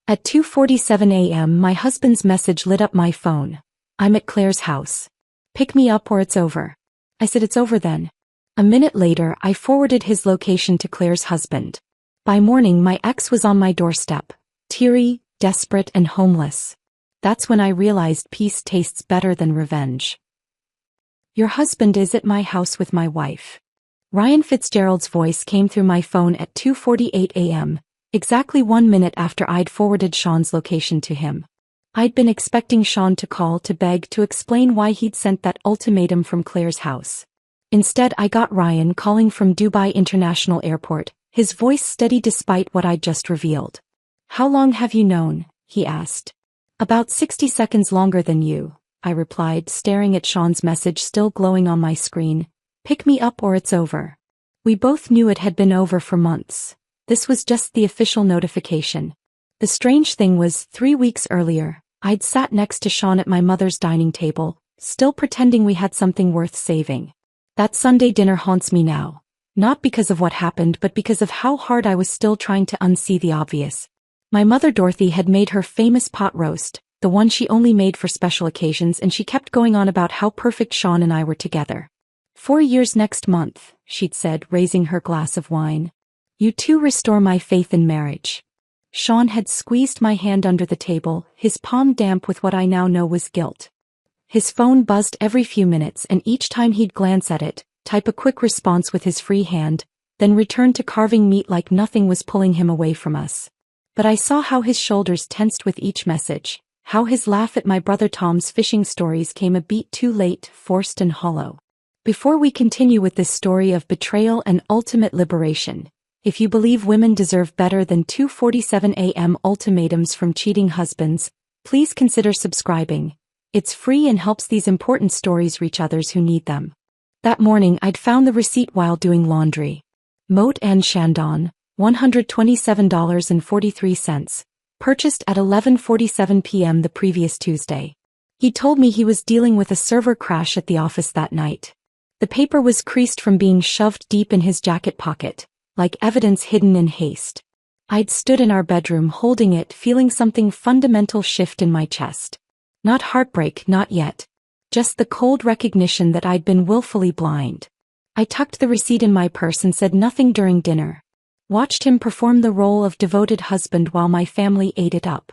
At 2:47 a.m. my husband's message lit up my phone. "I'm at Claire's house. Pick me up or it's over." I said, "It's over then." A minute later, I forwarded his location to Claire's husband. By morning my ex was on my doorstep, teary, desperate and homeless. That's when I realized peace tastes better than revenge. "Your husband is at my house with my wife." Ryan Fitzgerald's voice came through my phone at 2:48 a.m., exactly 1 minute after I'd forwarded Sean's location to him. I'd been expecting Sean to call to beg to explain why he'd sent that ultimatum from Claire's house. Instead I got Ryan calling from Dubai International Airport, his voice steady despite what I'd just revealed. "How long have you known?" he asked. "About 60 seconds longer than you," I replied, staring at Sean's message still glowing on my screen. "Pick me up or it's over." We both knew it had been over for months. This was just the official notification. The strange thing was, 3 weeks earlier, I'd sat next to Sean at my mother's dining table, still pretending we had something worth saving. That Sunday dinner haunts me now. Not because of what happened but because of how hard I was still trying to unsee the obvious. My mother Dorothy had made her famous pot roast, the one she only made for special occasions, and she kept going on about how perfect Sean and I were together. 4 years next month, she'd said, raising her glass of wine. "You two restore my faith in marriage." Sean had squeezed my hand under the table, his palm damp with what I now know was guilt. His phone buzzed every few minutes, and each time he'd glance at it, type a quick response with his free hand, then return to carving meat like nothing was pulling him away from us. But I saw how his shoulders tensed with each message, how his laugh at my brother Tom's fishing stories came a beat too late, forced and hollow. Before we continue with this story of betrayal and ultimate liberation, if you believe women deserve better than 2:47 a.m. ultimatums from cheating husbands, please consider subscribing. It's free and helps these important stories reach others who need them. That morning I'd found the receipt while doing laundry. Moat and Chandon, $127.43, purchased at 11:47 p.m. the previous Tuesday. He told me he was dealing with a server crash at the office that night. The paper was creased from being shoved deep in his jacket pocket, like evidence hidden in haste. I'd stood in our bedroom holding it, feeling something fundamental shift in my chest. Not heartbreak, not yet. Just the cold recognition that I'd been willfully blind. I tucked the receipt in my purse and said nothing during dinner. Watched him perform the role of devoted husband while my family ate it up.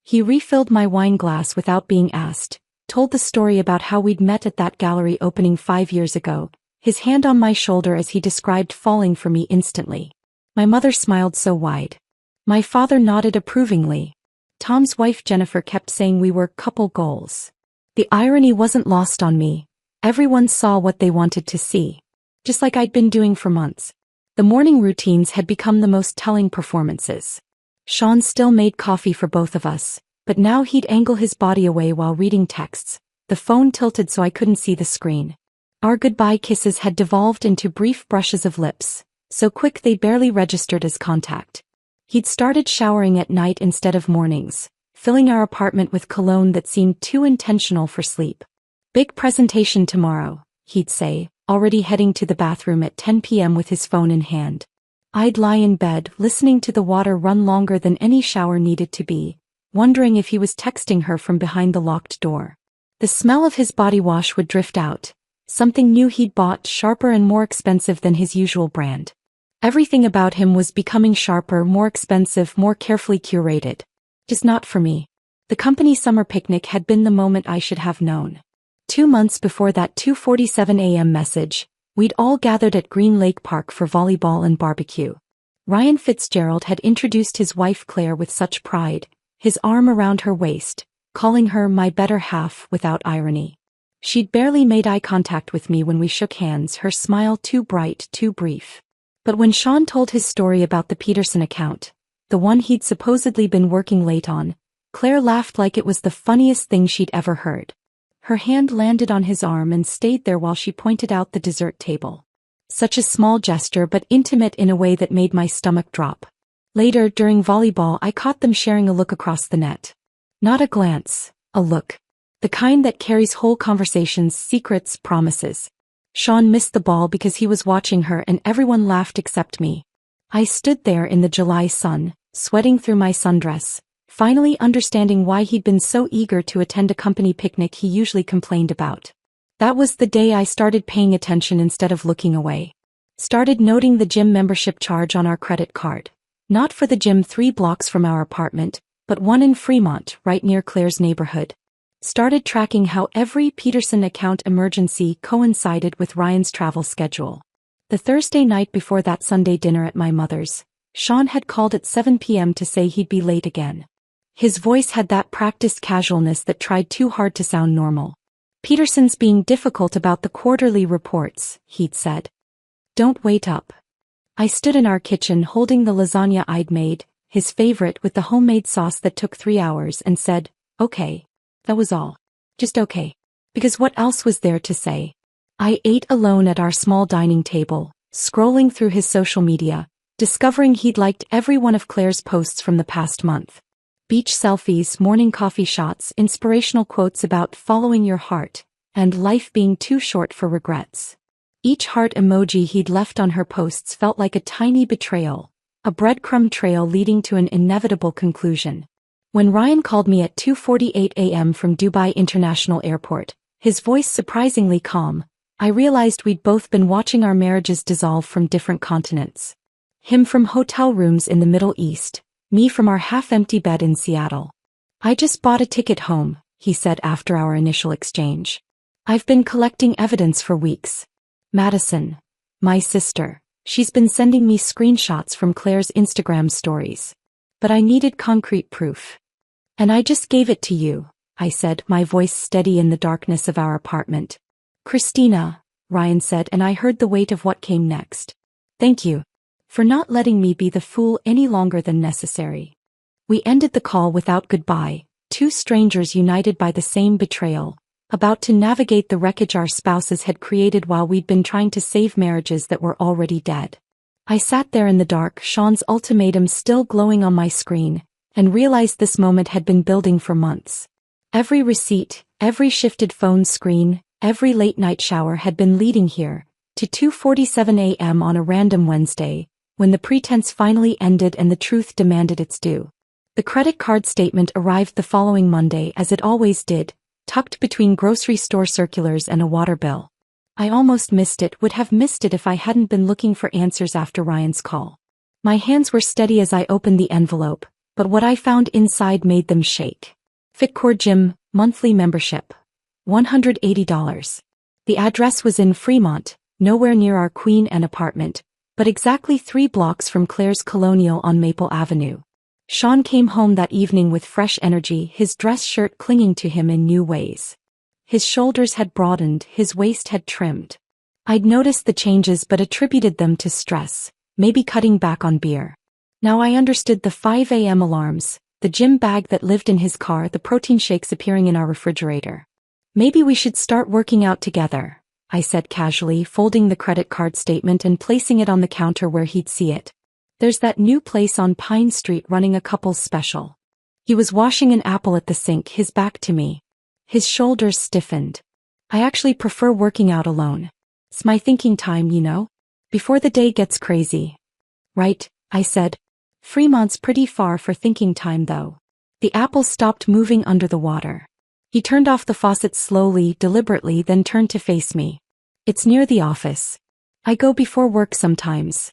He refilled my wine glass without being asked, told the story about how we'd met at that gallery opening 5 years ago, his hand on my shoulder as he described falling for me instantly. My mother smiled so wide. My father nodded approvingly. Tom's wife Jennifer kept saying we were couple goals. The irony wasn't lost on me. Everyone saw what they wanted to see. Just like I'd been doing for months. The morning routines had become the most telling performances. Sean still made coffee for both of us, but now he'd angle his body away while reading texts, the phone tilted so I couldn't see the screen. Our goodbye kisses had devolved into brief brushes of lips, so quick they barely registered as contact. He'd started showering at night instead of mornings, filling our apartment with cologne that seemed too intentional for sleep. "Big presentation tomorrow," he'd say, already heading to the bathroom at 10 p.m. with his phone in hand. I'd lie in bed, listening to the water run longer than any shower needed to be, wondering if he was texting her from behind the locked door. The smell of his body wash would drift out, something new he'd bought, sharper and more expensive than his usual brand. Everything about him was becoming sharper, more expensive, more carefully curated. Just not for me. The company summer picnic had been the moment I should have known. 2 months before that 2:47 a.m. message, we'd all gathered at Green Lake Park for volleyball and barbecue. Ryan Fitzgerald had introduced his wife Claire with such pride, his arm around her waist, calling her my better half without irony. She'd barely made eye contact with me when we shook hands, her smile too bright, too brief. But when Sean told his story about the Peterson account, the one he'd supposedly been working late on, Claire laughed like it was the funniest thing she'd ever heard. Her hand landed on his arm and stayed there while she pointed out the dessert table. Such a small gesture but intimate in a way that made my stomach drop. Later, during volleyball, I caught them sharing a look across the net. Not a glance, a look. The kind that carries whole conversations, secrets, promises. Sean missed the ball because he was watching her and everyone laughed except me. I stood there in the July sun, sweating through my sundress, finally understanding why he'd been so eager to attend a company picnic he usually complained about. That was the day I started paying attention instead of looking away. Started noting the gym membership charge on our credit card. Not for the gym 3 blocks from our apartment, but one in Fremont, right near Claire's neighborhood. Started tracking how every Peterson account emergency coincided with Ryan's travel schedule. The Thursday night before that Sunday dinner at my mother's, Sean had called at 7 p.m. to say he'd be late again. His voice had that practiced casualness that tried too hard to sound normal. Peterson's being difficult about the quarterly reports, he'd said. Don't wait up. I stood in our kitchen holding the lasagna I'd made, his favorite with the homemade sauce that took 3 hours, and said, okay. That was all. Just okay. Because what else was there to say? I ate alone at our small dining table, scrolling through his social media, discovering he'd liked every one of Claire's posts from the past month. Beach selfies, morning coffee shots, inspirational quotes about following your heart, and life being too short for regrets. Each heart emoji he'd left on her posts felt like a tiny betrayal, a breadcrumb trail leading to an inevitable conclusion. When Ryan called me at 2:48 a.m. from Dubai International Airport, his voice surprisingly calm, I realized we'd both been watching our marriages dissolve from different continents. Him from hotel rooms in the Middle East, me from our half-empty bed in Seattle. I just bought a ticket home, he said after our initial exchange. I've been collecting evidence for weeks. Madison, my sister, she's been sending me screenshots from Claire's Instagram stories. But I needed concrete proof. And I just gave it to you, I said, my voice steady in the darkness of our apartment. Christina, Ryan said, and I heard the weight of what came next. Thank you. For not letting me be the fool any longer than necessary. We ended the call without goodbye, 2 strangers united by the same betrayal, about to navigate the wreckage our spouses had created while we'd been trying to save marriages that were already dead. I sat there in the dark, Sean's ultimatum still glowing on my screen, and realized this moment had been building for months. Every receipt, every shifted phone screen, every late-night shower had been leading here, to 2:47 a.m. on a random Wednesday, when the pretense finally ended and the truth demanded its due. The credit card statement arrived the following Monday as it always did, tucked between grocery store circulars and a water bill. I almost missed it, would have missed it if I hadn't been looking for answers after Ryan's call. My hands were steady as I opened the envelope, but what I found inside made them shake. Fitcore Gym, monthly membership. $180. The address was in Fremont, nowhere near our Queen Anne apartment, but exactly 3 blocks from Claire's Colonial on Maple Avenue. Sean came home that evening with fresh energy, his dress shirt clinging to him in new ways. His shoulders had broadened, his waist had trimmed. I'd noticed the changes but attributed them to stress, maybe cutting back on beer. Now I understood the 5 a.m. alarms, the gym bag that lived in his car, the protein shakes appearing in our refrigerator. Maybe we should start working out together, I said casually, folding the credit card statement and placing it on the counter where he'd see it. There's that new place on Pine Street running a couples special. He was washing an apple at the sink, his back to me. His shoulders stiffened. I actually prefer working out alone. It's my thinking time, you know? Before the day gets crazy. Right, I said. Fremont's pretty far for thinking time though. The apple stopped moving under the water. He turned off the faucet slowly, deliberately, then turned to face me. It's near the office. I go before work sometimes.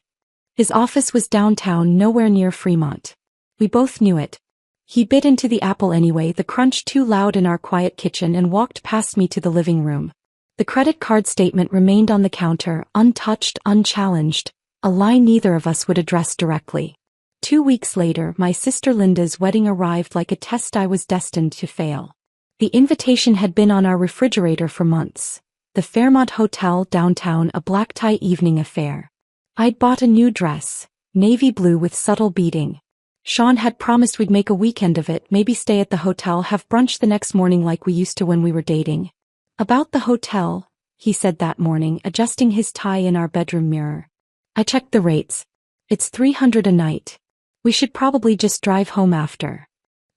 His office was downtown, nowhere near Fremont. We both knew it. He bit into the apple anyway, the crunch too loud in our quiet kitchen, and walked past me to the living room. The credit card statement remained on the counter, untouched, unchallenged, a lie neither of us would address directly. 2 weeks later, my sister Linda's wedding arrived like a test I was destined to fail. The invitation had been on our refrigerator for months. The Fairmont Hotel downtown, a black tie evening affair. I'd bought a new dress, navy blue with subtle beading. Sean had promised we'd make a weekend of it, maybe stay at the hotel, have brunch the next morning like we used to when we were dating. About the hotel, he said that morning, adjusting his tie in our bedroom mirror. I checked the rates. It's $300 a night. We should probably just drive home after.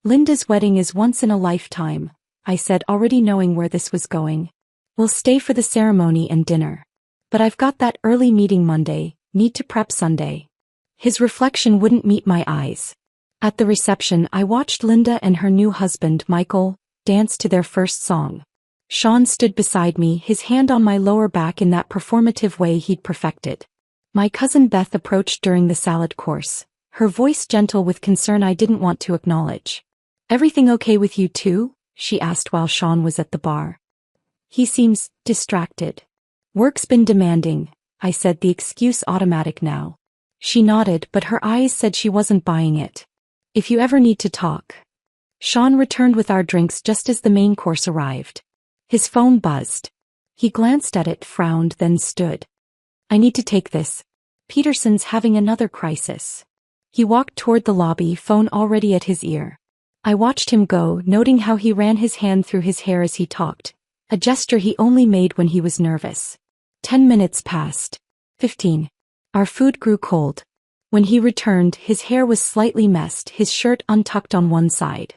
Linda's wedding is once in a lifetime, I said, already knowing where this was going. We'll stay for the ceremony and dinner. But I've got that early meeting Monday, need to prep Sunday. His reflection wouldn't meet my eyes. At the reception, I watched Linda and her new husband, Michael, dance to their first song. Sean stood beside me, his hand on my lower back in that performative way he'd perfected. My cousin Beth approached during the salad course, her voice gentle with concern I didn't want to acknowledge. "Everything okay with you too?" she asked while Sean was at the bar. "He seems distracted." "Work's been demanding," I said, the excuse automatic now. She nodded, but her eyes said she wasn't buying it. "If you ever need to talk." Sean returned with our drinks just as the main course arrived. His phone buzzed. He glanced at it, frowned, then stood. "I need to take this. Peterson's having another crisis." He walked toward the lobby, phone already at his ear. I watched him go, noting how he ran his hand through his hair as he talked, a gesture he only made when he was nervous. 10 minutes passed. 15. Our food grew cold. When he returned, his hair was slightly messed, his shirt untucked on one side.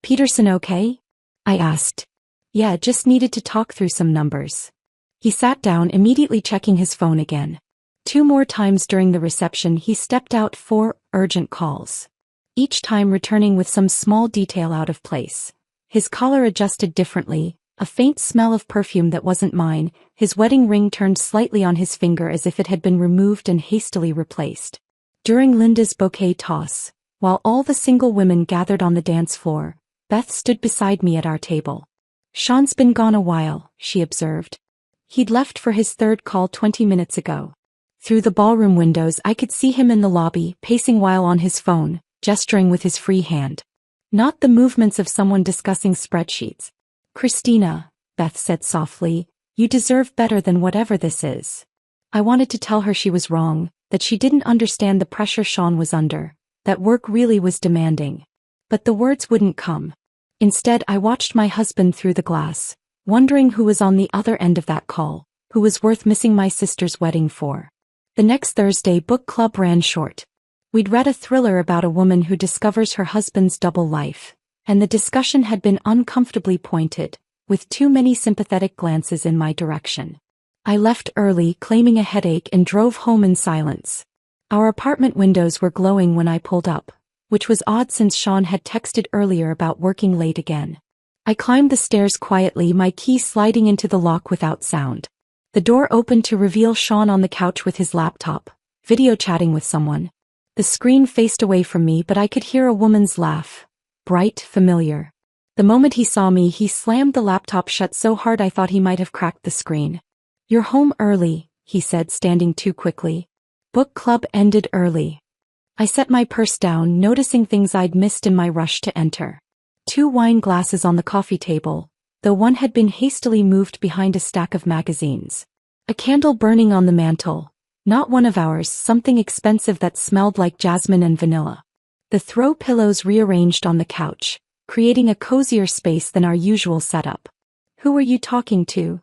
"Peterson okay?" I asked. "Yeah, just needed to talk through some numbers." He sat down, immediately checking his phone again. 2 more times during the reception he stepped out for urgent calls, each time returning with some small detail out of place. His collar adjusted differently, a faint smell of perfume that wasn't mine, his wedding ring turned slightly on his finger as if it had been removed and hastily replaced. During Linda's bouquet toss, while all the single women gathered on the dance floor, Beth stood beside me at our table. "Sean's been gone a while," she observed. "He'd left for his third call 20 minutes ago." Through the ballroom windows I could see him in the lobby, pacing while on his phone, gesturing with his free hand. Not the movements of someone discussing spreadsheets. "Christina," Beth said softly, "you deserve better than whatever this is." I wanted to tell her she was wrong, that she didn't understand the pressure Sean was under, that work really was demanding. But the words wouldn't come. Instead, I watched my husband through the glass, wondering who was on the other end of that call, who was worth missing my sister's wedding for. The next Thursday, book club ran short. We'd read a thriller about a woman who discovers her husband's double life, and the discussion had been uncomfortably pointed, with too many sympathetic glances in my direction. I left early, claiming a headache, and drove home in silence. Our apartment windows were glowing when I pulled up, which was odd since Sean had texted earlier about working late again. I climbed the stairs quietly, my key sliding into the lock without sound. The door opened to reveal Sean on the couch with his laptop, video chatting with someone. The screen faced away from me, but I could hear a woman's laugh. Bright, familiar. The moment he saw me, he slammed the laptop shut so hard I thought he might have cracked the screen. "You're home early," he said, standing too quickly. "Book club ended early." I set my purse down, noticing things I'd missed in my rush to enter. 2 wine glasses on the coffee table, though one had been hastily moved behind a stack of magazines. A candle burning on the mantel, not one of ours, something expensive that smelled like jasmine and vanilla. The throw pillows rearranged on the couch, creating a cozier space than our usual setup. "Who were you talking to?"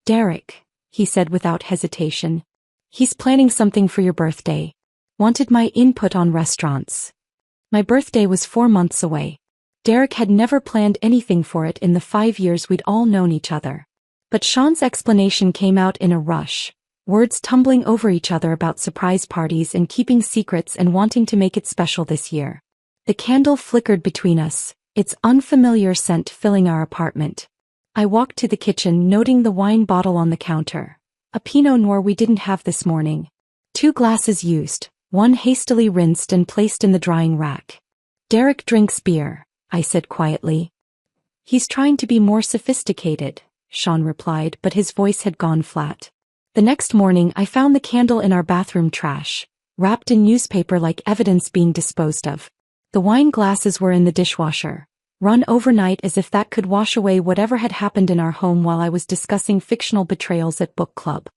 "Derek," he said without hesitation. "He's planning something for your birthday. Wanted my input on restaurants." My birthday was 4 months away. Derek had never planned anything for it in the 5 years we'd all known each other. But Sean's explanation came out in a rush, words tumbling over each other about surprise parties and keeping secrets and wanting to make it special this year. The candle flickered between us, its unfamiliar scent filling our apartment. I walked to the kitchen, noting the wine bottle on the counter. A Pinot Noir we didn't have this morning. 2 glasses used, one hastily rinsed and placed in the drying rack. "Derek drinks beer," I said quietly. "He's trying to be more sophisticated," Sean replied, but his voice had gone flat. The next morning I found the candle in our bathroom trash, wrapped in newspaper like evidence being disposed of. The wine glasses were in the dishwasher, run overnight as if that could wash away whatever had happened in our home while I was discussing fictional betrayals at book club.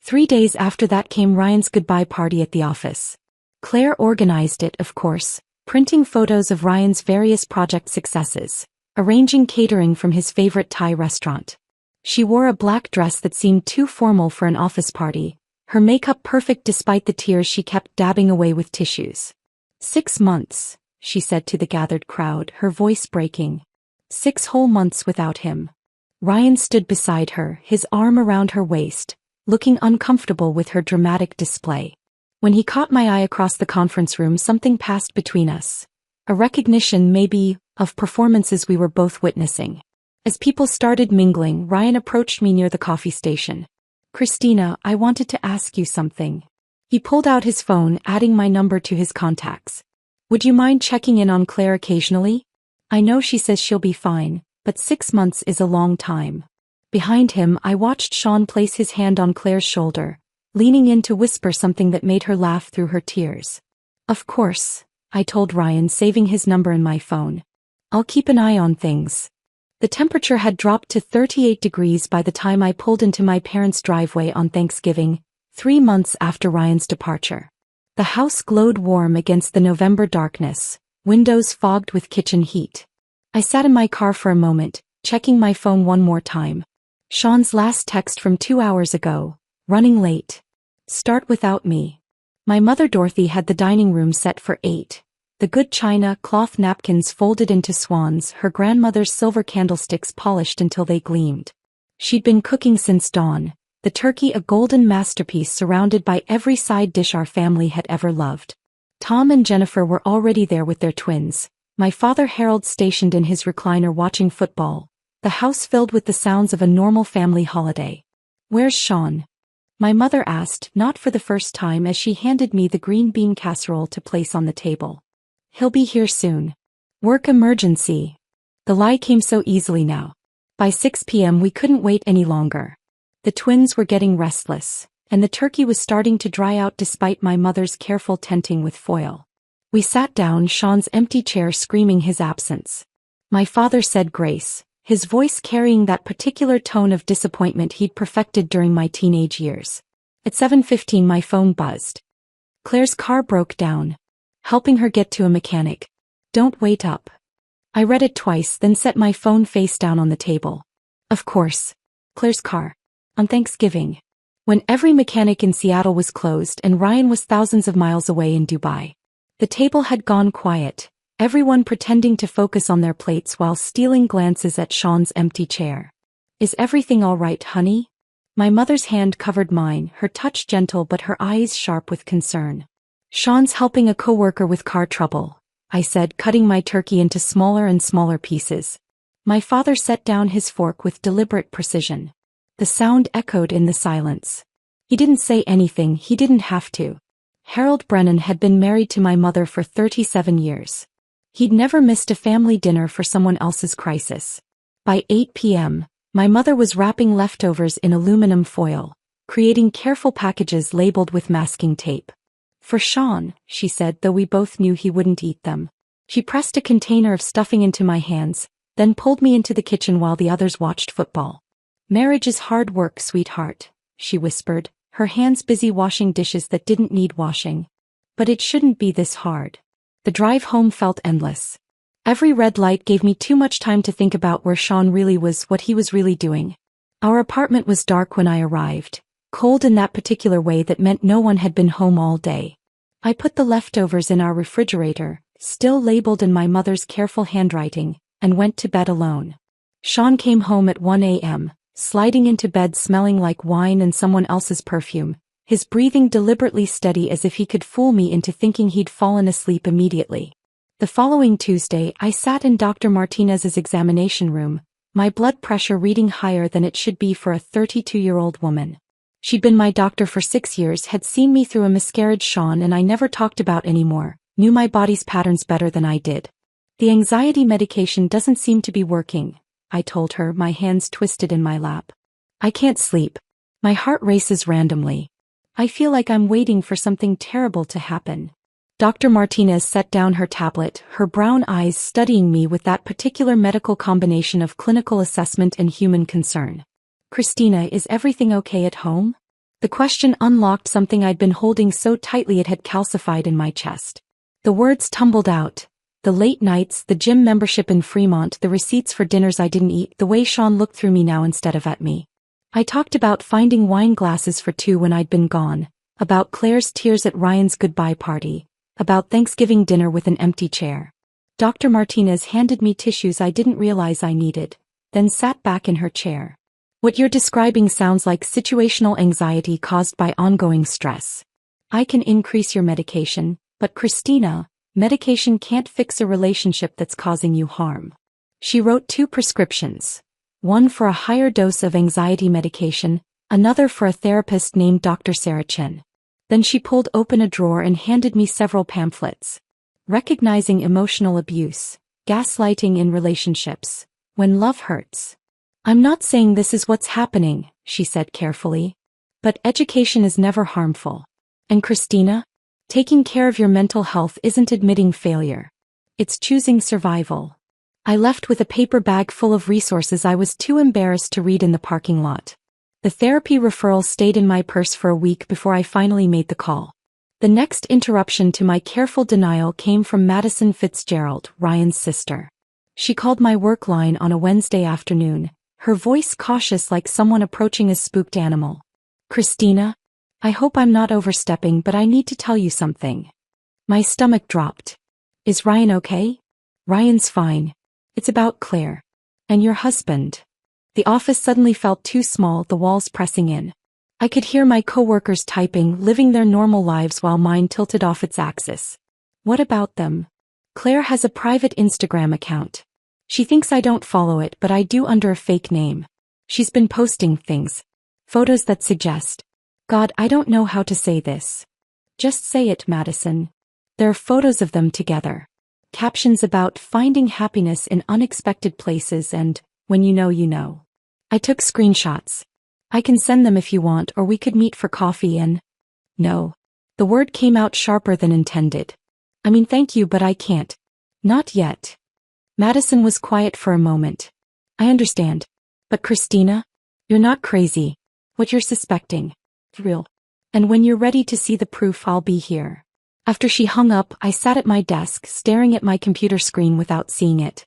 3 days after that came Ryan's goodbye party at the office. Claire organized it, of course, printing photos of Ryan's various project successes, arranging catering from his favorite Thai restaurant. She wore a black dress that seemed too formal for an office party, her makeup perfect despite the tears she kept dabbing away with tissues. 6 months, she said to the gathered crowd, her voice breaking. 6 whole months without him. Ryan stood beside her, his arm around her waist, looking uncomfortable with her dramatic display. When he caught my eye across the conference room, something passed between us. A recognition, maybe, of performances we were both witnessing. As people started mingling, Ryan approached me near the coffee station. "Christina, I wanted to ask you something." He pulled out his phone, adding my number to his contacts. "Would you mind checking in on Claire occasionally? I know she says she'll be fine, but 6 months is a long time." Behind him, I watched Sean place his hand on Claire's shoulder, leaning in to whisper something that made her laugh through her tears. "Of course," I told Ryan, saving his number in my phone. "I'll keep an eye on things." The temperature had dropped to 38 degrees by the time I pulled into my parents' driveway on Thanksgiving, 3 months after Ryan's departure. The house glowed warm against the November darkness, windows fogged with kitchen heat. I sat in my car for a moment, checking my phone one more time. Sean's last text from 2 hours ago: "Running late. Start without me." My mother Dorothy had the dining room set for 8. The good china, cloth napkins folded into swans, her grandmother's silver candlesticks polished until they gleamed. She'd been cooking since dawn, the turkey a golden masterpiece surrounded by every side dish our family had ever loved. Tom and Jennifer were already there with their twins, my father Harold stationed in his recliner watching football, the house filled with the sounds of a normal family holiday. "Where's Sean?" my mother asked, not for the first time, as she handed me the green bean casserole to place on the table. "He'll be here soon. Work emergency." The lie came so easily now. By 6 p.m. we couldn't wait any longer. The twins were getting restless, and the turkey was starting to dry out despite my mother's careful tenting with foil. We sat down, Sean's empty chair screaming his absence. My father said grace, his voice carrying that particular tone of disappointment he'd perfected during my teenage years. At 7:15 my phone buzzed. Claire's car broke down. Helping her get to a mechanic. "Don't wait up." I read it twice, then set my phone face down on the table. Of course. Claire's car. On Thanksgiving. When every mechanic in Seattle was closed and Ryan was thousands of miles away in Dubai. The table had gone quiet, everyone pretending to focus on their plates while stealing glances at Sean's empty chair. "Is everything all right, honey?" My mother's hand covered mine, her touch gentle but her eyes sharp with concern. "Sean's helping a coworker with car trouble," I said, cutting my turkey into smaller and smaller pieces. My father set down his fork with deliberate precision. The sound echoed in the silence. He didn't say anything, he didn't have to. Harold Brennan had been married to my mother for 37 years. He'd never missed a family dinner for someone else's crisis. By 8 p.m., my mother was wrapping leftovers in aluminum foil, creating careful packages labeled with masking tape. "For Sean," she said, though we both knew he wouldn't eat them. She pressed a container of stuffing into my hands, then pulled me into the kitchen while the others watched football. "Marriage is hard work, sweetheart," she whispered, her hands busy washing dishes that didn't need washing. "But it shouldn't be this hard." The drive home felt endless. Every red light gave me too much time to think about where Sean really was, what he was really doing. Our apartment was dark when I arrived. Cold in that particular way that meant no one had been home all day. I put the leftovers in our refrigerator, still labeled in my mother's careful handwriting, and went to bed alone. Sean came home at 1 a.m., sliding into bed smelling like wine and someone else's perfume, his breathing deliberately steady as if he could fool me into thinking he'd fallen asleep immediately. The following Tuesday, I sat in Dr. Martinez's examination room, my blood pressure reading higher than it should be for a 32-year-old woman. She'd been my doctor for 6 years, had seen me through a miscarriage Sean and I never talked about anymore, knew my body's patterns better than I did. "The anxiety medication doesn't seem to be working," I told her, my hands twisted in my lap. "I can't sleep. My heart races randomly. I feel like I'm waiting for something terrible to happen." Dr. Martinez set down her tablet, her brown eyes studying me with that particular medical combination of clinical assessment and human concern. "Christina, is everything okay at home?" The question unlocked something I'd been holding so tightly it had calcified in my chest. The words tumbled out. The late nights, the gym membership in Fremont, the receipts for dinners I didn't eat, the way Sean looked through me now instead of at me. I talked about finding wine glasses for 2 when I'd been gone, about Claire's tears at Ryan's goodbye party, about Thanksgiving dinner with an empty chair. Dr. Martinez handed me tissues I didn't realize I needed, then sat back in her chair. "What you're describing sounds like situational anxiety caused by ongoing stress. I can increase your medication, but Christina, Medication can't fix a relationship that's causing you harm. She wrote 2 prescriptions. One for a higher dose of anxiety medication, another for a therapist named Dr. Sarah Chen. Then she pulled open a drawer and handed me several pamphlets. Recognizing emotional abuse, gaslighting in relationships, when love hurts. I'm not saying this is what's happening, she said carefully. But education is never harmful. And Christina? Taking care of your mental health isn't admitting failure. It's choosing survival. I left with a paper bag full of resources I was too embarrassed to read in the parking lot. The therapy referral stayed in my purse for a week before I finally made the call. The next interruption to my careful denial came from Madison Fitzgerald, Ryan's sister. She called my work line on a Wednesday afternoon, her voice cautious like someone approaching a spooked animal. Christina? I hope I'm not overstepping, but I need to tell you something. My stomach dropped. Is Ryan okay? Ryan's fine. It's about Claire. And your husband. The office suddenly felt too small, the walls pressing in. I could hear my coworkers typing, living their normal lives while mine tilted off its axis. What about them? Claire has a private Instagram account. She thinks I don't follow it, but I do under a fake name. She's been posting things. Photos that suggest. God, I don't know how to say this. Just say it, Madison. There are photos of them together. Captions about finding happiness in unexpected places and, when you know you know. I took screenshots. I can send them if you want, or we could meet for coffee and... No. The word came out sharper than intended. I mean, thank you, but I can't. Not yet. Madison was quiet for a moment. I understand. But Christina? You're not crazy. What you're suspecting. Real. And when you're ready to see the proof, I'll be here. After she hung up, I sat at my desk, staring at my computer screen without seeing it.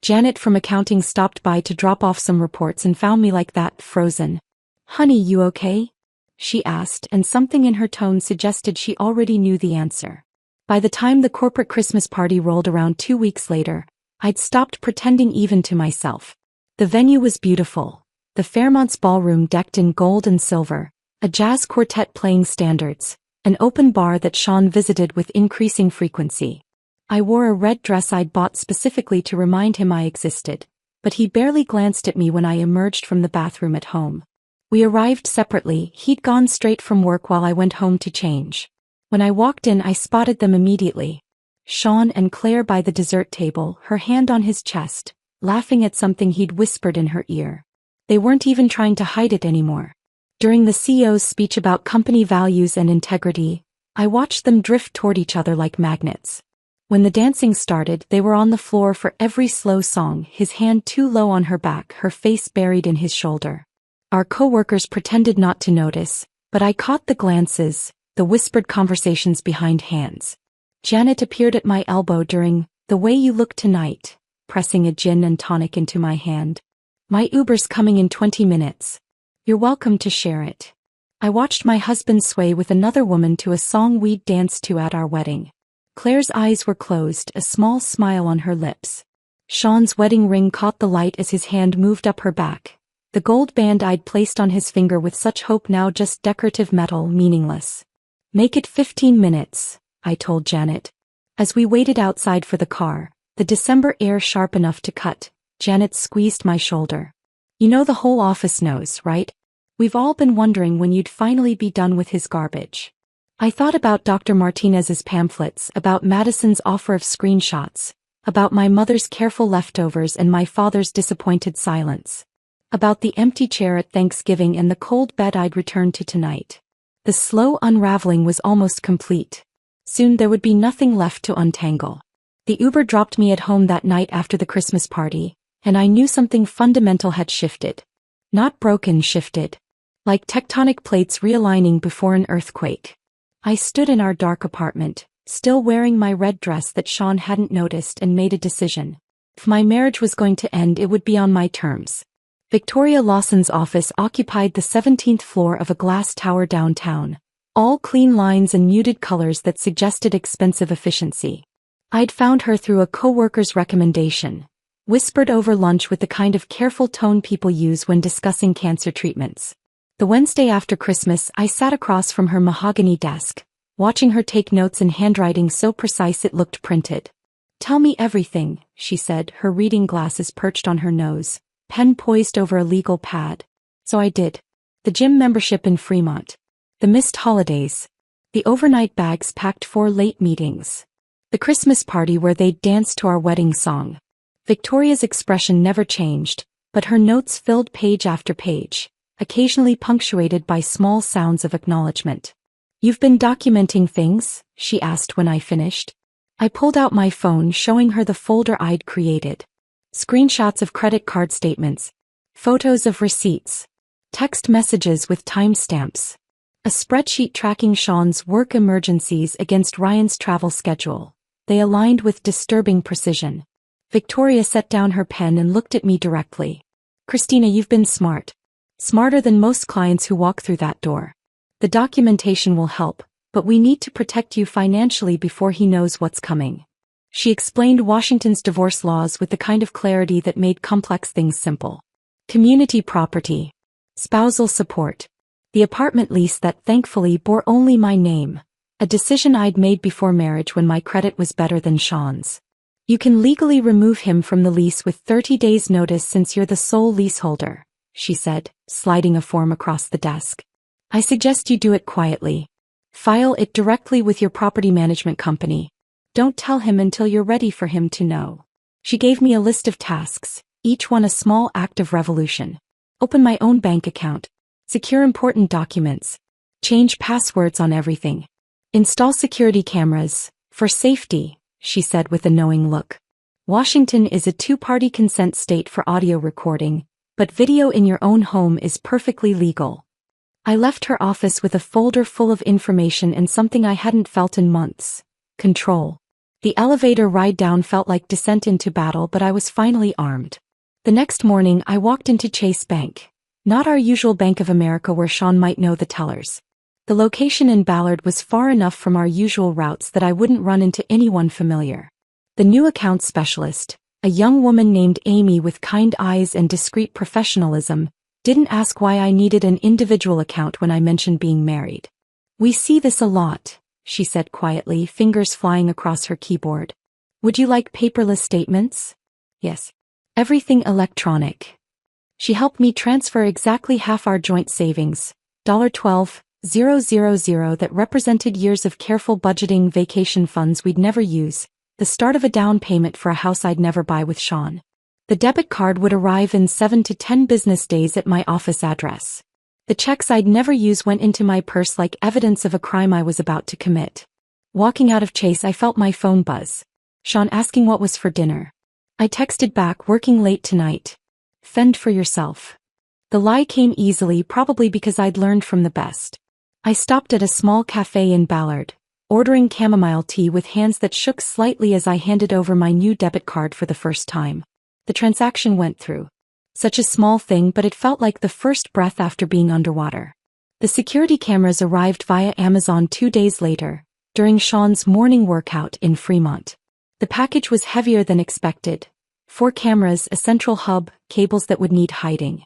Janet from accounting stopped by to drop off some reports and found me like that, frozen. Honey, you okay? She asked, and something in her tone suggested she already knew the answer. By the time the corporate Christmas party rolled around 2 weeks later, I'd stopped pretending even to myself. The venue was beautiful. The Fairmont's ballroom decked in gold and silver, a jazz quartet playing standards, an open bar that Sean visited with increasing frequency. I wore a red dress I'd bought specifically to remind him I existed, but he barely glanced at me when I emerged from the bathroom at home. We arrived separately. He'd gone straight from work while I went home to change. When I walked in, I spotted them immediately. Sean and Claire by the dessert table, her hand on his chest, laughing at something he'd whispered in her ear. They weren't even trying to hide it anymore. During the CEO's speech about company values and integrity, I watched them drift toward each other like magnets. When the dancing started, they were on the floor for every slow song, his hand too low on her back, her face buried in his shoulder. Our coworkers pretended not to notice, but I caught the glances, the whispered conversations behind hands. Janet appeared at my elbow during "The Way You Look Tonight," pressing a gin and tonic into my hand. "My Uber's coming in 20 minutes. You're welcome to share it." I watched my husband sway with another woman to a song we'd danced to at our wedding. Claire's eyes were closed, a small smile on her lips. Sean's wedding ring caught the light as his hand moved up her back. The gold band I'd placed on his finger with such hope now just decorative metal, meaningless. "Make it 15 minutes, I told Janet. As we waited outside for the car, the December air sharp enough to cut, Janet squeezed my shoulder. "You know the whole office knows, right? We've all been wondering when you'd finally be done with his garbage." I thought about Dr. Martinez's pamphlets, about Madison's offer of screenshots, about my mother's careful leftovers and my father's disappointed silence, about the empty chair at Thanksgiving and the cold bed I'd returned to tonight. The slow unraveling was almost complete. Soon there would be nothing left to untangle. The Uber dropped me at home that night after the Christmas party, and I knew something fundamental had shifted. Not broken, shifted. Like tectonic plates realigning before an earthquake. I stood in our dark apartment, still wearing my red dress that Sean hadn't noticed, and made a decision. If my marriage was going to end, it would be on my terms. Victoria Lawson's office occupied the 17th floor of a glass tower downtown, all clean lines and muted colors that suggested expensive efficiency. I'd found her through a coworker's recommendation, whispered over lunch with the kind of careful tone people use when discussing cancer treatments. The Wednesday after Christmas, I sat across from her mahogany desk, watching her take notes in handwriting so precise it looked printed. "Tell me everything," she said, her reading glasses perched on her nose, pen poised over a legal pad. So I did. The gym membership in Fremont. The missed holidays. The overnight bags packed for late meetings. The Christmas party where they'd dance to our wedding song. Victoria's expression never changed, but her notes filled page after page, occasionally punctuated by small sounds of acknowledgement. "You've been documenting things?" she asked when I finished. I pulled out my phone, showing her the folder I'd created. Screenshots of credit card statements. Photos of receipts. Text messages with timestamps. A spreadsheet tracking Sean's work emergencies against Ryan's travel schedule. They aligned with disturbing precision. Victoria set down her pen and looked at me directly. "Christina, you've been smart. Smarter than most clients who walk through that door. The documentation will help, but we need to protect you financially before he knows what's coming." She explained Washington's divorce laws with the kind of clarity that made complex things simple. Community property. Spousal support. The apartment lease that thankfully bore only my name. A decision I'd made before marriage when my credit was better than Sean's. "You can legally remove him from the lease with 30 days notice since you're the sole leaseholder," she said, sliding a form across the desk. "I suggest you do it quietly. File it directly with your property management company. Don't tell him until you're ready for him to know." She gave me a list of tasks, each one a small act of revolution. Open my own bank account. Secure important documents. Change passwords on everything. Install security cameras, for safety, she said with a knowing look. Washington is a two-party consent state for audio recording, but video in your own home is perfectly legal. I left her office with a folder full of information and something I hadn't felt in months: control. The elevator ride down felt like descent into battle, but I was finally armed. The next morning I walked into Chase Bank. Not our usual Bank of America where Sean might know the tellers. The location in Ballard was far enough from our usual routes that I wouldn't run into anyone familiar. The new accounts specialist, a young woman named Amy with kind eyes and discreet professionalism, didn't ask why I needed an individual account when I mentioned being married. "We see this a lot," she said quietly, fingers flying across her keyboard. "Would you like paperless statements?" "Yes. Everything electronic." She helped me transfer exactly half our joint savings, $12,000 that represented years of careful budgeting, vacation funds we'd never use, the start of a down payment for a house I'd never buy with Sean. The debit card would arrive in 7 to 10 business days at my office address. The checks I'd never use went into my purse like evidence of a crime I was about to commit. Walking out of Chase, I felt my phone buzz. Sean asking what was for dinner. I texted back, "Working late tonight. Fend for yourself." The lie came easily, probably because I'd learned from the best. I stopped at a small cafe in Ballard, ordering chamomile tea with hands that shook slightly as I handed over my new debit card for the first time. The transaction went through. Such a small thing, but it felt like the first breath after being underwater. The security cameras arrived via Amazon 2 days later, during Sean's morning workout in Fremont. The package was heavier than expected. 4 cameras, a central hub, cables that would need hiding.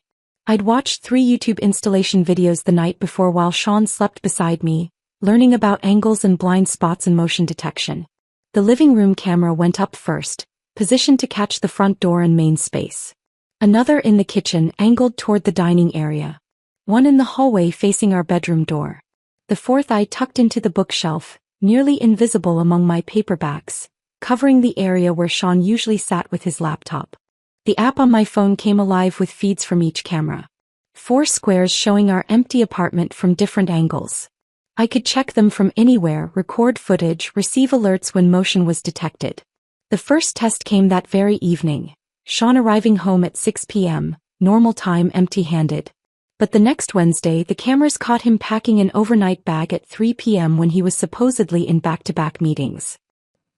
I'd watched 3 YouTube installation videos the night before while Sean slept beside me, learning about angles and blind spots and motion detection. The living room camera went up first, positioned to catch the front door and main space. Another in the kitchen, angled toward the dining area. One in the hallway facing our bedroom door. The 4th I tucked into the bookshelf, nearly invisible among my paperbacks, covering the area where Sean usually sat with his laptop. The app on my phone came alive with feeds from each camera. 4 squares showing our empty apartment from different angles. I could check them from anywhere, record footage, receive alerts when motion was detected. The first test came that very evening, Sean arriving home at 6 p.m., normal time, empty-handed. But the next Wednesday the cameras caught him packing an overnight bag at 3 p.m. when he was supposedly in back-to-back meetings.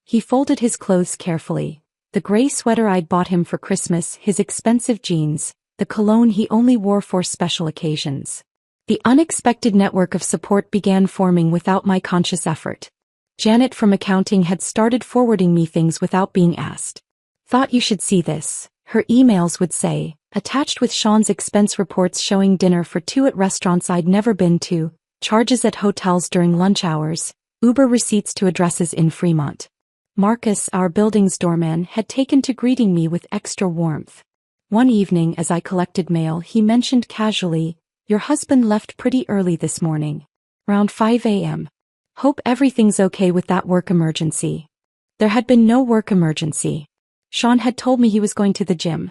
He folded his clothes carefully. The gray sweater I'd bought him for Christmas, his expensive jeans, the cologne he only wore for special occasions. The unexpected network of support began forming without my conscious effort. Janet from accounting had started forwarding me things without being asked. "Thought you should see this," her emails would say, attached with Sean's expense reports showing dinner for 2 at restaurants I'd never been to, charges at hotels during lunch hours, Uber receipts to addresses in Fremont. Marcus, our building's doorman, had taken to greeting me with extra warmth. One evening as I collected mail, he mentioned casually, "Your husband left pretty early this morning. Around 5 a.m. Hope everything's okay with that work emergency." There had been no work emergency. Sean had told me he was going to the gym.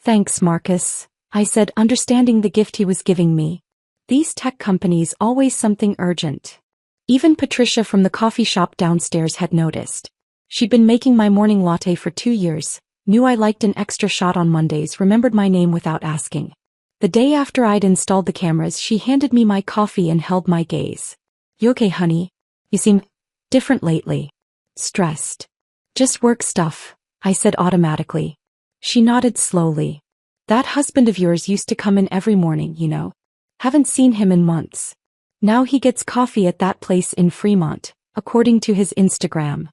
"Thanks, Marcus," I said, understanding the gift he was giving me. These tech companies always something urgent. Even Patricia from the coffee shop downstairs had noticed. She'd been making my morning latte for 2 years, knew I liked an extra shot on Mondays, remembered my name without asking. The day after I'd installed the cameras, she handed me my coffee and held my gaze. "You okay, honey? You seem different lately." "Stressed. Just work stuff," I said automatically. She nodded slowly. "That husband of yours used to come in every morning, you know. Haven't seen him in months. Now he gets coffee at that place in Fremont, according to his Instagram."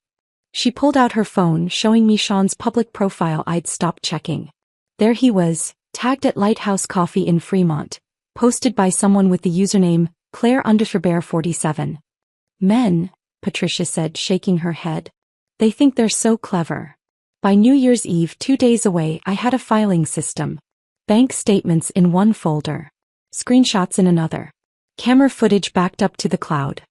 She pulled out her phone, showing me Sean's public profile I'd stopped checking. There he was, tagged at Lighthouse Coffee in Fremont, posted by someone with the username Claire_47. "Men," Patricia said, shaking her head. "They think they're so clever." By New Year's Eve, 2 days away, I had a filing system. Bank statements in one folder. Screenshots in another. Camera footage backed up to the cloud.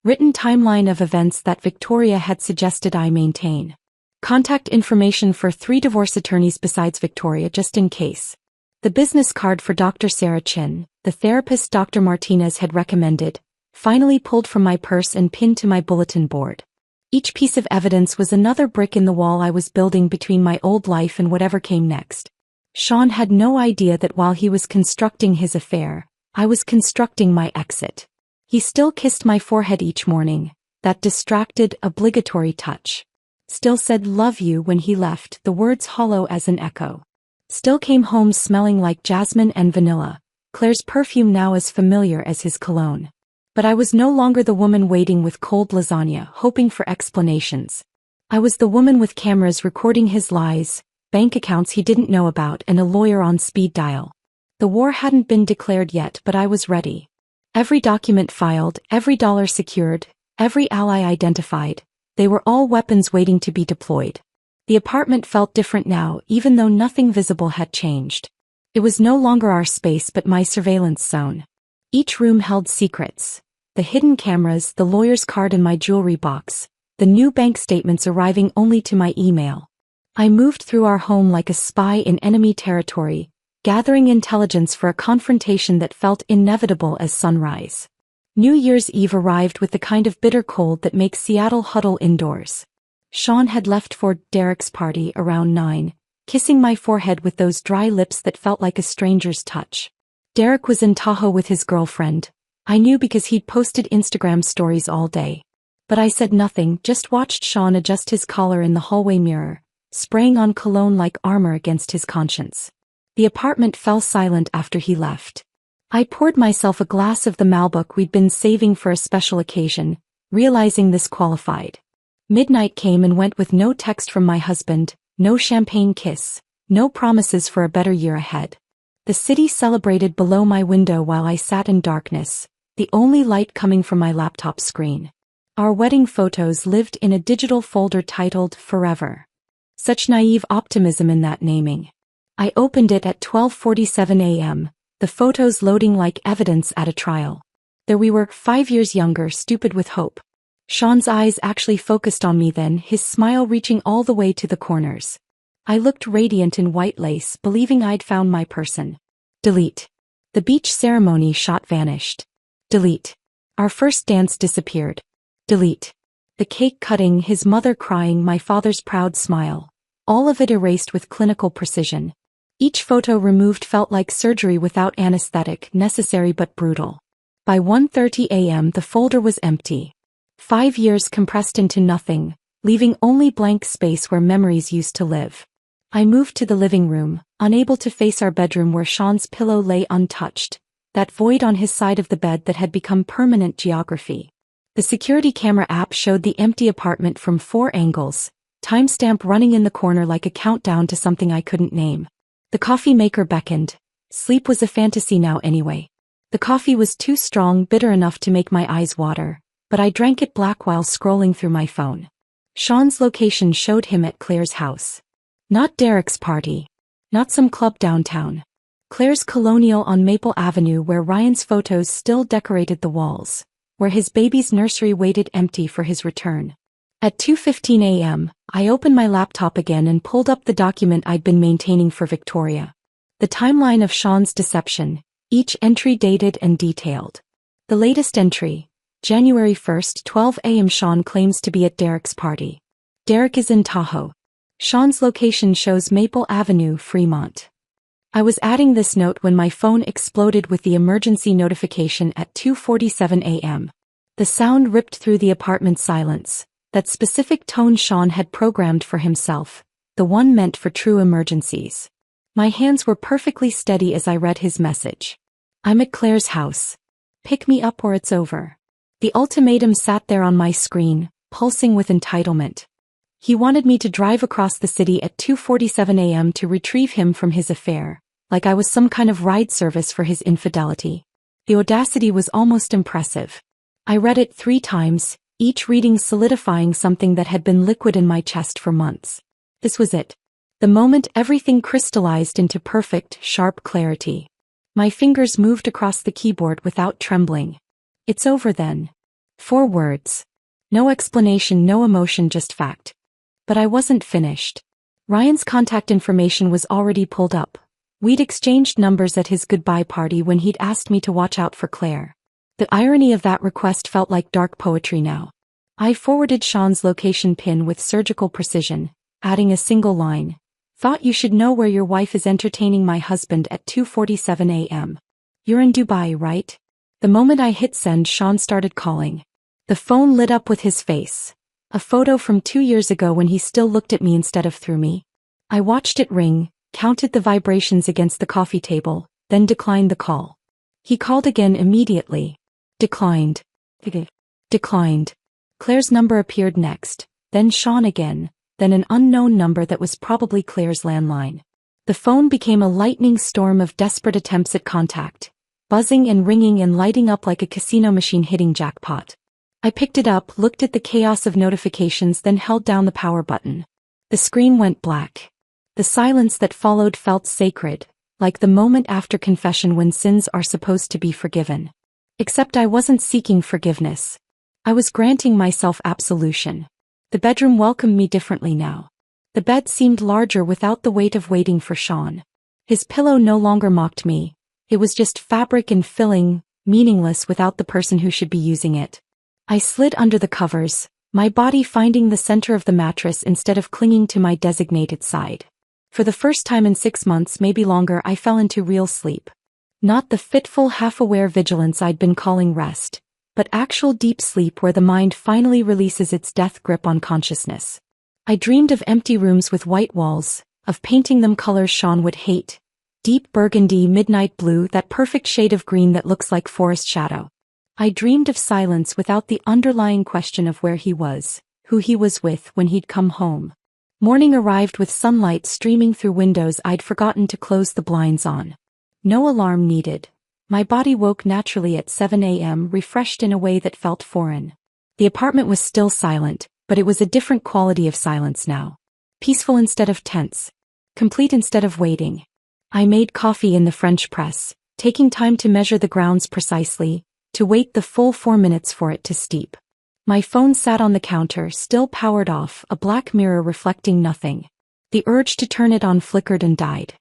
Written timeline of events that Victoria had suggested I maintain. Contact information for 3 divorce attorneys besides Victoria just in case. The business card for Dr. Sarah Chin, the therapist Dr. Martinez had recommended, finally pulled from my purse and pinned to my bulletin board. Each piece of evidence was another brick in the wall I was building between my old life and whatever came next. Sean had no idea that while he was constructing his affair, I was constructing my exit. He still kissed my forehead each morning, that distracted, obligatory touch. Still said "love you" when he left, the words hollow as an echo. Still came home smelling like jasmine and vanilla, Claire's perfume now as familiar as his cologne. But I was no longer the woman waiting with cold lasagna, hoping for explanations. I was the woman with cameras recording his lies, bank accounts he didn't know about, and a lawyer on speed dial. The war hadn't been declared yet, but I was ready. Every document filed, every dollar secured, every ally identified, they were all weapons waiting to be deployed. The apartment felt different now, even though nothing visible had changed. It was no longer our space but my surveillance zone. Each room held secrets. The hidden cameras, the lawyer's card in my jewelry box, the new bank statements arriving only to my email. I moved through our home like a spy in enemy territory, gathering intelligence for a confrontation that felt inevitable as sunrise. New Year's Eve arrived with the kind of bitter cold that makes Seattle huddle indoors. Sean had left for Derek's party around 9, kissing my forehead with those dry lips that felt like a stranger's touch. Derek was in Tahoe with his girlfriend. I knew because he'd posted Instagram stories all day. But I said nothing, just watched Sean adjust his collar in the hallway mirror, spraying on cologne like armor against his conscience. The apartment fell silent after he left. I poured myself a glass of the Malbec we'd been saving for a special occasion, realizing this qualified. Midnight came and went with no text from my husband, no champagne kiss, no promises for a better year ahead. The city celebrated below my window while I sat in darkness, the only light coming from my laptop screen. Our wedding photos lived in a digital folder titled Forever. Such naive optimism in that naming. I opened it at 12:47 a.m., the photos loading like evidence at a trial. There we were, 5 years younger, stupid with hope. Sean's eyes actually focused on me then, his smile reaching all the way to the corners. I looked radiant in white lace, believing I'd found my person. Delete. The beach ceremony shot vanished. Delete. Our first dance disappeared. Delete. The cake cutting, his mother crying, my father's proud smile. All of it erased with clinical precision. Each photo removed felt like surgery without anesthetic, necessary but brutal. By 1:30 a.m. the folder was empty. 5 years compressed into nothing, leaving only blank space where memories used to live. I moved to the living room, unable to face our bedroom where Sean's pillow lay untouched, that void on his side of the bed that had become permanent geography. The security camera app showed the empty apartment from 4 angles, timestamp running in the corner like a countdown to something I couldn't name. The coffee maker beckoned. Sleep was a fantasy now anyway. The coffee was too strong, bitter enough to make my eyes water. but I drank it black while scrolling through my phone. Sean's location showed him at Claire's house. Not Derek's party. Not some club downtown. Claire's colonial on Maple Avenue, where Ryan's photos still decorated the walls, where his baby's nursery waited empty for his return. At 2:15 a.m., I opened my laptop again and pulled up the document I'd been maintaining for Victoria. The timeline of Sean's deception, each entry dated and detailed. The latest entry, January 1st, 12 a.m. Sean claims to be at Derek's party. Derek is in Tahoe. Sean's location shows Maple Avenue, Fremont. I was adding this note when my phone exploded with the emergency notification at 2:47 a.m. The sound ripped through the apartment silence, that specific tone Sean had programmed for himself, the one meant for true emergencies. My hands were perfectly steady as I read his message. I'm at Claire's house. Pick me up or it's over. The ultimatum sat there on my screen, pulsing with entitlement. He wanted me to drive across the city at 2:47 a.m. to retrieve him from his affair, like I was some kind of ride service for his infidelity. The audacity was almost impressive. I read it 3 times, each reading solidifying something that had been liquid in my chest for months. This was it. The moment everything crystallized into perfect, sharp clarity. My fingers moved across the keyboard without trembling. It's over then. 4 words. No explanation, no emotion, just fact. But I wasn't finished. Ryan's contact information was already pulled up. We'd exchanged numbers at his goodbye party when he'd asked me to watch out for Claire. The irony of that request felt like dark poetry now. I forwarded Sean's location pin with surgical precision, adding a single line. Thought you should know where your wife is entertaining my husband at 2:47 a.m. You're in Dubai, right? The moment I hit send, Sean started calling. The phone lit up with his face. A photo from 2 years ago when he still looked at me instead of through me. I watched it ring, counted the vibrations against the coffee table, then declined the call. He called again immediately. Declined. Declined. Claire's number appeared next, then Sean again, then an unknown number that was probably Claire's landline. The phone became a lightning storm of desperate attempts at contact, buzzing and ringing and lighting up like a casino machine hitting jackpot. I picked it up, looked at the chaos of notifications, then held down the power button. The screen went black. The silence that followed felt sacred, like the moment after confession when sins are supposed to be forgiven. Except I wasn't seeking forgiveness. I was granting myself absolution. The bedroom welcomed me differently now. The bed seemed larger without the weight of waiting for Sean. His pillow no longer mocked me. It was just fabric and filling, meaningless without the person who should be using it. I slid under the covers, my body finding the center of the mattress instead of clinging to my designated side. For the first time in 6 months, maybe longer, I fell into real sleep. Not the fitful, half-aware vigilance I'd been calling rest, but actual deep sleep where the mind finally releases its death grip on consciousness. I dreamed of empty rooms with white walls, of painting them colors Sean would hate. Deep burgundy, midnight blue, that perfect shade of green that looks like forest shadow. I dreamed of silence without the underlying question of where he was, who he was with when he'd come home. Morning arrived with sunlight streaming through windows I'd forgotten to close the blinds on. No alarm needed. My body woke naturally at 7 a.m., refreshed in a way that felt foreign. The apartment was still silent, but it was a different quality of silence now. Peaceful instead of tense. Complete instead of waiting. I made coffee in the French press, taking time to measure the grounds precisely, to wait the full 4 minutes for it to steep. My phone sat on the counter, still powered off, a black mirror reflecting nothing. The urge to turn it on flickered and died.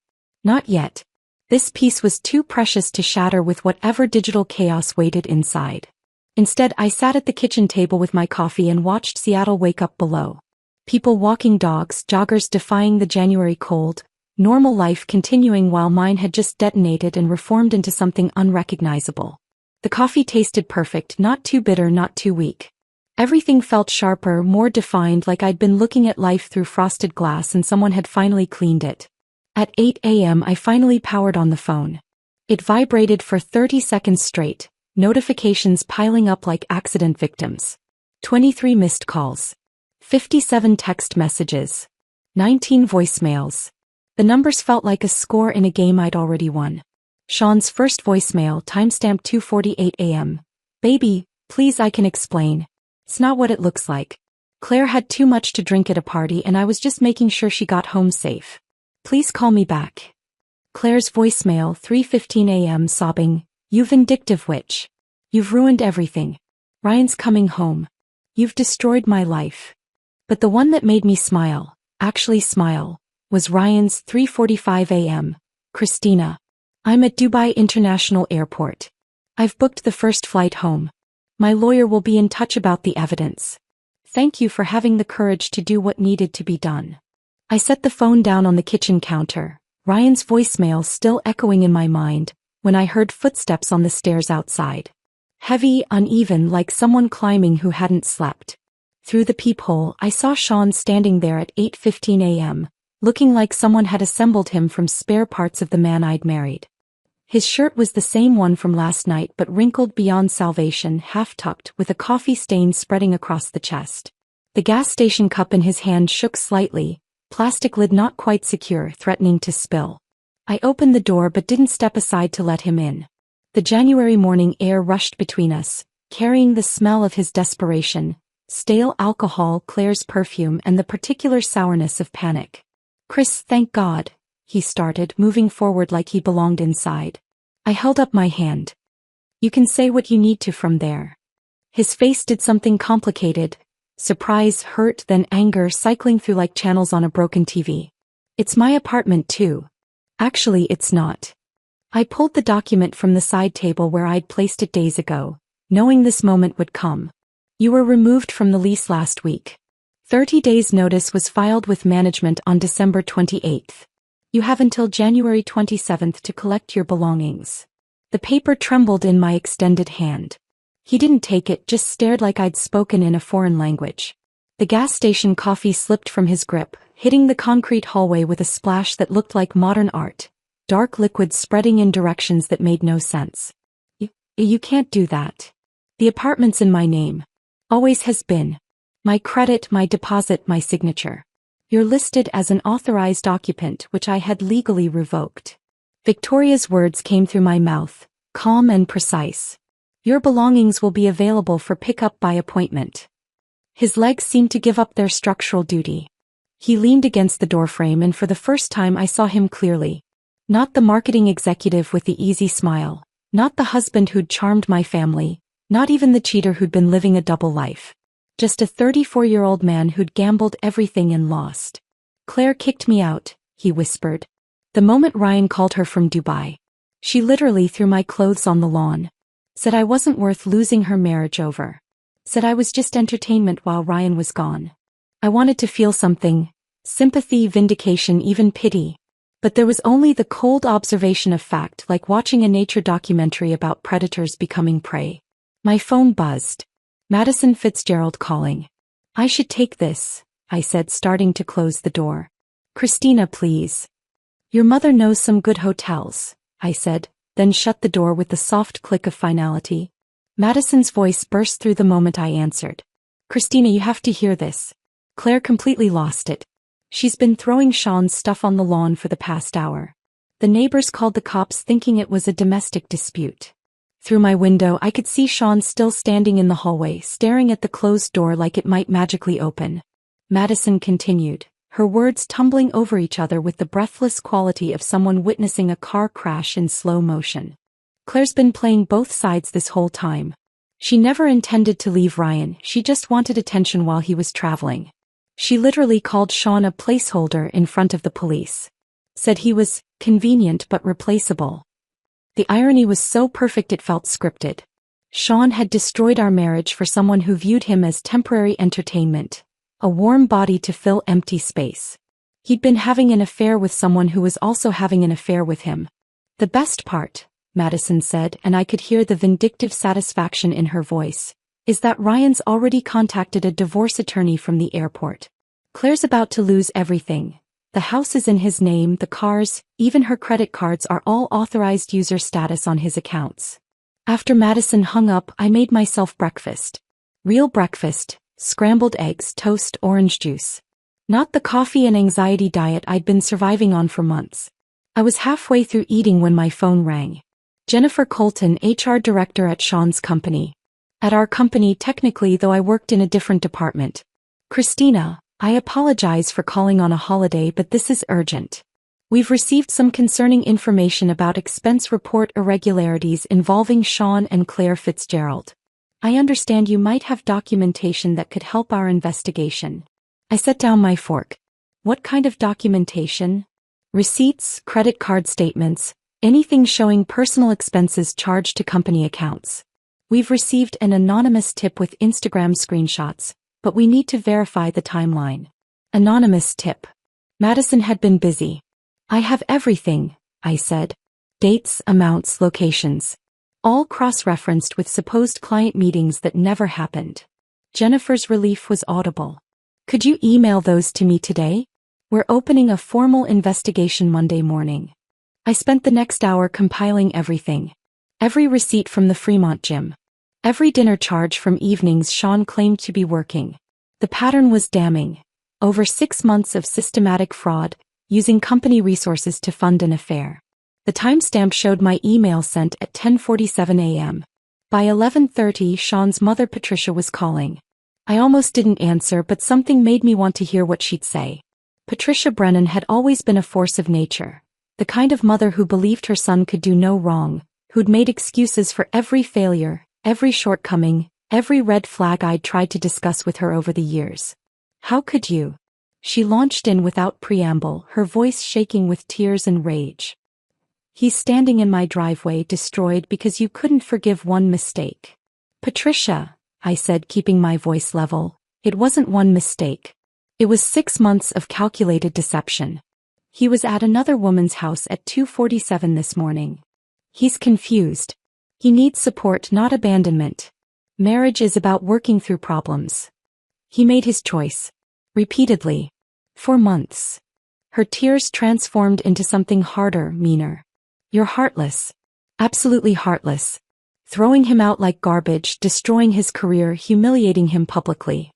Not yet. This piece was too precious to shatter with whatever digital chaos waited inside. Instead, I sat at the kitchen table with my coffee and watched Seattle wake up below. People walking dogs, joggers defying the January cold, normal life continuing while mine had just detonated and reformed into something unrecognizable. The coffee tasted perfect, not too bitter, not too weak. Everything felt sharper, more defined, like I'd been looking at life through frosted glass and someone had finally cleaned it. At 8 a.m. I finally powered on the phone. It vibrated for 30 seconds straight, notifications piling up like accident victims. 23 missed calls. 57 text messages. 19 voicemails. The numbers felt like a score in a game I'd already won. Sean's first voicemail, timestamped 2:48 a.m. Baby, Please, I can explain. It's not what it looks like. Claire had too much to drink at a party and I was just making sure she got home safe. Please call me back. Claire's voicemail, 3:15 a.m. sobbing, "You vindictive witch. You've ruined everything. Ryan's coming home. You've destroyed my life." But the one that made me smile, actually smile, was Ryan's 3:45 a.m. "Christina. I'm at Dubai International Airport. I've booked the first flight home. My lawyer will be in touch about the evidence. Thank you for having the courage to do what needed to be done." I set the phone down on the kitchen counter, Ryan's voicemail still echoing in my mind, when I heard footsteps on the stairs outside. Heavy, uneven, like someone climbing who hadn't slept. Through the peephole, I saw Sean standing there at 8:15 a.m., looking like someone had assembled him from spare parts of the man I'd married. His shirt was the same one from last night but wrinkled beyond salvation, half-tucked, with a coffee stain spreading across the chest. The gas station cup in his hand shook slightly, plastic lid not quite secure, threatening to spill. I opened the door but didn't step aside to let him in. The January morning air rushed between us, carrying the smell of his desperation, stale alcohol, Claire's perfume, and the particular sourness of panic. "Chris, thank God," he started, moving forward like he belonged inside. I held up my hand. "You can say what you need to from there." His face did something complicated. Surprise, hurt, then anger cycling through like channels on a broken TV. "It's my apartment too." "Actually, it's not." I pulled the document from the side table where I'd placed it days ago, knowing this moment would come. "You were removed from the lease last week. 30 days notice was filed with management on December 28th. You have until January 27th to collect your belongings." The paper trembled in my extended hand. He didn't take it, just stared like I'd spoken in a foreign language. The gas station coffee slipped from his grip, hitting the concrete hallway with a splash that looked like modern art, dark liquid spreading in directions that made no sense. You can't do that. The apartment's in my name. Always has been. My credit, my deposit, my signature. You're listed as an authorized occupant, which I had legally revoked." Victoria's words came through my mouth, calm and precise. "Your belongings will be available for pickup by appointment." His legs seemed to give up their structural duty. He leaned against the doorframe and for the first time I saw him clearly. Not the marketing executive with the easy smile, not the husband who'd charmed my family, not even the cheater who'd been living a double life. Just a 34-year-old man who'd gambled everything and lost. "Claire kicked me out," he whispered. "The moment Ryan called her from Dubai. She literally threw my clothes on the lawn. Said I wasn't worth losing her marriage over. Said I was just entertainment while Ryan was gone." I wanted to feel something. Sympathy, vindication, even pity. But there was only the cold observation of fact, like watching a nature documentary about predators becoming prey. My phone buzzed. Madison Fitzgerald calling. "I should take this," I said, starting to close the door. "Christina, please." "Your mother knows some good hotels," I said, then shut the door with the soft click of finality. Madison's voice burst through the moment I answered. "Christina, you have to hear this. Claire completely lost it. She's been throwing Sean's stuff on the lawn for the past hour. The neighbors called the cops thinking it was a domestic dispute." Through my window I could see Sean still standing in the hallway, staring at the closed door like it might magically open. Madison continued, her words tumbling over each other with the breathless quality of someone witnessing a car crash in slow motion. "Claire's been playing both sides this whole time. She never intended to leave Ryan, she just wanted attention while he was traveling. She literally called Sean a placeholder in front of the police. Said he was convenient but replaceable. The irony was so perfect it felt scripted. Sean had destroyed our marriage for someone who viewed him as temporary entertainment, a warm body to fill empty space. He'd been having an affair with someone who was also having an affair with him. The best part," Madison said, and I could hear the vindictive satisfaction in her voice, "is that Ryan's already contacted a divorce attorney from the airport. Claire's about to lose everything. The house is in his name, the cars, even her credit cards are all authorized user status on his accounts." After Madison hung up, I made myself breakfast. Real breakfast, scrambled eggs, toast, orange juice. Not the coffee and anxiety diet I'd been surviving on for months. I was halfway through eating when my phone rang. Jennifer Colton, HR director at Sean's company. At our company technically, though I worked in a different department. Christina, I apologize for calling on a holiday, but this is urgent. We've received some concerning information about expense report irregularities involving Sean and Claire Fitzgerald. I understand you might have documentation that could help our investigation. I set down my fork. What kind of documentation? Receipts, credit card statements, anything showing personal expenses charged to company accounts. We've received an anonymous tip with Instagram screenshots, but we need to verify the timeline. Anonymous tip. Madison had been busy. I have everything, I said. Dates, amounts, locations. All cross-referenced with supposed client meetings that never happened. Jennifer's relief was audible. Could you email those to me today? We're opening a formal investigation Monday morning. I spent the next hour compiling everything. Every receipt from the Fremont gym. Every dinner charge from evenings Sean claimed to be working. The pattern was damning. Over 6 months of systematic fraud, using company resources to fund an affair. The timestamp showed my email sent at 10:47 a.m. By 11:30, Sean's mother Patricia was calling. I almost didn't answer, but something made me want to hear what she'd say. Patricia Brennan had always been a force of nature, the kind of mother who believed her son could do no wrong, who'd made excuses for every failure, every shortcoming, every red flag I'd tried to discuss with her over the years. How could you? She launched in without preamble, her voice shaking with tears and rage. He's standing in my driveway destroyed because you couldn't forgive one mistake. Patricia, I said, keeping my voice level, it wasn't one mistake. It was 6 months of calculated deception. He was at another woman's house at 2:47 this morning. He's confused. He needs support, not abandonment. Marriage is about working through problems. He made his choice. Repeatedly. For months. Her tears transformed into something harder, meaner. You're heartless. Absolutely heartless. Throwing him out like garbage, destroying his career, humiliating him publicly.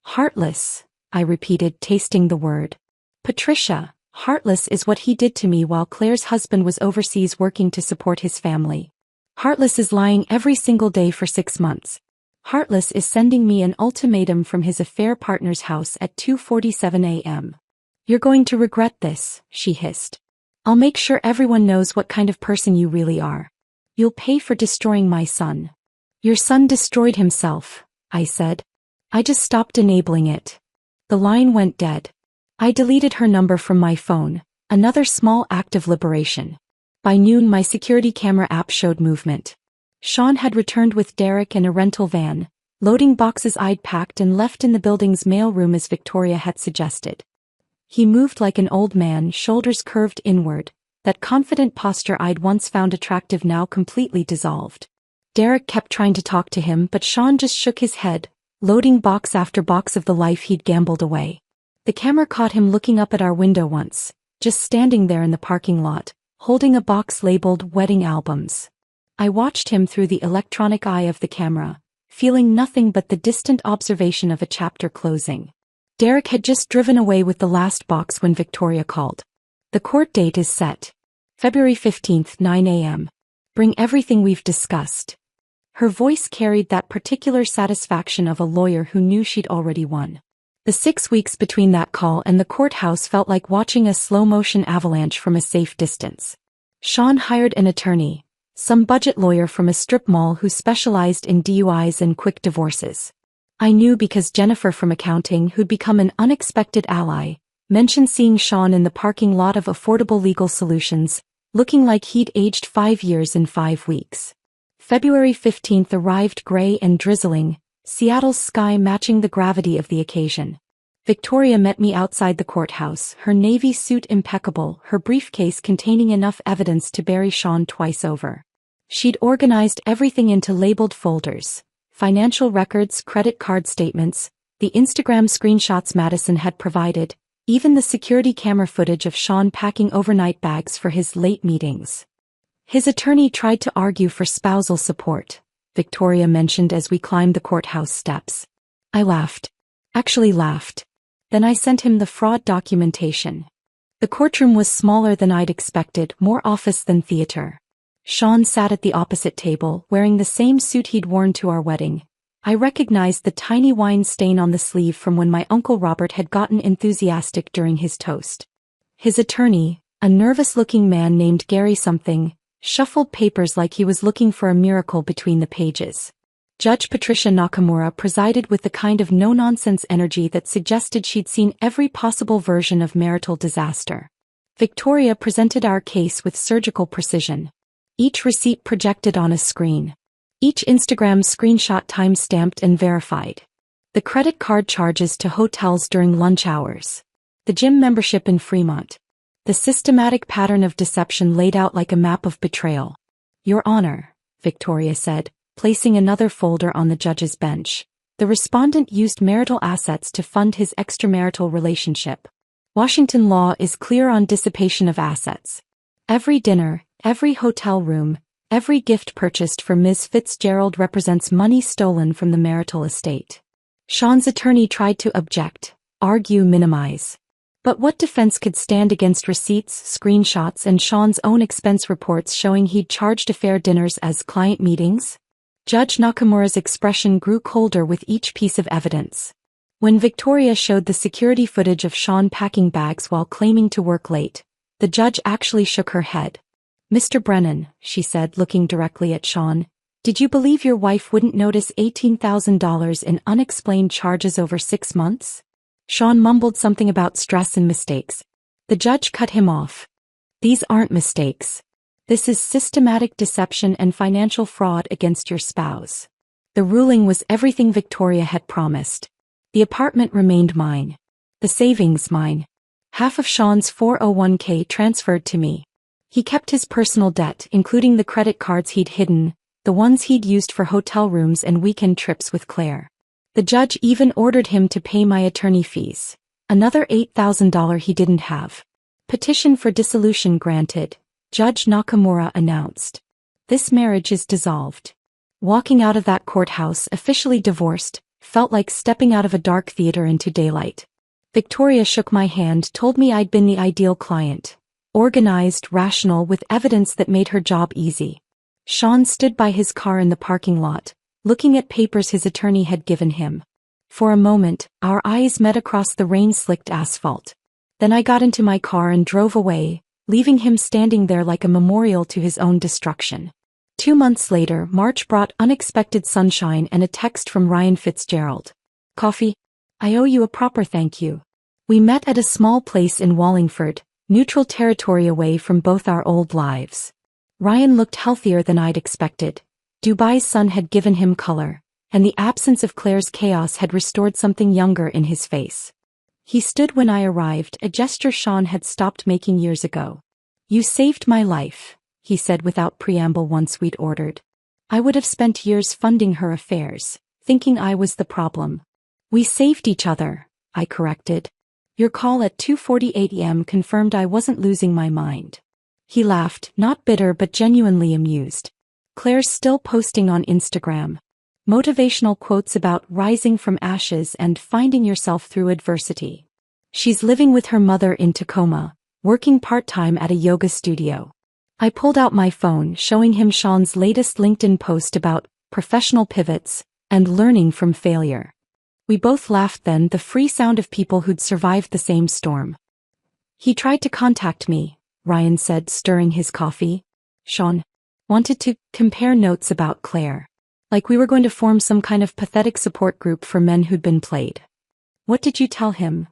Heartless, I repeated, tasting the word. Patricia, heartless is what he did to me while Claire's husband was overseas working to support his family. Heartless is lying every single day for 6 months. Heartless is sending me an ultimatum from his affair partner's house at 2:47 a.m. You're going to regret this, she hissed. I'll make sure everyone knows what kind of person you really are. You'll pay for destroying my son. Your son destroyed himself, I said. I just stopped enabling it. The line went dead. I deleted her number from my phone, another small act of liberation. By noon my security camera app showed movement. Sean had returned with Derek and a rental van, loading boxes I'd packed and left in the building's mailroom as Victoria had suggested. He moved like an old man, shoulders curved inward, that confident posture I'd once found attractive now completely dissolved. Derek kept trying to talk to him, but Sean just shook his head, loading box after box of the life he'd gambled away. The camera caught him looking up at our window once, just standing there in the parking lot, holding a box labeled Wedding Albums. I watched him through the electronic eye of the camera, feeling nothing but the distant observation of a chapter closing. Derek had just driven away with the last box when Victoria called. The court date is set. February 15th, 9 a.m. Bring everything we've discussed. Her voice carried that particular satisfaction of a lawyer who knew she'd already won. The 6 weeks between that call and the courthouse felt like watching a slow-motion avalanche from a safe distance. Sean hired an attorney, some budget lawyer from a strip mall who specialized in DUIs and quick divorces. I knew because Jennifer from accounting, who'd become an unexpected ally, mentioned seeing Sean in the parking lot of Affordable Legal Solutions, looking like he'd aged 5 years in 5 weeks. February 15th arrived gray and drizzling, Seattle's sky matching the gravity of the occasion. Victoria met me outside the courthouse, her navy suit impeccable, her briefcase containing enough evidence to bury Sean twice over. She'd organized everything into labeled folders: financial records, credit card statements, the Instagram screenshots Madison had provided, even the security camera footage of Sean packing overnight bags for his late meetings. His attorney tried to argue for spousal support, Victoria mentioned as we climbed the courthouse steps. I laughed. Actually laughed. Then I sent him the fraud documentation. The courtroom was smaller than I'd expected, more office than theater. Sean sat at the opposite table, wearing the same suit he'd worn to our wedding, I recognized the tiny wine stain on the sleeve from when my Uncle Robert had gotten enthusiastic during his toast. His attorney, a nervous-looking man named Gary something, shuffled papers like he was looking for a miracle between the pages. Judge Patricia Nakamura presided with the kind of no-nonsense energy that suggested she'd seen every possible version of marital disaster. Victoria presented our case with surgical precision. Each receipt projected on a screen. Each Instagram screenshot time-stamped and verified. The credit card charges to hotels during lunch hours. The gym membership in Fremont. The systematic pattern of deception laid out like a map of betrayal. Your Honor, Victoria said, placing another folder on the judge's bench. The respondent used marital assets to fund his extramarital relationship. Washington law is clear on dissipation of assets. Every dinner, every hotel room, every gift purchased for Ms. Fitzgerald represents money stolen from the marital estate. Sean's attorney tried to object, argue, minimize. But what defense could stand against receipts, screenshots, and Sean's own expense reports showing he'd charged affair dinners as client meetings? Judge Nakamura's expression grew colder with each piece of evidence. When Victoria showed the security footage of Sean packing bags while claiming to work late, the judge actually shook her head. Mr. Brennan, she said, looking directly at Sean, did you believe your wife wouldn't notice $18,000 in unexplained charges over 6 months? Sean mumbled something about stress and mistakes. The judge cut him off. These aren't mistakes. This is systematic deception and financial fraud against your spouse. The ruling was everything Victoria had promised. The apartment remained mine. The savings mine. Half of Sean's 401k transferred to me. He kept his personal debt, including the credit cards he'd hidden, the ones he'd used for hotel rooms and weekend trips with Claire. The judge even ordered him to pay my attorney fees. Another $8,000 he didn't have. Petition for dissolution granted, Judge Nakamura announced. This marriage is dissolved. Walking out of that courthouse officially divorced, felt like stepping out of a dark theater into daylight. Victoria shook my hand, told me I'd been the ideal client. Organized, rational, with evidence that made her job easy. Sean stood by his car in the parking lot, looking at papers his attorney had given him. For a moment, our eyes met across the rain-slicked asphalt. Then I got into my car and drove away, leaving him standing there like a memorial to his own destruction. 2 months later, March brought unexpected sunshine and a text from Ryan Fitzgerald. Coffee? I owe you a proper thank you. We met at a small place in Wallingford, neutral territory away from both our old lives. Ryan looked healthier than I'd expected. Dubai's sun had given him color, and the absence of Claire's chaos had restored something younger in his face. He stood when I arrived, a gesture Sean had stopped making years ago. You saved my life, he said without preamble once we'd ordered. I would have spent years funding her affairs, thinking I was the problem. We saved each other, I corrected. Your call at 2:48 a.m. confirmed I wasn't losing my mind. He laughed, not bitter but genuinely amused. Claire's still posting on Instagram. Motivational quotes about rising from ashes and finding yourself through adversity. She's living with her mother in Tacoma, working part-time at a yoga studio. I pulled out my phone, showing him Sean's latest LinkedIn post about professional pivots and learning from failure. We both laughed then, the free sound of people who'd survived the same storm. He tried to contact me, Ryan said, stirring his coffee. Sean wanted to compare notes about Claire. Like we were going to form some kind of pathetic support group for men who'd been played. What did you tell him?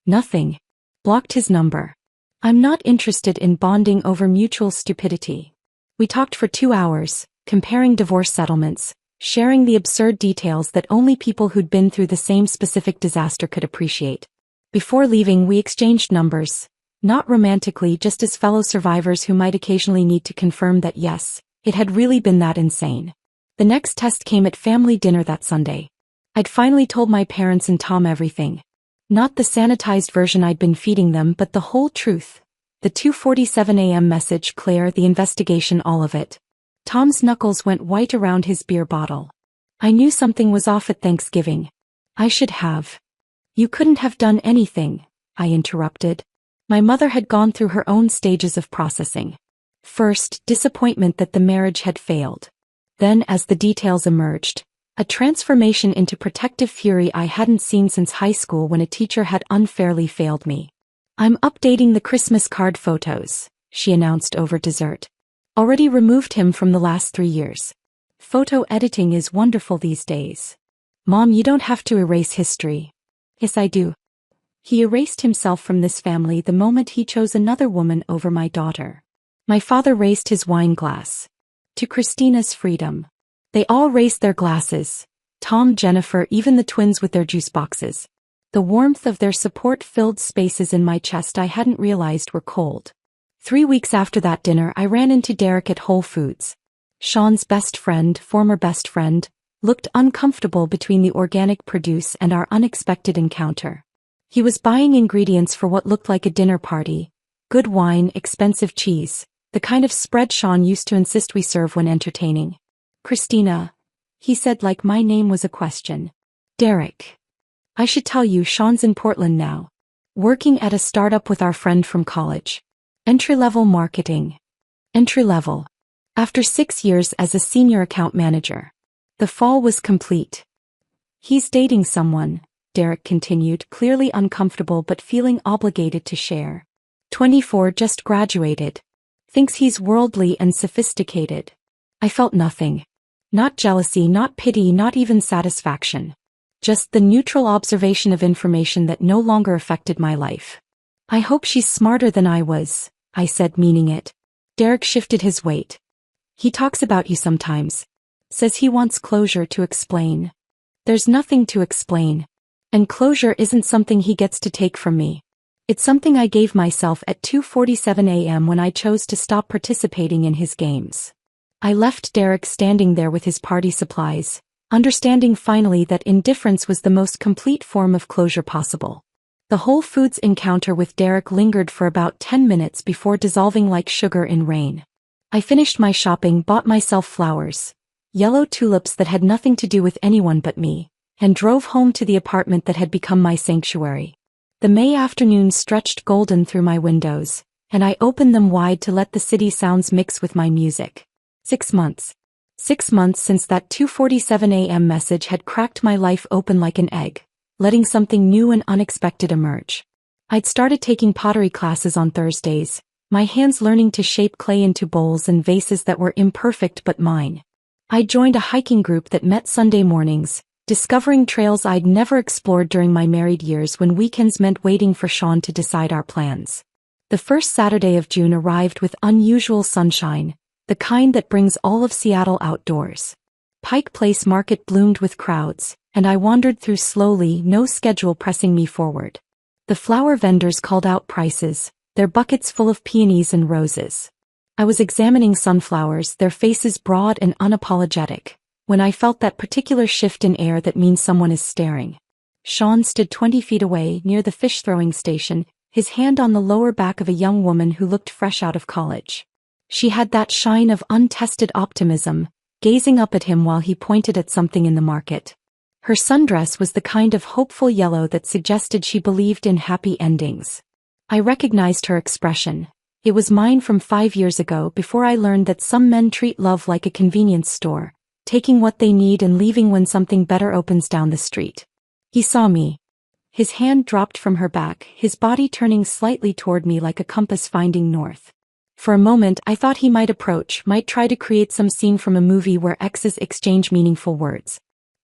Nothing. Blocked his number. I'm not interested in bonding over mutual stupidity. We talked for 2 hours, comparing divorce settlements, sharing the absurd details that only people who'd been through the same specific disaster could appreciate. Before leaving, we exchanged numbers, not romantically, just as fellow survivors who might occasionally need to confirm that yes, it had really been that insane. The next test came at family dinner that Sunday. I'd finally told my parents and Tom everything. Not the sanitized version I'd been feeding them, but the whole truth. The 2:47 a.m. message, Claire, the investigation, all of it. Tom's knuckles went white around his beer bottle. I knew something was off at Thanksgiving. I should have. You couldn't have done anything, I interrupted. My mother had gone through her own stages of processing. First, disappointment that the marriage had failed. Then, as the details emerged, A transformation into protective fury I hadn't seen since high school when a teacher had unfairly failed me. "I'm updating the Christmas card photos," she announced over dessert. "Already removed him from the last 3 years. Photo editing is wonderful these days. Mom, you don't have to erase history." "Yes, I do." He erased himself from this family the moment he chose another woman over my daughter. My father raised his wine glass. "To Christina's freedom." They all raised their glasses. Tom, Jennifer, even the twins with their juice boxes. The warmth of their support filled spaces in my chest I hadn't realized were cold. 3 weeks after that dinner, I ran into Derek at Whole Foods. Sean's best friend, former best friend, looked uncomfortable between the organic produce and our unexpected encounter. He was buying ingredients for what looked like a dinner party. Good wine, expensive cheese, the kind of spread Sean used to insist we serve when entertaining. "Christina," he said like my name was a question. "Derek. I should tell you, Sean's in Portland now. Working at a startup with our friend from college. Entry-level marketing." Entry-level. After 6 years as a senior account manager. The fall was complete. "He's dating someone," Derek continued, clearly uncomfortable but feeling obligated to share. 24, just graduated. Thinks he's worldly and sophisticated. I felt nothing. Not jealousy, not pity, not even satisfaction. Just the neutral observation of information that no longer affected my life. "I hope she's smarter than I was," I said, meaning it. Derek shifted his weight. "He talks about you sometimes. Says he wants closure to explain." "There's nothing to explain. And closure isn't something he gets to take from me. It's something I gave myself at 2:47 a.m. when I chose to stop participating in his games." I left Derek standing there with his party supplies, understanding finally that indifference was the most complete form of closure possible. The Whole Foods encounter with Derek lingered for about 10 minutes before dissolving like sugar in rain. I finished my shopping, bought myself flowers, yellow tulips that had nothing to do with anyone but me, and drove home to the apartment that had become my sanctuary. The May afternoon stretched golden through my windows, and I opened them wide to let the city sounds mix with my music. 6 months. 6 months since that 2:47 a.m. message had cracked my life open like an egg, letting something new and unexpected emerge. I'd started taking pottery classes on Thursdays, my hands learning to shape clay into bowls and vases that were imperfect but mine. I joined a hiking group that met Sunday mornings, discovering trails I'd never explored during my married years when weekends meant waiting for Sean to decide our plans. The first Saturday of June arrived with unusual sunshine, the kind that brings all of Seattle outdoors. Pike Place Market bloomed with crowds, and I wandered through slowly, no schedule pressing me forward. The flower vendors called out prices, their buckets full of peonies and roses. I was examining sunflowers, their faces broad and unapologetic, when I felt that particular shift in air that means someone is staring. Sean stood 20 feet away, near the fish-throwing station, his hand on the lower back of a young woman who looked fresh out of college. She had that shine of untested optimism, gazing up at him while he pointed at something in the market. Her sundress was the kind of hopeful yellow that suggested she believed in happy endings. I recognized her expression. It was mine from 5 years ago, before I learned that some men treat love like a convenience store, taking what they need and leaving when something better opens down the street. He saw me. His hand dropped from her back, his body turning slightly toward me like a compass finding north. For a moment I thought he might approach, might try to create some scene from a movie where exes exchange meaningful words.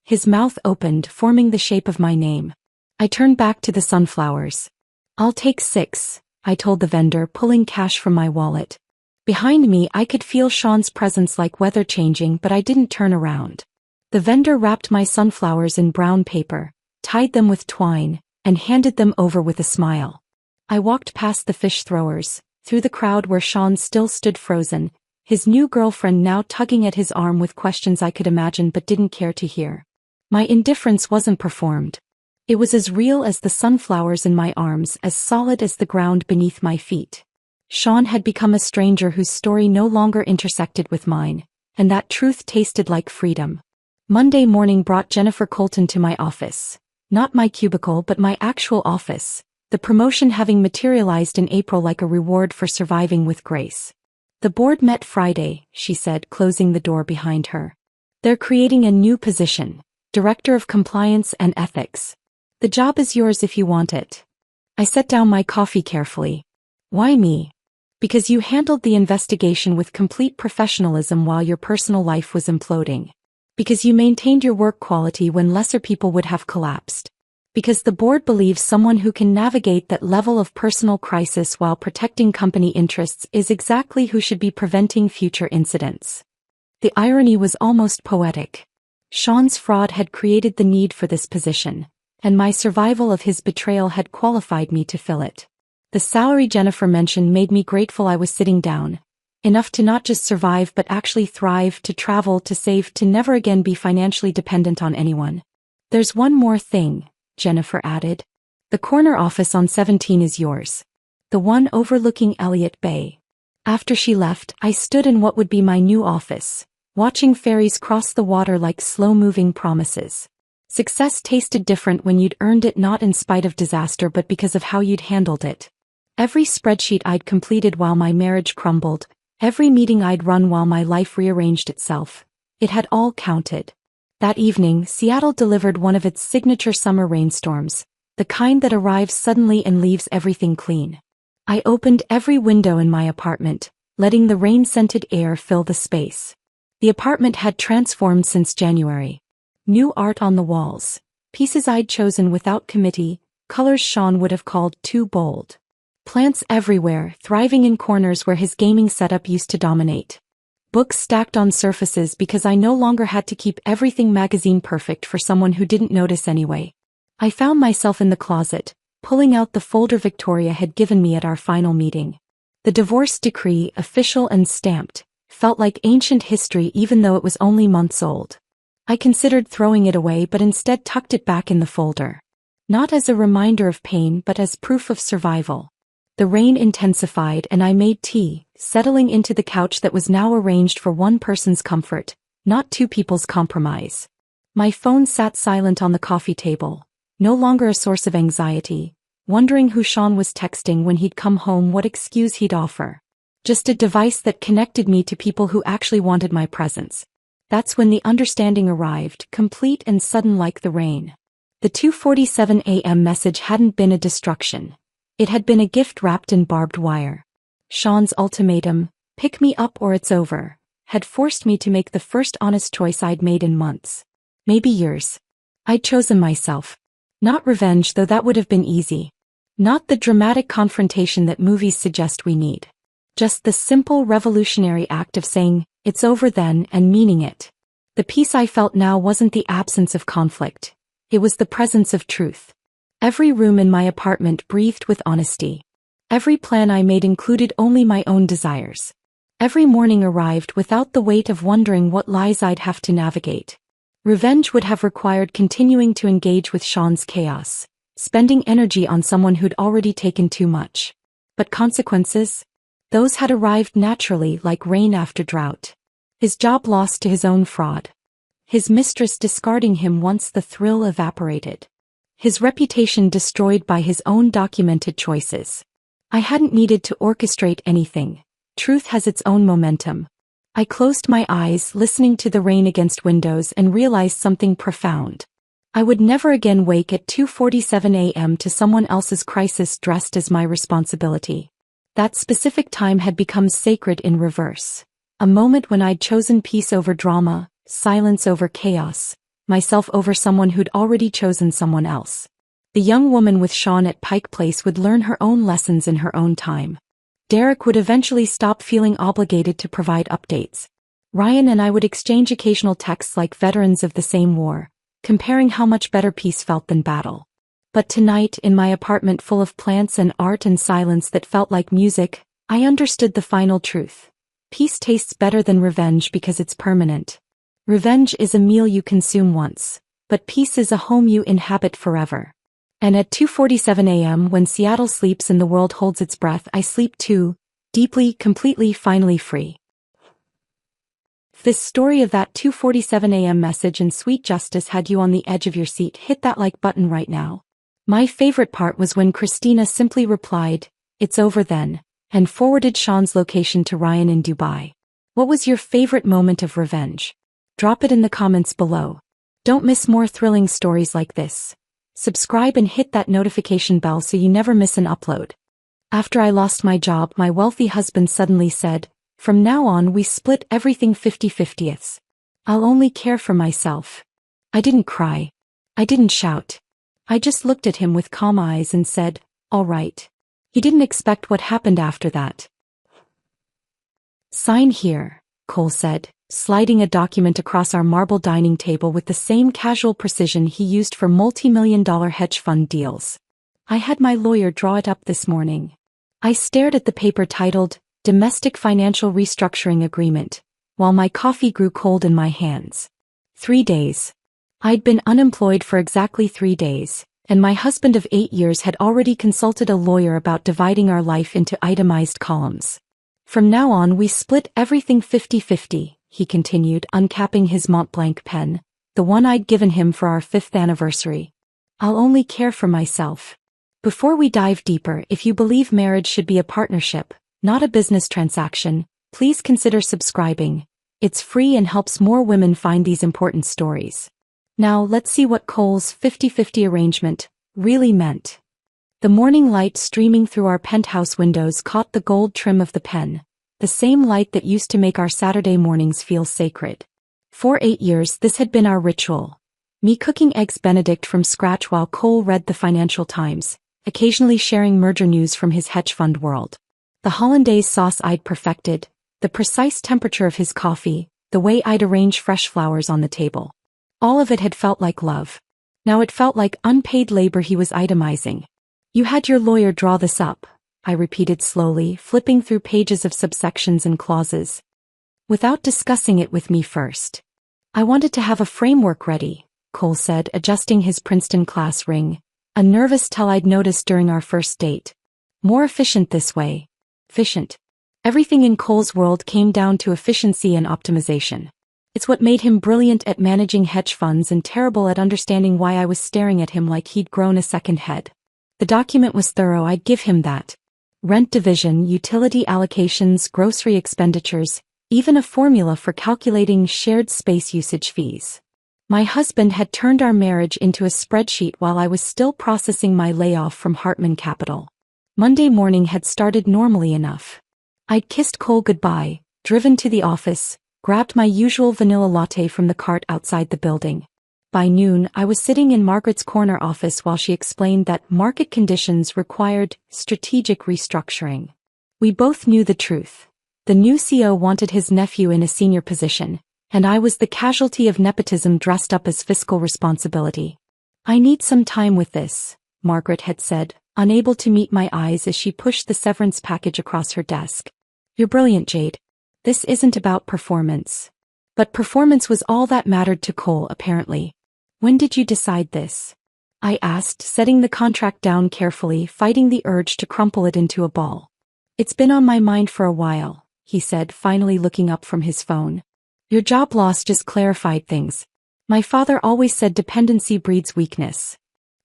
His mouth opened, forming the shape of my name. I turned back to the sunflowers. "I'll take 6, I told the vendor, pulling cash from my wallet. Behind me I could feel Sean's presence like weather changing, but I didn't turn around. The vendor wrapped my sunflowers in brown paper, tied them with twine, and handed them over with a smile. I walked past the fish throwers, through the crowd where Sean still stood frozen, his new girlfriend now tugging at his arm with questions I could imagine but didn't care to hear. My indifference wasn't performed. It was as real as the sunflowers in my arms, as solid as the ground beneath my feet. Sean had become a stranger whose story no longer intersected with mine, and that truth tasted like freedom. Monday morning brought Jennifer Colton to my office. Not my cubicle but my actual office, the promotion having materialized in April like a reward for surviving with grace. "The board met Friday," she said, closing the door behind her. "They're creating a new position, Director of Compliance and Ethics. The job is yours if you want it. I set down my coffee carefully. Why me? Because you handled the investigation with complete professionalism while your personal life was imploding. Because you maintained your work quality when lesser people would have collapsed. Because the board believes someone who can navigate that level of personal crisis while protecting company interests is exactly who should be preventing future incidents. The irony was almost poetic. Sean's fraud had created the need for this position, and my survival of his betrayal had qualified me to fill it. The salary Jennifer mentioned made me grateful I was sitting down, enough to not just survive but actually thrive, to travel, to save, to never again be financially dependent on anyone. There's one more thing, Jennifer added. The corner office on 17 is yours. The one overlooking Elliott Bay. After she left, I stood in what would be my new office, watching ferries cross the water like slow-moving promises. Success tasted different when you'd earned it, not in spite of disaster but because of how you'd handled it. Every spreadsheet I'd completed while my marriage crumbled, every meeting I'd run while my life rearranged itself, it had all counted. That evening, Seattle delivered one of its signature summer rainstorms, the kind that arrives suddenly and leaves everything clean. I opened every window in my apartment, letting the rain-scented air fill the space. The apartment had transformed since January. New art on the walls, pieces I'd chosen without committee, colors Sean would have called too bold. Plants everywhere, thriving in corners where his gaming setup used to dominate. Books stacked on surfaces because I no longer had to keep everything magazine perfect for someone who didn't notice anyway. I found myself in the closet, pulling out the folder Victoria had given me at our final meeting. The divorce decree, official and stamped, felt like ancient history even though it was only months old. I considered throwing it away but instead tucked it back in the folder. Not as a reminder of pain but as proof of survival. The rain intensified and I made tea, settling into the couch that was now arranged for one person's comfort, not two people's compromise. My phone sat silent on the coffee table, no longer a source of anxiety, wondering who Sean was texting when he'd come home, what excuse he'd offer. Just a device that connected me to people who actually wanted my presence. That's when the understanding arrived, complete and sudden like the rain. The 2:47 a.m. message hadn't been a destruction. It had been a gift wrapped in barbed wire. Sean's ultimatum, pick me up or it's over, had forced me to make the first honest choice I'd made in months. Maybe years. I'd chosen myself. Not revenge, though that would have been easy. Not the dramatic confrontation that movies suggest we need. Just the simple revolutionary act of saying, it's over then, and meaning it. The peace I felt now wasn't the absence of conflict. It was the presence of truth. Every room in my apartment breathed with honesty. Every plan I made included only my own desires. Every morning arrived without the weight of wondering what lies I'd have to navigate. Revenge would have required continuing to engage with Sean's chaos, spending energy on someone who'd already taken too much. But consequences? Those had arrived naturally, like rain after drought. His job lost to his own fraud. His mistress discarding him once the thrill evaporated. His reputation destroyed by his own documented choices. I hadn't needed to orchestrate anything. Truth has its own momentum. I closed my eyes, listening to the rain against windows, and realized something profound. I would never again wake at 2:47 a.m. to someone else's crisis dressed as my responsibility. That specific time had become sacred in reverse. A moment when I'd chosen peace over drama, silence over chaos, myself over someone who'd already chosen someone else. The young woman with Sean at Pike Place would learn her own lessons in her own time. Derek would eventually stop feeling obligated to provide updates. Ryan and I would exchange occasional texts like veterans of the same war, comparing how much better peace felt than battle. But tonight, in my apartment full of plants and art and silence that felt like music, I understood the final truth. Peace tastes better than revenge because it's permanent. Revenge is a meal you consume once, but peace is a home you inhabit forever. And at 2:47 a.m., when Seattle sleeps and the world holds its breath, I sleep too, deeply, completely, finally free. This story of that 2:47 a.m. message and sweet justice had you on the edge of your seat. Hit that like button right now. My favorite part was when Christina simply replied, "It's over then," and forwarded Sean's location to Ryan in Dubai. What was your favorite moment of revenge? Drop it in the comments below. Don't miss more thrilling stories like this. Subscribe and hit that notification bell so you never miss an upload. After I lost my job, my wealthy husband suddenly said, "From now on we split everything 50-50ths. I'll only care for myself." I didn't cry. I didn't shout. I just looked at him with calm eyes and said, "All right." He didn't expect what happened after that. "Sign here," Cole said, sliding a document across our marble dining table with the same casual precision he used for multi-million-dollar hedge fund deals. I had my lawyer draw it up this morning. I stared at the paper titled, Domestic Financial Restructuring Agreement, while my coffee grew cold in my hands. 3 days. I'd been unemployed for exactly 3 days, and my husband of 8 years had already consulted a lawyer about dividing our life into itemized columns. "From now on we split everything 50-50, he continued, uncapping his Mont Blanc pen, the one I'd given him for our 5th anniversary. "I'll only care for myself." Before we dive deeper, if you believe marriage should be a partnership, not a business transaction, please consider subscribing. It's free and helps more women find these important stories. Now let's see what Cole's 50-50 arrangement really meant. The morning light streaming through our penthouse windows caught the gold trim of the pen, the same light that used to make our Saturday mornings feel sacred. For 8 years this had been our ritual. Me cooking eggs Benedict from scratch while Cole read the Financial Times, occasionally sharing merger news from his hedge fund world. The hollandaise sauce I'd perfected, the precise temperature of his coffee, the way I'd arrange fresh flowers on the table. All of it had felt like love. Now it felt like unpaid labor he was itemizing. "You had your lawyer draw this up," I repeated slowly, flipping through pages of subsections and clauses. "Without discussing it with me first." "I wanted to have a framework ready," Cole said, adjusting his Princeton class ring, a nervous tell I'd noticed during our first date. "More efficient this way." Efficient. Everything in Cole's world came down to efficiency and optimization. It's what made him brilliant at managing hedge funds and terrible at understanding why I was staring at him like he'd grown a second head. The document was thorough, I'd give him that. Rent division, utility allocations, grocery expenditures, even a formula for calculating shared space usage fees. My husband had turned our marriage into a spreadsheet while I was still processing my layoff from Hartman Capital. Monday morning had started normally enough. I'd kissed Cole goodbye, driven to the office, grabbed my usual vanilla latte from the cart outside the building. By noon, I was sitting in Margaret's corner office while she explained that market conditions required strategic restructuring. We both knew the truth. The new CEO wanted his nephew in a senior position, and I was the casualty of nepotism dressed up as fiscal responsibility. "I need some time with this," Margaret had said, unable to meet my eyes as she pushed the severance package across her desk. "You're brilliant, Jade. This isn't about performance." But performance was all that mattered to Cole, apparently. "When did you decide this?" I asked, setting the contract down carefully, fighting the urge to crumple it into a ball. "It's been on my mind for a while," he said, finally looking up from his phone. "Your job loss just clarified things. My father always said dependency breeds weakness."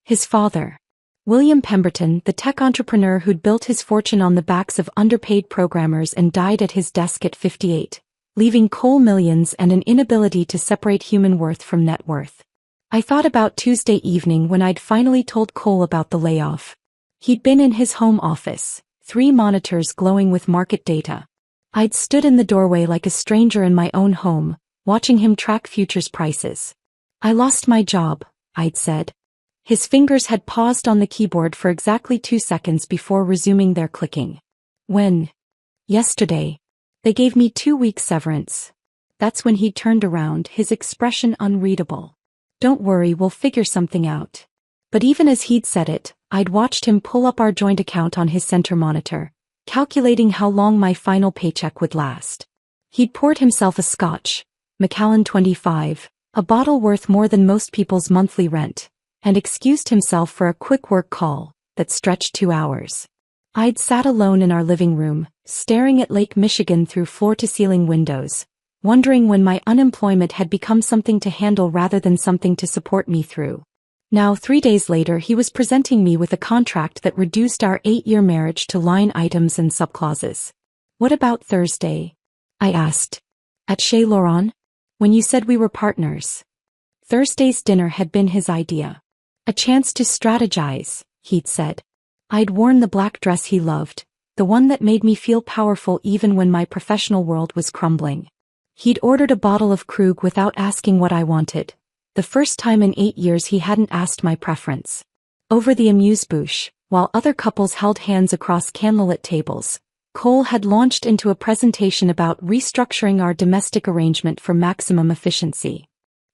His father. William Pemberton, the tech entrepreneur who'd built his fortune on the backs of underpaid programmers and died at his desk at 58, leaving Cole millions and an inability to separate human worth from net worth. I thought about Tuesday evening when I'd finally told Cole about the layoff. He'd been in his home office, 3 monitors glowing with market data. I'd stood in the doorway like a stranger in my own home, watching him track futures prices. "I lost my job," I'd said. His fingers had paused on the keyboard for exactly 2 seconds before resuming their clicking. "When?" "Yesterday. They gave me 2 weeks severance." That's when he turned around, his expression unreadable. "Don't worry, we'll figure something out." But even as he'd said it, I'd watched him pull up our joint account on his center monitor, calculating how long my final paycheck would last. He'd poured himself a scotch, Macallan 25, a bottle worth more than most people's monthly rent, and excused himself for a quick work call that stretched 2 hours. I'd sat alone in our living room, staring at Lake Michigan through floor-to-ceiling windows, wondering when my unemployment had become something to handle rather than something to support me through. Now 3 days later he was presenting me with a contract that reduced our 8-year marriage to line items and subclauses. "What about Thursday?" I asked. "At Chez Laurent? When you said we were partners?" Thursday's dinner had been his idea. A chance to strategize, he'd said. I'd worn the black dress he loved, the one that made me feel powerful even when my professional world was crumbling. He'd ordered a bottle of Krug without asking what I wanted. The first time in 8 years he hadn't asked my preference. Over the amuse-bouche, while other couples held hands across candlelit tables, Cole had launched into a presentation about restructuring our domestic arrangement for maximum efficiency.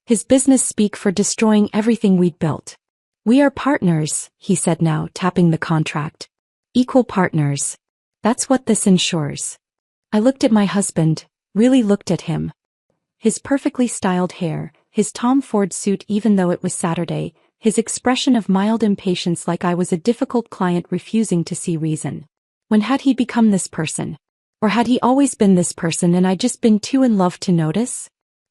His business speak for destroying everything we'd built. We are partners, he said now, tapping the contract. Equal partners. That's what this ensures. I looked at my husband, really looked at him. His perfectly styled hair, his Tom Ford suit even though it was Saturday, his expression of mild impatience like I was a difficult client refusing to see reason. When had he become this person? Or had he always been this person and I'd just been too in love to notice?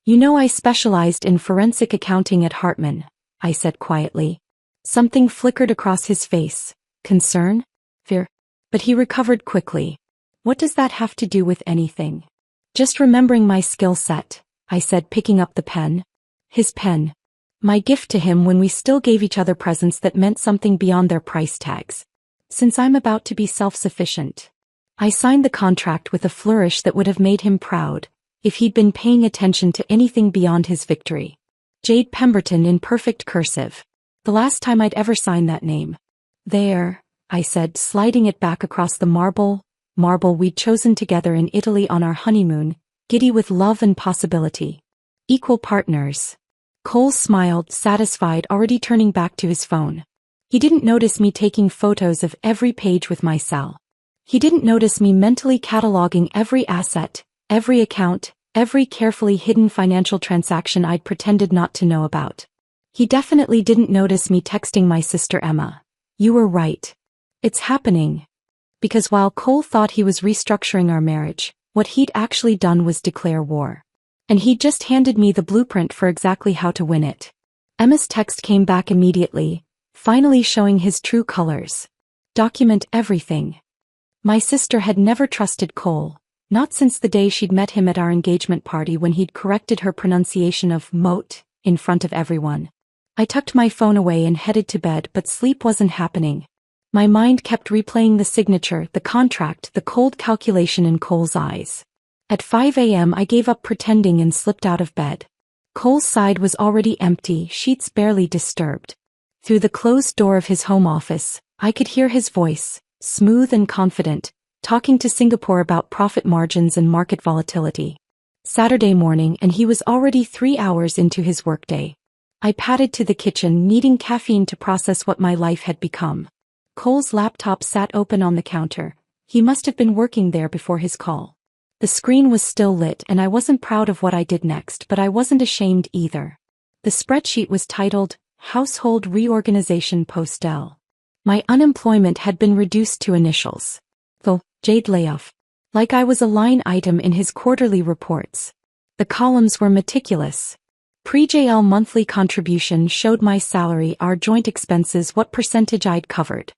You know, I specialized in forensic accounting at Hartman, I said quietly. Something flickered across his face. Concern? Fear? But he recovered quickly. What does that have to do with anything? Just remembering my skill set, I said, picking up the pen. His pen. My gift to him when we still gave each other presents that meant something beyond their price tags. Since I'm about to be self-sufficient. I signed the contract with a flourish that would have made him proud, if he'd been paying attention to anything beyond his victory. Jade Pemberton in perfect cursive. The last time I'd ever signed that name. There, I said, sliding it back across the marble we'd chosen together in Italy on our honeymoon, giddy with love and possibility. Equal partners. Cole smiled, satisfied, already turning back to his phone. He didn't notice me taking photos of every page with my cell. He didn't notice me mentally cataloging every asset, every account, every carefully hidden financial transaction I'd pretended not to know about. He definitely didn't notice me texting my sister Emma. You were right. It's happening. Because while Cole thought he was restructuring our marriage, what he'd actually done was declare war. And he'd just handed me the blueprint for exactly how to win it. Emma's text came back immediately, finally showing his true colors. Document everything. My sister had never trusted Cole, not since the day she'd met him at our engagement party when he'd corrected her pronunciation of moat in front of everyone. I tucked my phone away and headed to bed, but sleep wasn't happening. My mind kept replaying the signature, the contract, the cold calculation in Cole's eyes. At 5 a.m. I gave up pretending and slipped out of bed. Cole's side was already empty, sheets barely disturbed. Through the closed door of his home office, I could hear his voice, smooth and confident, talking to Singapore about profit margins and market volatility. Saturday morning and he was already 3 hours into his workday. I padded to the kitchen, needing caffeine to process what my life had become. Cole's laptop sat open on the counter. He must have been working there before his call. The screen was still lit and I wasn't proud of what I did next, but I wasn't ashamed either. The spreadsheet was titled, Household Reorganization Postel. My unemployment had been reduced to initials. The Jade layoff. Like I was a line item in his quarterly reports. The columns were meticulous. Pre-JL monthly contribution showed my salary, our joint expenses, what percentage I'd covered.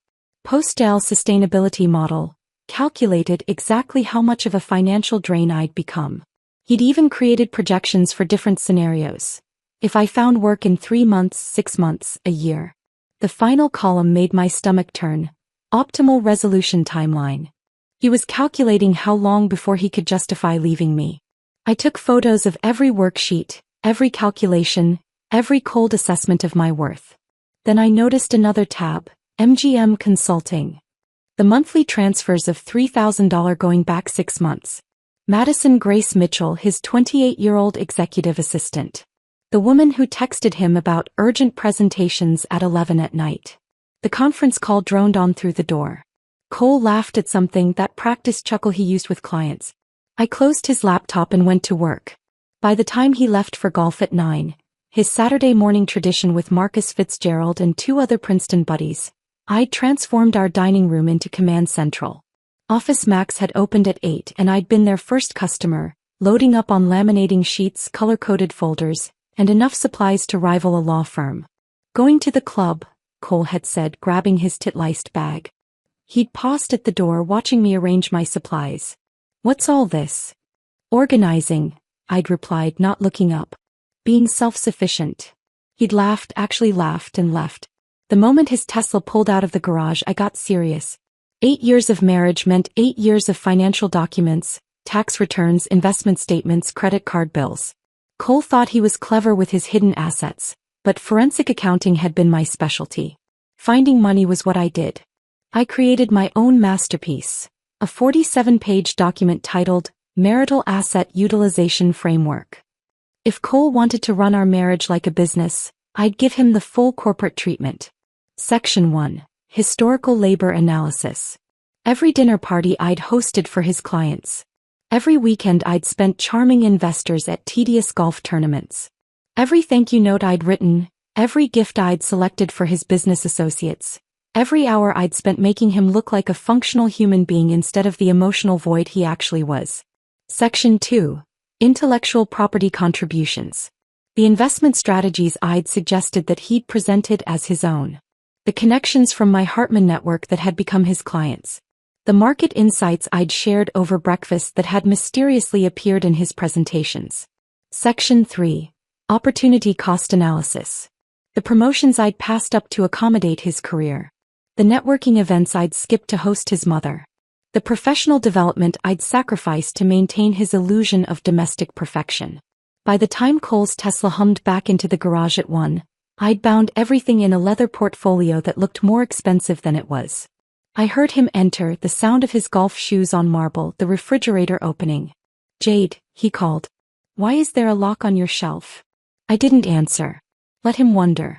Post-JL sustainability model calculated exactly how much of a financial drain I'd become. He'd even created projections for different scenarios. If I found work in 3 months, 6 months, a year. The final column made my stomach turn. Optimal resolution timeline. He was calculating how long before he could justify leaving me. I took photos of every worksheet, every calculation, every cold assessment of my worth. Then I noticed another tab, MGM Consulting. The monthly transfers of $3,000 going back 6 months. Madison Grace Mitchell, his 28-year-old executive assistant. The woman who texted him about urgent presentations at 11 at night. The conference call droned on through the door. Cole laughed at something, that practice chuckle he used with clients. I closed his laptop and went to work. By the time he left for golf at 9, his Saturday morning tradition with Marcus Fitzgerald and 2 other Princeton buddies, I'd transformed our dining room into Command Central. Office Max had opened at 8 and I'd been their first customer, loading up on laminating sheets, color-coded folders, and enough supplies to rival a law firm. Going to the club, Cole had said, grabbing his tit-laced bag. He'd paused at the door, watching me arrange my supplies. What's all this? Organizing, I'd replied, not looking up. Being self-sufficient. He'd laughed, actually laughed, and left. The moment his Tesla pulled out of the garage, I got serious. 8 years of marriage meant 8 years of financial documents, tax returns, investment statements, credit card bills. Cole thought he was clever with his hidden assets, but forensic accounting had been my specialty. Finding money was what I did. I created my own masterpiece, a 47-page document titled Marital Asset Utilization Framework. If Cole wanted to run our marriage like a business, I'd give him the full corporate treatment. Section 1. Historical Labor Analysis. Every dinner party I'd hosted for his clients. Every weekend I'd spent charming investors at tedious golf tournaments. Every thank you note I'd written, every gift I'd selected for his business associates. Every hour I'd spent making him look like a functional human being instead of the emotional void he actually was. Section 2. Intellectual Property Contributions. The investment strategies I'd suggested that he'd presented as his own. The connections from my Hartman network that had become his clients. The market insights I'd shared over breakfast that had mysteriously appeared in his presentations. Section 3. Opportunity Cost Analysis. The promotions I'd passed up to accommodate his career. The networking events I'd skipped to host his mother. The professional development I'd sacrificed to maintain his illusion of domestic perfection. By the time Cole's Tesla hummed back into the garage at 1, I'd bound everything in a leather portfolio that looked more expensive than it was. I heard him enter, the sound of his golf shoes on marble, the refrigerator opening. "Jade," he called. "Why is there a lock on your shelf?" I didn't answer. Let him wonder.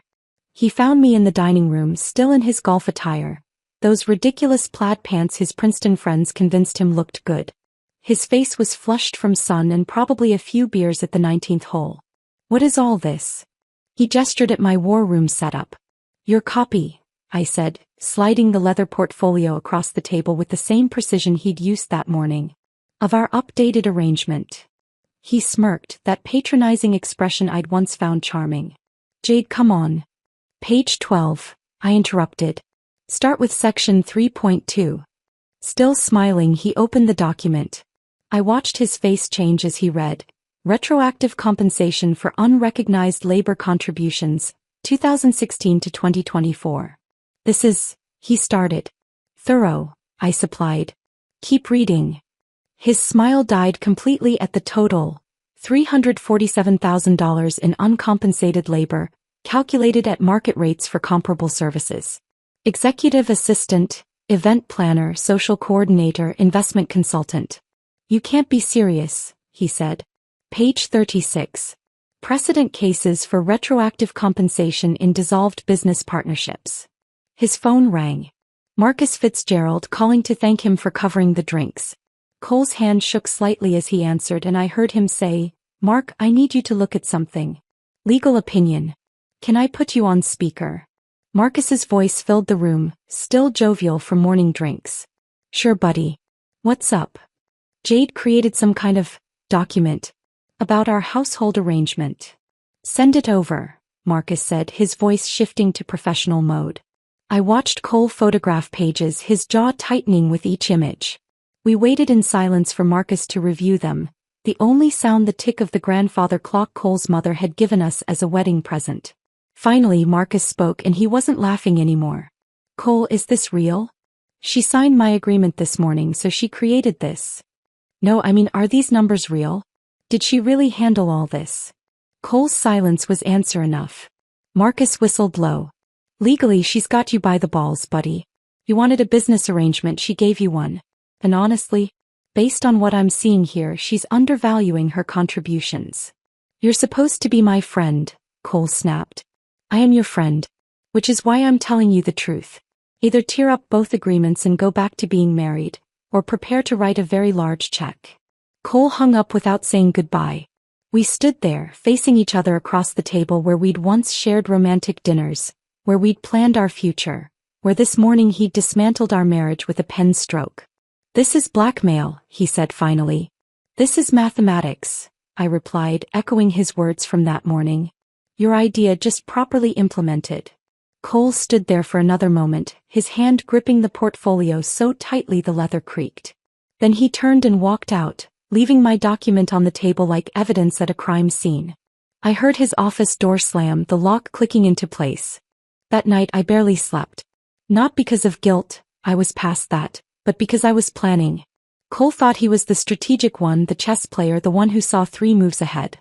He found me in the dining room, still in his golf attire, those ridiculous plaid pants his Princeton friends convinced him looked good. His face was flushed from sun and probably a few beers at the 19th hole. "What is all this?" He gestured at my war room setup. "Your copy," I said, sliding the leather portfolio across the table with the same precision he'd used that morning. "Of our updated arrangement." He smirked, that patronizing expression I'd once found charming. "Jade, come on." Page 12, I interrupted. "Start with section 3.2. Still smiling, he opened the document. I watched his face change as he read. Retroactive compensation for unrecognized labor contributions, 2016 to 2024. "This is," he started. "Thorough," I supplied. "Keep reading." His smile died completely at the total, $347,000 in uncompensated labor, calculated at market rates for comparable services. Executive assistant, event planner, social coordinator, investment consultant. "You can't be serious," he said. Page 36. Precedent cases for retroactive compensation in dissolved business partnerships. His phone rang. Marcus Fitzgerald calling to thank him for covering the drinks. Cole's hand shook slightly as he answered, and I heard him say, "Mark, I need you to look at something. Legal opinion. Can I put you on speaker?" Marcus's voice filled the room, still jovial from morning drinks. "Sure, buddy. What's up?" "Jade created some kind of document about our household arrangement." "Send it over," Marcus said, his voice shifting to professional mode. I watched Cole photograph pages, his jaw tightening with each image. We waited in silence for Marcus to review them, the only sound the tick of the grandfather clock Cole's mother had given us as a wedding present. Finally Marcus spoke, and he wasn't laughing anymore. "Cole, is this real? She signed my agreement this morning, so she created this." "No, I mean, are these numbers real? Did she really handle all this?" Cole's silence was answer enough. Marcus whistled low. "Legally, she's got you by the balls, buddy. You wanted a business arrangement, she gave you one. And honestly, based on what I'm seeing here, she's undervaluing her contributions." "You're supposed to be my friend," Cole snapped. "I am your friend. Which is why I'm telling you the truth. Either tear up both agreements and go back to being married, or prepare to write a very large check." Cole hung up without saying goodbye. We stood there, facing each other across the table where we'd once shared romantic dinners, where we'd planned our future, where this morning he'd dismantled our marriage with a pen stroke. "This is blackmail," he said finally. "This is mathematics," I replied, echoing his words from that morning. "Your idea just properly implemented." Cole stood there for another moment, his hand gripping the portfolio so tightly the leather creaked. Then he turned and walked out, leaving my document on the table like evidence at a crime scene. I heard his office door slam, the lock clicking into place. That night I barely slept. Not because of guilt, I was past that, but because I was planning. Cole thought he was the strategic one, the chess player, the one who saw 3 moves ahead.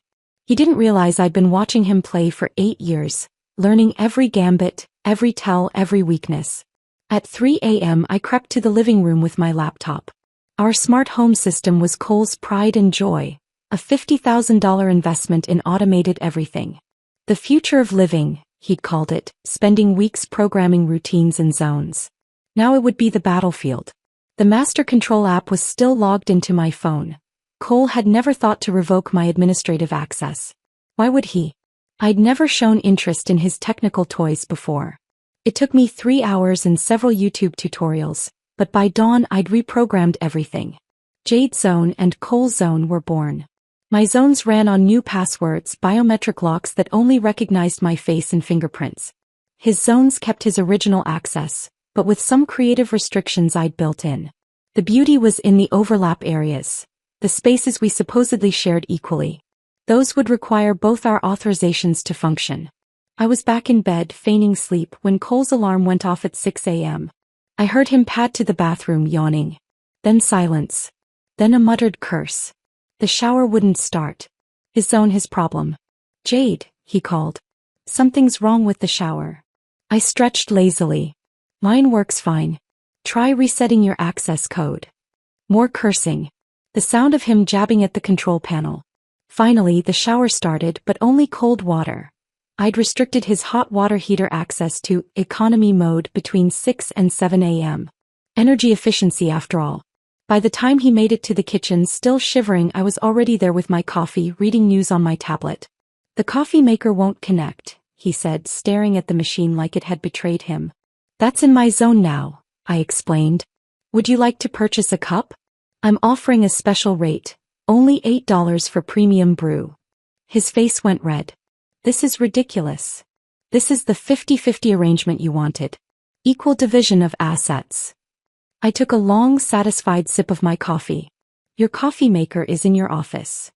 He didn't realize I'd been watching him play for 8 years, learning every gambit, every tell, every weakness. At 3 a.m. I crept to the living room with my laptop. Our smart home system was Cole's pride and joy, a $50,000 investment in automated everything. The future of living, he'd called it, spending weeks programming routines and zones. Now it would be the battlefield. The master control app was still logged into my phone. Cole had never thought to revoke my administrative access. Why would he? I'd never shown interest in his technical toys before. It took me 3 hours and several YouTube tutorials, but by dawn I'd reprogrammed everything. Jade's zone and Cole's zone were born. My zones ran on new passwords, biometric locks that only recognized my face and fingerprints. His zones kept his original access, but with some creative restrictions I'd built in. The beauty was in the overlap areas, the spaces we supposedly shared equally. Those would require both our authorizations to function. I was back in bed, feigning sleep, when Cole's alarm went off at 6 a.m. I heard him pad to the bathroom, yawning. Then silence. Then a muttered curse. The shower wouldn't start. His zone, his problem. Jade, he called. Something's wrong with the shower. I stretched lazily. Mine works fine. Try resetting your access code. More cursing. The sound of him jabbing at the control panel. Finally, the shower started, but only cold water. I'd restricted his hot water heater access to economy mode between 6 and 7 a.m. Energy efficiency after all. By the time he made it to the kitchen, still shivering, I was already there with my coffee, reading news on my tablet. The coffee maker won't connect, he said, staring at the machine like it had betrayed him. That's in my zone now, I explained. Would you like to purchase a cup? I'm offering a special rate, only $8 for premium brew. His face went red. This is ridiculous. This is the 50-50 arrangement you wanted. Equal division of assets. I took a long, satisfied sip of my coffee. Your coffee maker is in your office.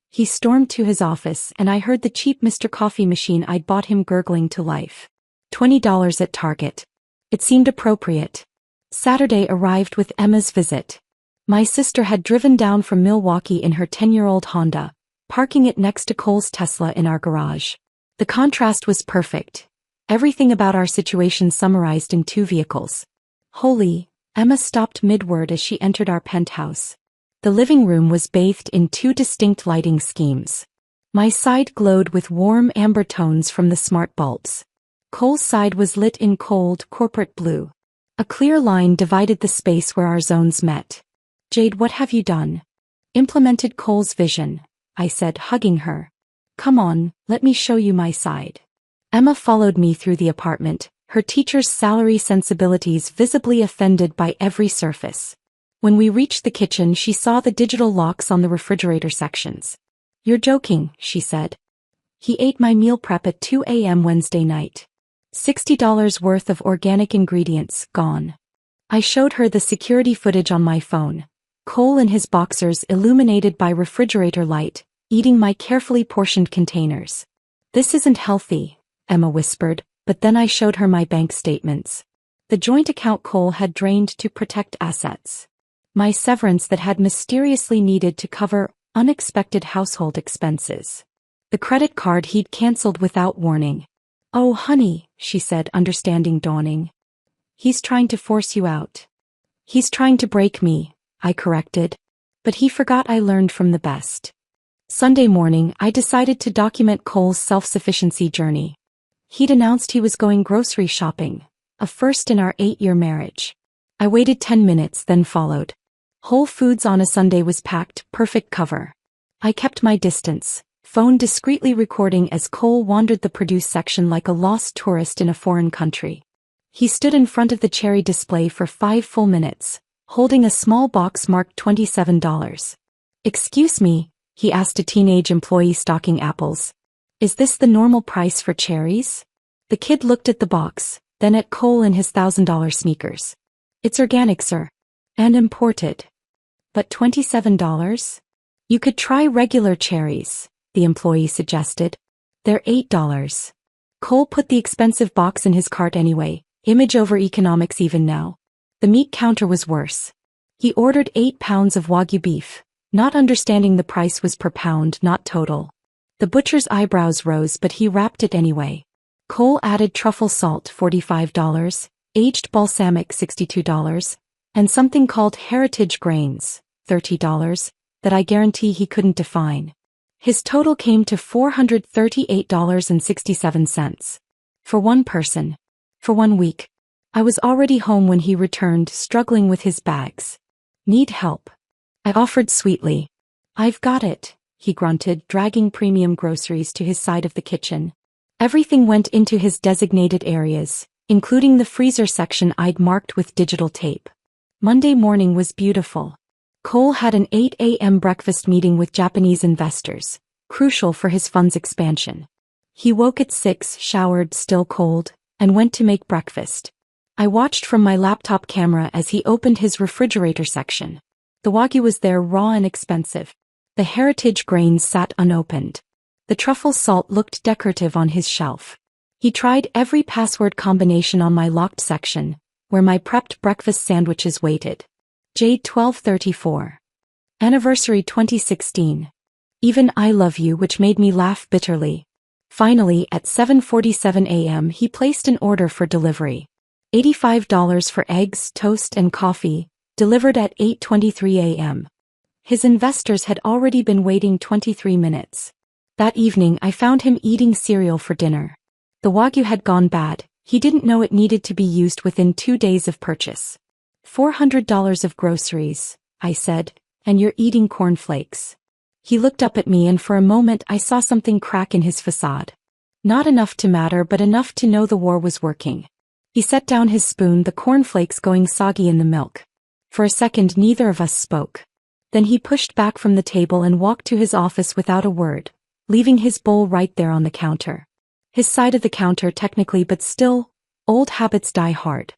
He stormed to his office, and I heard the cheap Mr. Coffee machine I'd bought him gurgling to life. $20 at Target. It seemed appropriate. Saturday arrived with Emma's visit. My sister had driven down from Milwaukee in her 10-year-old Honda, parking it next to Cole's Tesla in our garage. The contrast was perfect. Everything about our situation summarized in 2 vehicles. Holy, Emma stopped mid-word as she entered our penthouse. The living room was bathed in 2 distinct lighting schemes. My side glowed with warm amber tones from the smart bulbs. Cole's side was lit in cold, corporate blue. A clear line divided the space where our zones met. Jade, what have you done? Implemented Cole's vision, I said, hugging her. Come on, let me show you my side. Emma followed me through the apartment, her teacher's salary sensibilities visibly offended by every surface. When we reached the kitchen, she saw the digital locks on the refrigerator sections. You're joking, she said. He ate my meal prep at 2 a.m. Wednesday night. $60 worth of organic ingredients, gone. I showed her the security footage on my phone. Cole in his boxers illuminated by refrigerator light, eating my carefully portioned containers. This isn't healthy, Emma whispered, but then I showed her my bank statements. The joint account Cole had drained to protect assets. My severance that had mysteriously needed to cover unexpected household expenses. The credit card he'd canceled without warning. Oh, honey, she said, understanding dawning. He's trying to force you out. He's trying to break me, I corrected. But he forgot I learned from the best. Sunday morning, I decided to document Cole's self-sufficiency journey. He'd announced he was going grocery shopping, a first in our 8-year marriage. I waited 10 minutes, then followed. Whole Foods on a Sunday was packed, perfect cover. I kept my distance, phone discreetly recording as Cole wandered the produce section like a lost tourist in a foreign country. He stood in front of the cherry display for 5 full minutes, holding a small box marked $27. Excuse me, he asked a teenage employee stocking apples. Is this the normal price for cherries? The kid looked at the box, then at Cole and his $1,000 sneakers. It's organic, sir. And imported. But $27? You could try regular cherries, the employee suggested. They're $8. Cole put the expensive box in his cart anyway, image over economics even now. The meat counter was worse. He ordered 8 pounds of Wagyu beef, not understanding the price was per pound, not total. The butcher's eyebrows rose, but he wrapped it anyway. Cole added truffle salt, $45, aged balsamic, $62, and something called heritage grains, $30, that I guarantee he couldn't define. His total came to $438.67. For one person. For 1 week. I was already home when he returned, struggling with his bags. Need help? I offered sweetly. I've got it, he grunted, dragging premium groceries to his side of the kitchen. Everything went into his designated areas, including the freezer section I'd marked with digital tape. Monday morning was beautiful. Cole had an 8 a.m. breakfast meeting with Japanese investors, crucial for his fund's expansion. He woke at 6, showered, still cold, and went to make breakfast. I watched from my laptop camera as he opened his refrigerator section. The Wagyu was there, raw and expensive. The heritage grains sat unopened. The truffle salt looked decorative on his shelf. He tried every password combination on my locked section, where my prepped breakfast sandwiches waited. Jade 1234. Anniversary 2016. Even I love you, which made me laugh bitterly. Finally, at 7:47 a.m. he placed an order for delivery. $85 for eggs, toast and coffee, delivered at 8:23 a.m. His investors had already been waiting 23 minutes. That evening I found him eating cereal for dinner. The Wagyu had gone bad, he didn't know it needed to be used within 2 days of purchase. $400 of groceries, I said, and you're eating cornflakes. He looked up at me and for a moment I saw something crack in his facade. Not enough to matter, but enough to know the war was working. He set down his spoon, the cornflakes going soggy in the milk. For a second neither of us spoke. Then he pushed back from the table and walked to his office without a word, leaving his bowl right there on the counter. His side of the counter technically, but still, old habits die hard.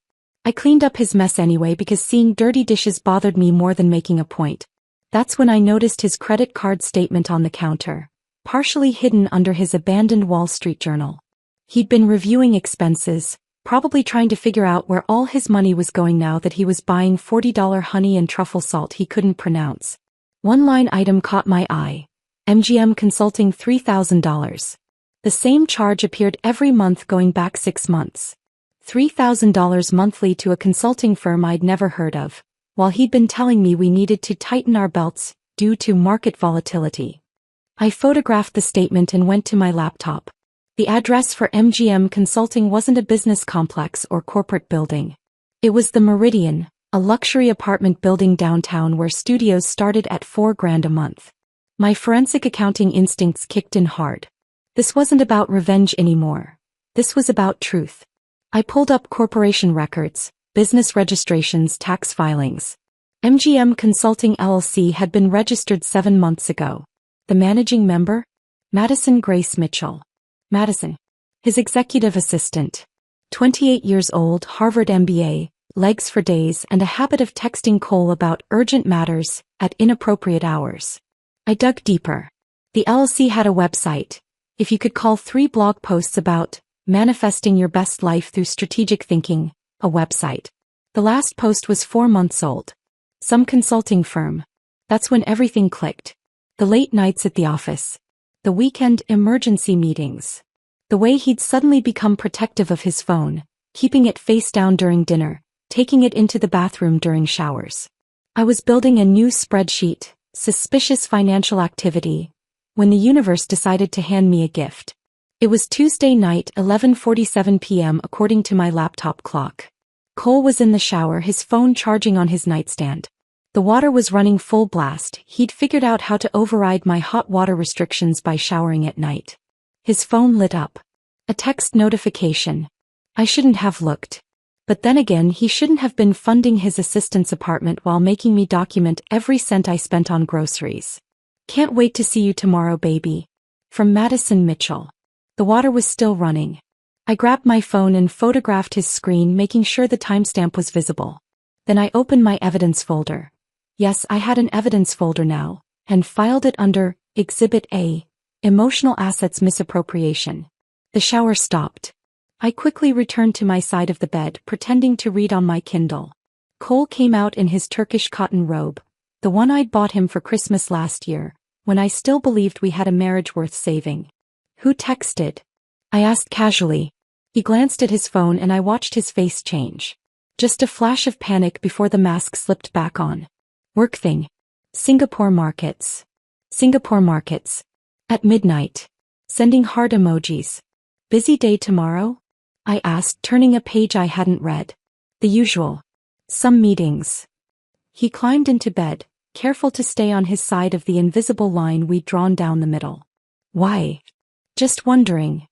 I cleaned up his mess anyway because seeing dirty dishes bothered me more than making a point. That's when I noticed his credit card statement on the counter, partially hidden under his abandoned Wall Street journal. He'd been reviewing expenses, probably trying to figure out where all his money was going now that he was buying $40 honey and truffle salt he couldn't pronounce. One line item caught my eye. MGM Consulting, $3,000. The same charge appeared every month going back 6 months. $3,000 monthly to a consulting firm I'd never heard of, while he'd been telling me we needed to tighten our belts due to market volatility. I photographed the statement and went to my laptop. The address for MGM Consulting wasn't a business complex or corporate building. It was the Meridian, a luxury apartment building downtown where studios started at $4,000 a month. My forensic accounting instincts kicked in hard. This wasn't about revenge anymore. This was about truth. I pulled up corporation records, business registrations, tax filings. MGM Consulting LLC had been registered 7 months ago. The managing member? Madison Grace Mitchell. Madison. His executive assistant. 28 years old, Harvard MBA, legs for days and a habit of texting Cole about urgent matters at inappropriate hours. I dug deeper. The LLC had a website. If you could call 3 blog posts about manifesting your best life through strategic thinking, a website. The last post was 4 months old. Some consulting firm. That's when everything clicked. The late nights at the office. The weekend emergency meetings. The way he'd suddenly become protective of his phone, keeping it face down during dinner, taking it into the bathroom during showers. I was building a new spreadsheet, suspicious financial activity, when the universe decided to hand me a gift. It was Tuesday night, 11:47 p.m. according to my laptop clock. Cole was in the shower, his phone charging on his nightstand. The water was running full blast. He'd figured out how to override my hot water restrictions by showering at night. His phone lit up. A text notification. I shouldn't have looked. But then again, he shouldn't have been funding his assistant's apartment while making me document every cent I spent on groceries. Can't wait to see you tomorrow, baby. From Madison Mitchell. The water was still running. I grabbed my phone and photographed his screen, making sure the timestamp was visible. Then I opened my evidence folder. Yes, I had an evidence folder now, and filed it under Exhibit A, Emotional assets misappropriation. The shower stopped. I quickly returned to my side of the bed, pretending to read on my Kindle. Cole came out in his Turkish cotton robe, the one I'd bought him for Christmas last year, when I still believed we had a marriage worth saving. Who texted? I asked casually. He glanced at his phone and I watched his face change. Just a flash of panic before the mask slipped back on. Work thing. Singapore markets. Singapore markets. At midnight. Sending heart emojis. Busy day tomorrow? I asked, turning a page I hadn't read. The usual. Some meetings. He climbed into bed, careful to stay on his side of the invisible line we'd drawn down the middle. Why? Just wondering.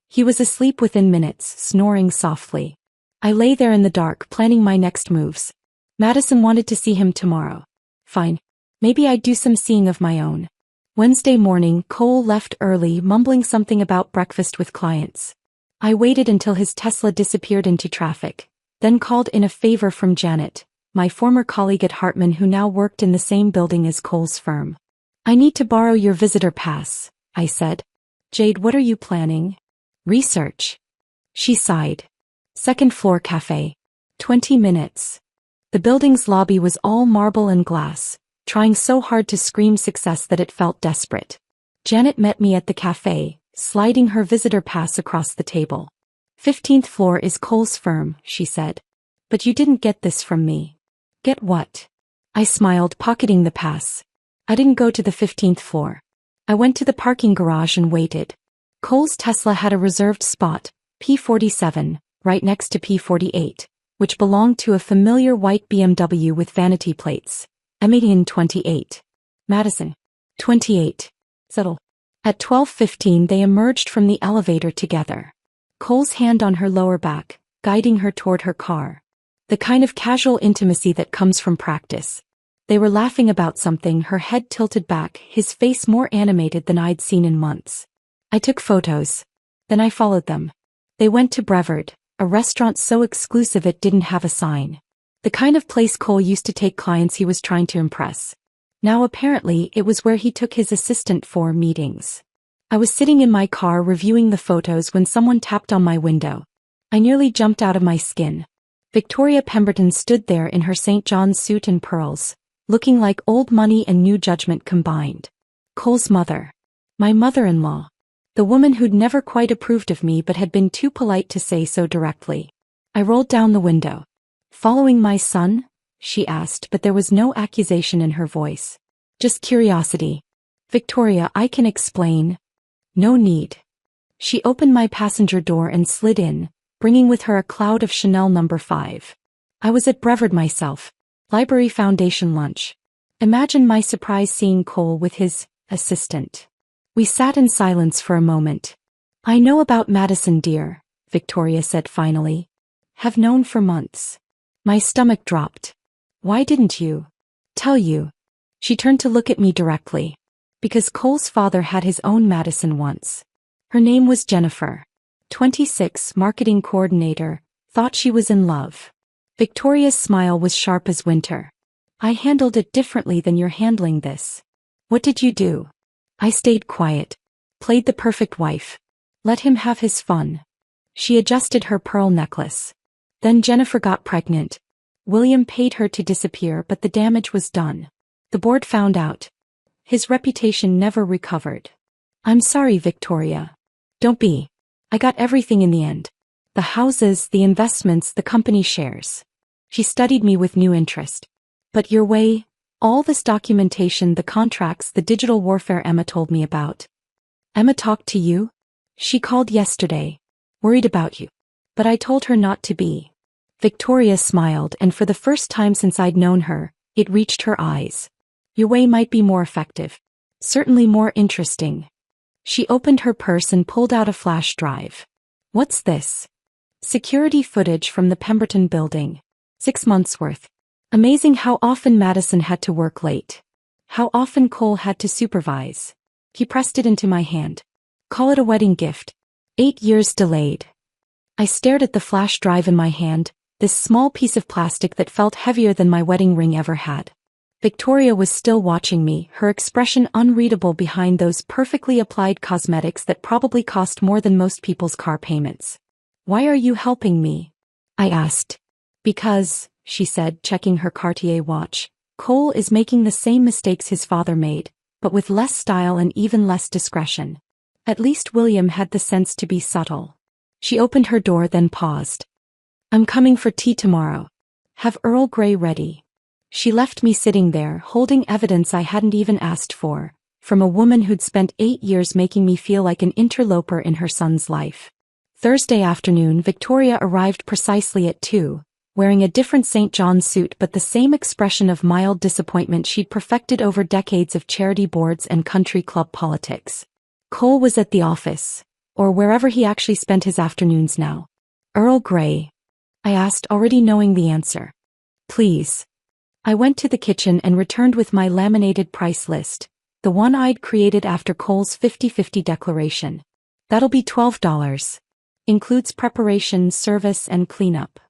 He was asleep within minutes, snoring softly. I lay there in the dark, planning my next moves. Madison wanted to see him tomorrow. Fine. Maybe I'd do some seeing of my own. Wednesday morning, Cole left early, mumbling something about breakfast with clients. I waited until his Tesla disappeared into traffic, then called in a favor from Janet, my former colleague at Hartman who now worked in the same building as Cole's firm. I need to borrow your visitor pass, I said. Jade, what are you planning? Research. She sighed. Second floor cafe. 20 minutes. The building's lobby was all marble and glass, trying so hard to scream success that it felt desperate. Janet met me at the cafe, sliding her visitor pass across the table. 15th floor is Cole's firm, she said. But you didn't get this from me. Get what? I smiled, pocketing the pass. I didn't go to the 15th floor. I went to the parking garage and waited. Cole's Tesla had a reserved spot, P47, right next to P48, which belonged to a familiar white BMW with vanity plates. Emmeline 28. Madison. 28. Settle. At 12:15 they emerged from the elevator together. Cole's hand on her lower back, guiding her toward her car. The kind of casual intimacy that comes from practice. They were laughing about something, her head tilted back, his face more animated than I'd seen in months. I took photos. Then I followed them. They went to Brevard, a restaurant so exclusive it didn't have a sign. The kind of place Cole used to take clients he was trying to impress. Now apparently it was where he took his assistant for meetings. I was sitting in my car reviewing the photos when someone tapped on my window. I nearly jumped out of my skin. Victoria Pemberton stood there in her St. John's suit and pearls, looking like old money and new judgment combined. Cole's mother. My mother-in-law. The woman who'd never quite approved of me but had been too polite to say so directly. I rolled down the window. Following my son? She asked, but there was no accusation in her voice. Just curiosity. Victoria, I can explain. No need. She opened my passenger door and slid in, bringing with her a cloud of Chanel No. 5. I was at Brevard myself. Library Foundation lunch. Imagine my surprise seeing Cole with his assistant. We sat in silence for a moment. I know about Madison, dear, Victoria said finally. Have known for months. My stomach dropped. Why didn't you tell you? She turned to look at me directly. Because Cole's father had his own Madison once. Her name was Jennifer. 26, marketing coordinator, thought she was in love. Victoria's smile was sharp as winter. I handled it differently than you're handling this. What did you do? I stayed quiet. Played the perfect wife. Let him have his fun. She adjusted her pearl necklace. Then Jennifer got pregnant. William paid her to disappear, but the damage was done. The board found out. His reputation never recovered. I'm sorry, Victoria. Don't be. I got everything in the end. The houses, the investments, the company shares. She studied me with new interest. But your way, all this documentation, the contracts, the digital warfare Emma told me about. Emma talked to you? She called yesterday. Worried about you. But I told her not to be. Victoria smiled, and for the first time since I'd known her, it reached her eyes. Your way might be more effective. Certainly more interesting. She opened her purse and pulled out a flash drive. What's this? Security footage from the Pemberton building. 6 months worth. Amazing how often Madison had to work late. How often Cole had to supervise. He pressed it into my hand. Call it a wedding gift. 8 years delayed. I stared at the flash drive in my hand, this small piece of plastic that felt heavier than my wedding ring ever had. Victoria was still watching me, her expression unreadable behind those perfectly applied cosmetics that probably cost more than most people's car payments. "Why are you helping me?" I asked. "Because," she said, checking her Cartier watch, "Cole is making the same mistakes his father made, but with less style and even less discretion. At least William had the sense to be subtle." She opened her door then paused. "I'm coming for tea tomorrow. Have Earl Grey ready." She left me sitting there, holding evidence I hadn't even asked for, from a woman who'd spent 8 years making me feel like an interloper in her son's life. Thursday afternoon, Victoria arrived precisely at 2, wearing a different St. John's suit but the same expression of mild disappointment she'd perfected over decades of charity boards and country club politics. Cole was at the office, or wherever he actually spent his afternoons now. "Earl Grey?" I asked, already knowing the answer. "Please." I went to the kitchen and returned with my laminated price list, the one I'd created after Cole's 50-50 declaration. "That'll be $12. Includes preparation, service, and cleanup."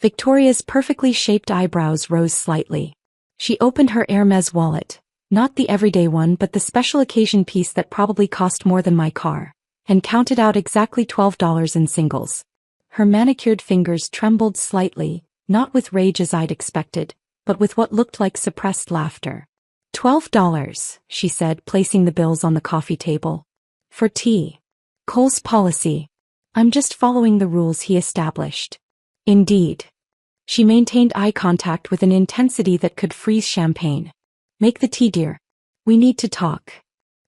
Victoria's perfectly shaped eyebrows rose slightly. She opened her Hermes wallet, not the everyday one but the special occasion piece that probably cost more than my car, and counted out exactly $12 in singles. Her manicured fingers trembled slightly, not with rage as I'd expected, but with what looked like suppressed laughter. $12, she said, placing the bills on the coffee table. "For tea. Cole's policy. I'm just following the rules he established." "Indeed." She maintained eye contact with an intensity that could freeze champagne. "Make the tea, dear. We need to talk."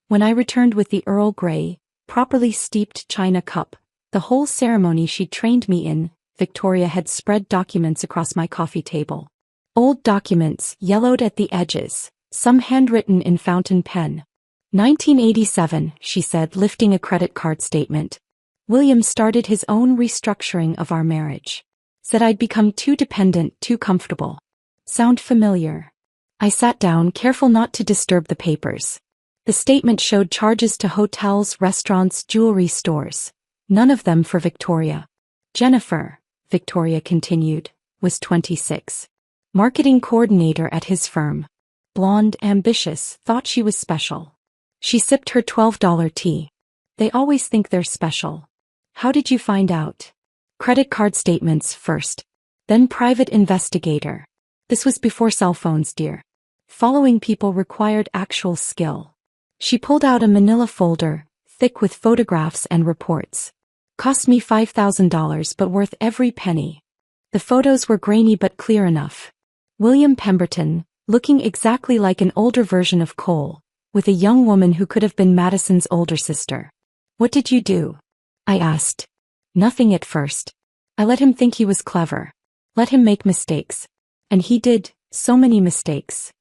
When I returned with the Earl Grey, properly steeped china cup, the whole ceremony she'd trained me in, Victoria had spread documents across my coffee table. Old documents, yellowed at the edges, some handwritten in fountain pen. 1987, she said, lifting a credit card statement. "William started his own restructuring of our marriage. Said I'd become too dependent, too comfortable." Sound familiar? I sat down, careful not to disturb the papers. The statement showed charges to hotels, restaurants, jewelry stores. None of them for Victoria. Jennifer, Victoria continued, was 26. Marketing coordinator at his firm. Blonde, ambitious, thought she was special. She sipped her $12 tea. "They always think they're special." "How did you find out?" "Credit card statements first. Then private investigator." This was before cell phones, dear. Following people required actual skill. She pulled out a manila folder, thick with photographs and reports. "Cost me $5,000 but worth every penny." The photos were grainy but clear enough. William Pemberton, looking exactly like an older version of Cole, with a young woman who could have been Madison's older sister. "What did you do?" I asked. "Nothing at first. I let him think he was clever. Let him make mistakes. And he did, so many mistakes."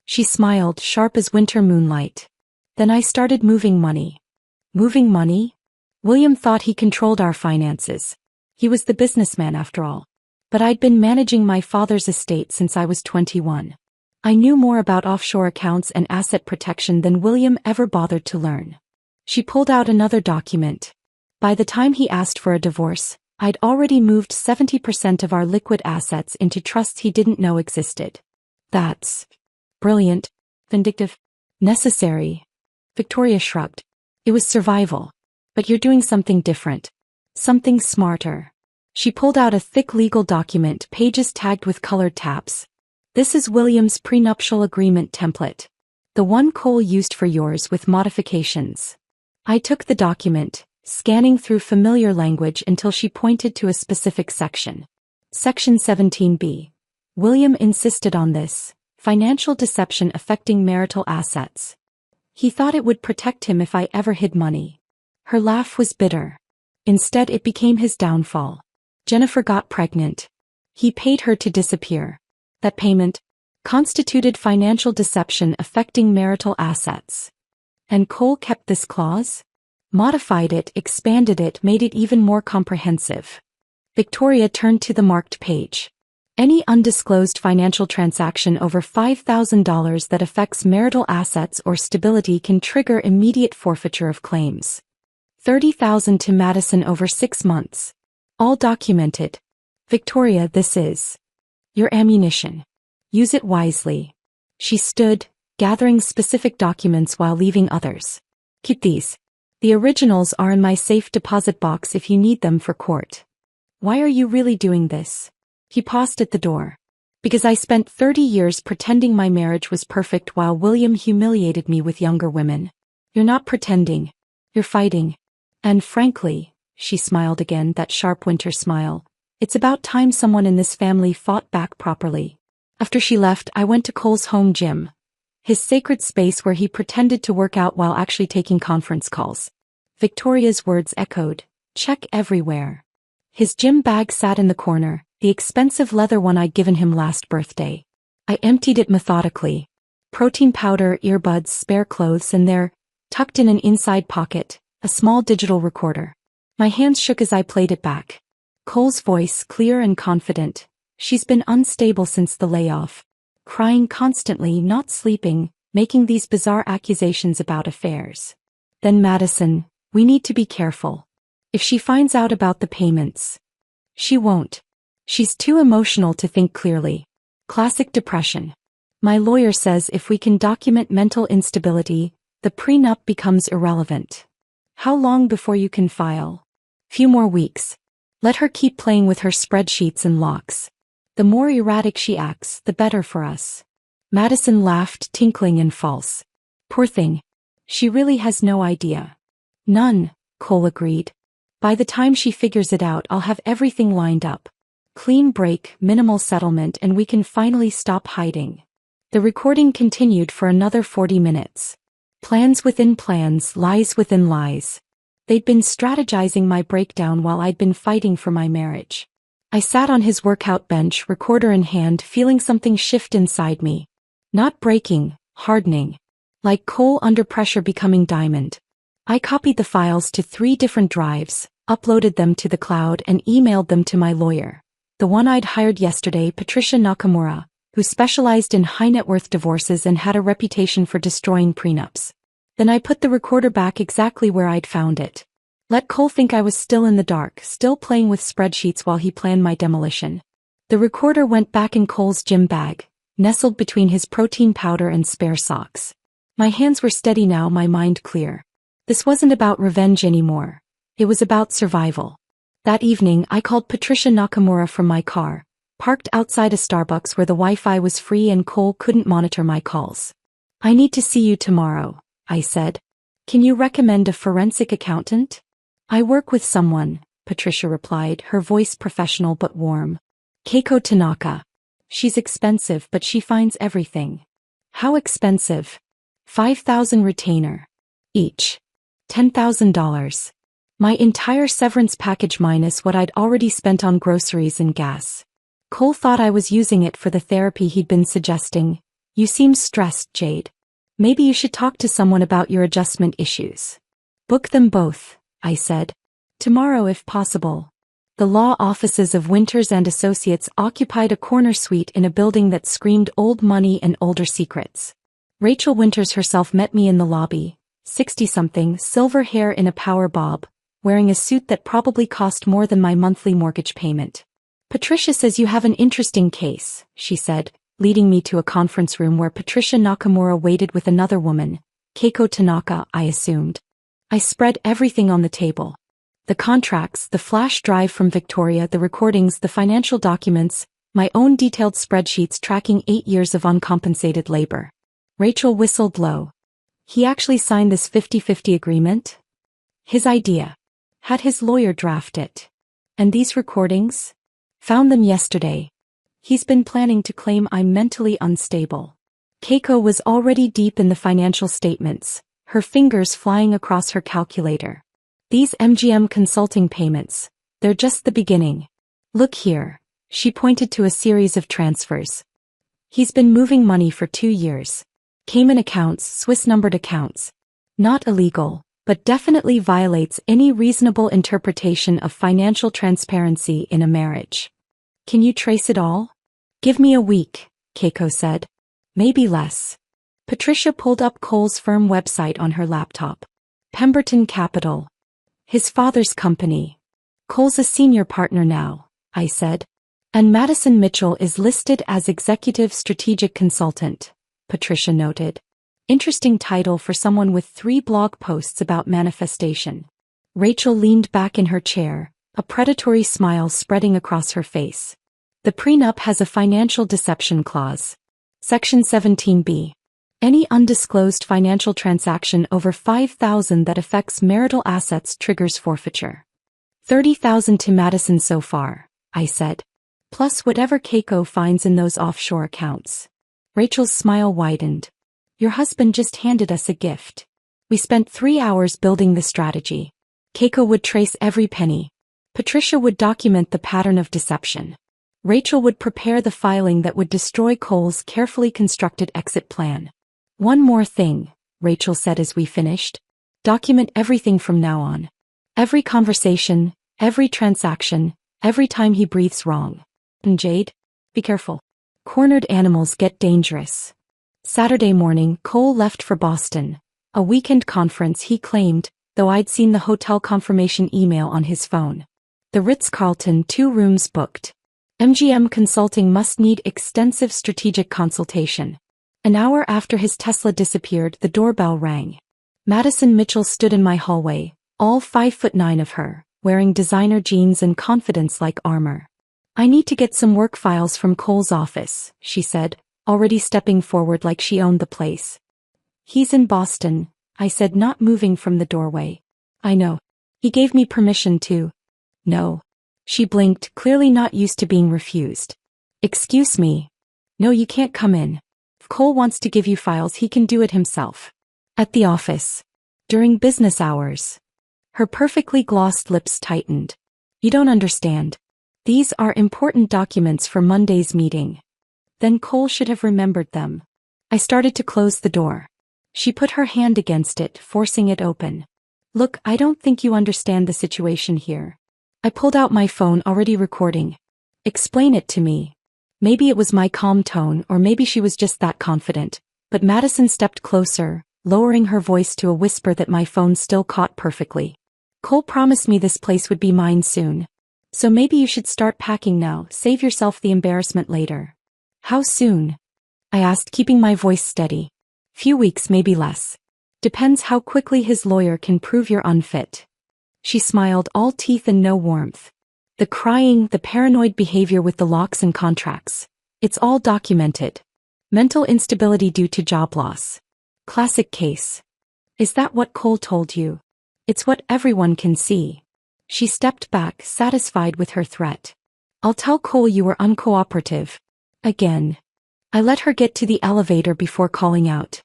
She smiled, sharp as winter moonlight. "Then I started moving money." "Moving money?" William thought he controlled our finances. He was the businessman after all. But I'd been managing my father's estate since I was 21. I knew more about offshore accounts and asset protection than William ever bothered to learn. She pulled out another document. By the time he asked for a divorce, I'd already moved 70% of our liquid assets into trusts he didn't know existed. "That's brilliant, vindictive, necessary." Victoria shrugged. "It was survival. But you're doing something different. Something smarter." She pulled out a thick legal document, pages tagged with colored tabs. "This is William's prenuptial agreement template. The one Cole used for yours with modifications." I took the document, scanning through familiar language until she pointed to a specific section. Section 17B. William insisted on this, financial deception affecting marital assets. He thought it would protect him if I ever hid money. Her laugh was bitter. Instead, it became his downfall. Jennifer got pregnant. He paid her to disappear. That payment constituted financial deception affecting marital assets. And Cole kept this clause? Modified it, expanded it, made it even more comprehensive. Victoria turned to the marked page. "Any undisclosed financial transaction over $5,000 that affects marital assets or stability can trigger immediate forfeiture of claims. $30,000 to Madison over 6 months. All documented. Victoria, this is your ammunition. Use it wisely." She stood, gathering specific documents while leaving others. Keep these. The originals are in my safe deposit box if you need them for court. Why are you really doing this? He paused at the door. Because I spent 30 years pretending my marriage was perfect while William humiliated me with younger women. You're not pretending. You're fighting. And frankly, she smiled again, that sharp winter smile, it's about time someone in this family fought back properly. After she left, I went to Cole's home gym. His sacred space where he pretended to work out while actually taking conference calls. Victoria's words echoed, check everywhere. His gym bag sat in the corner, the expensive leather one I'd given him last birthday. I emptied it methodically. Protein powder, earbuds, spare clothes, and there, tucked in an inside pocket, a small digital recorder. My hands shook as I played it back. Cole's voice, clear and confident. She's been unstable since the layoff. Crying constantly, not sleeping, making these bizarre accusations about affairs. Then Madison, we need to be careful. If she finds out about the payments. She won't. She's too emotional to think clearly. Classic depression. My lawyer says if we can document mental instability, the prenup becomes irrelevant. How long before you can file? Few more weeks. Let her keep playing with her spreadsheets and locks. The more erratic she acts, the better for us. Madison laughed, tinkling and false. Poor thing. She really has no idea. None, Cole agreed. By the time she figures it out, I'll have everything lined up. Clean break, minimal settlement, and we can finally stop hiding. The recording continued for another 40 minutes. Plans within plans, lies within lies. They'd been strategizing my breakdown while I'd been fighting for my marriage. I sat on his workout bench, recorder in hand, feeling something shift inside me. Not breaking, hardening. Like coal under pressure becoming diamond. I copied the files to 3 different drives, uploaded them to the cloud and emailed them to my lawyer. The one I'd hired yesterday, Patricia Nakamura, who specialized in high-net-worth divorces and had a reputation for destroying prenups. Then I put the recorder back exactly where I'd found it. Let Cole think I was still in the dark, still playing with spreadsheets while he planned my demolition. The recorder went back in Cole's gym bag, nestled between his protein powder and spare socks. My hands were steady now, my mind clear. This wasn't about revenge anymore. It was about survival. That evening, I called Patricia Nakamura from my car, parked outside a Starbucks where the Wi-Fi was free and Cole couldn't monitor my calls. I need to see you tomorrow, I said. Can you recommend a forensic accountant? I work with someone, Patricia replied, her voice professional but warm. Keiko Tanaka. She's expensive, but she finds everything. How expensive? 5,000 retainer. Each. $10,000. My entire severance package minus what I'd already spent on groceries and gas. Cole thought I was using it for the therapy he'd been suggesting. You seem stressed, Jade. Maybe you should talk to someone about your adjustment issues. Book them both, I said. Tomorrow if possible. The law offices of Winters and Associates occupied a corner suite in a building that screamed old money and older secrets. Rachel Winters herself met me in the lobby, 60-something, silver hair in a power bob, wearing a suit that probably cost more than my monthly mortgage payment. Patricia says you have an interesting case, she said, leading me to a conference room where Patricia Nakamura waited with another woman, Keiko Tanaka, I assumed. I spread everything on the table. The contracts, the flash drive from Victoria, the recordings, the financial documents, my own detailed spreadsheets tracking 8 years of uncompensated labor. Rachel whistled low. He actually signed this 50-50 agreement? His idea. Had his lawyer draft it. And these recordings? Found them yesterday. He's been planning to claim I'm mentally unstable. Keiko was already deep in the financial statements, her fingers flying across her calculator. These MGM consulting payments, they're just the beginning. Look here. She pointed to a series of transfers. He's been moving money for 2 years. Cayman accounts, Swiss-numbered accounts. Not illegal, but definitely violates any reasonable interpretation of financial transparency in a marriage. Can you trace it all? Give me a week, Keiko said. Maybe less. Patricia pulled up Cole's firm website on her laptop. Pemberton Capital. His father's company. Cole's a senior partner now, I said. And Madison Mitchell is listed as executive strategic consultant. Patricia noted. Interesting title for someone with 3 blog posts about manifestation. Rachel leaned back in her chair, a predatory smile spreading across her face. The prenup has a financial deception clause. Section 17B. Any undisclosed financial transaction over $5,000 that affects marital assets triggers forfeiture. $30,000 to Madison so far, I said. Plus whatever Keiko finds in those offshore accounts. Rachel's smile widened. Your husband just handed us a gift. We spent 3 hours building the strategy. Keiko would trace every penny. Patricia would document the pattern of deception. Rachel would prepare the filing that would destroy Cole's carefully constructed exit plan. One more thing, Rachel said as we finished. Document everything from now on. Every conversation, every transaction, every time he breathes wrong. And Jade, be careful. Cornered animals get dangerous. Saturday morning, Cole left for Boston. A weekend conference he claimed, though I'd seen the hotel confirmation email on his phone. The Ritz-Carlton, 2 rooms booked. MGM Consulting must need extensive strategic consultation. An hour after his Tesla disappeared, the doorbell rang. Madison Mitchell stood in my hallway, all 5'9" of her, wearing designer jeans and confidence like armor. I need to get some work files from Cole's office, she said, already stepping forward like she owned the place. He's in Boston, I said, not moving from the doorway. I know. He gave me permission to. No. She blinked, clearly not used to being refused. Excuse me. No, you can't come in. If Cole wants to give you files, he can do it himself. At the office. During business hours. Her perfectly glossed lips tightened. You don't understand. These are important documents for Monday's meeting. Then Cole should have remembered them. I started to close the door. She put her hand against it, forcing it open. Look, I don't think you understand the situation here. I pulled out my phone, already recording. Explain it to me. Maybe it was my calm tone, or maybe she was just that confident, but Madison stepped closer, lowering her voice to a whisper that my phone still caught perfectly. Cole promised me this place would be mine soon. So maybe you should start packing now, save yourself the embarrassment later. How soon? I asked, keeping my voice steady. Few weeks, maybe less. Depends how quickly his lawyer can prove you're unfit. She smiled, all teeth and no warmth. The crying, the paranoid behavior with the locks and contracts. It's all documented. Mental instability due to job loss. Classic case. Is that what Cole told you? It's what everyone can see. She stepped back, satisfied with her threat. I'll tell Cole you were uncooperative. Again. I let her get to the elevator before calling out.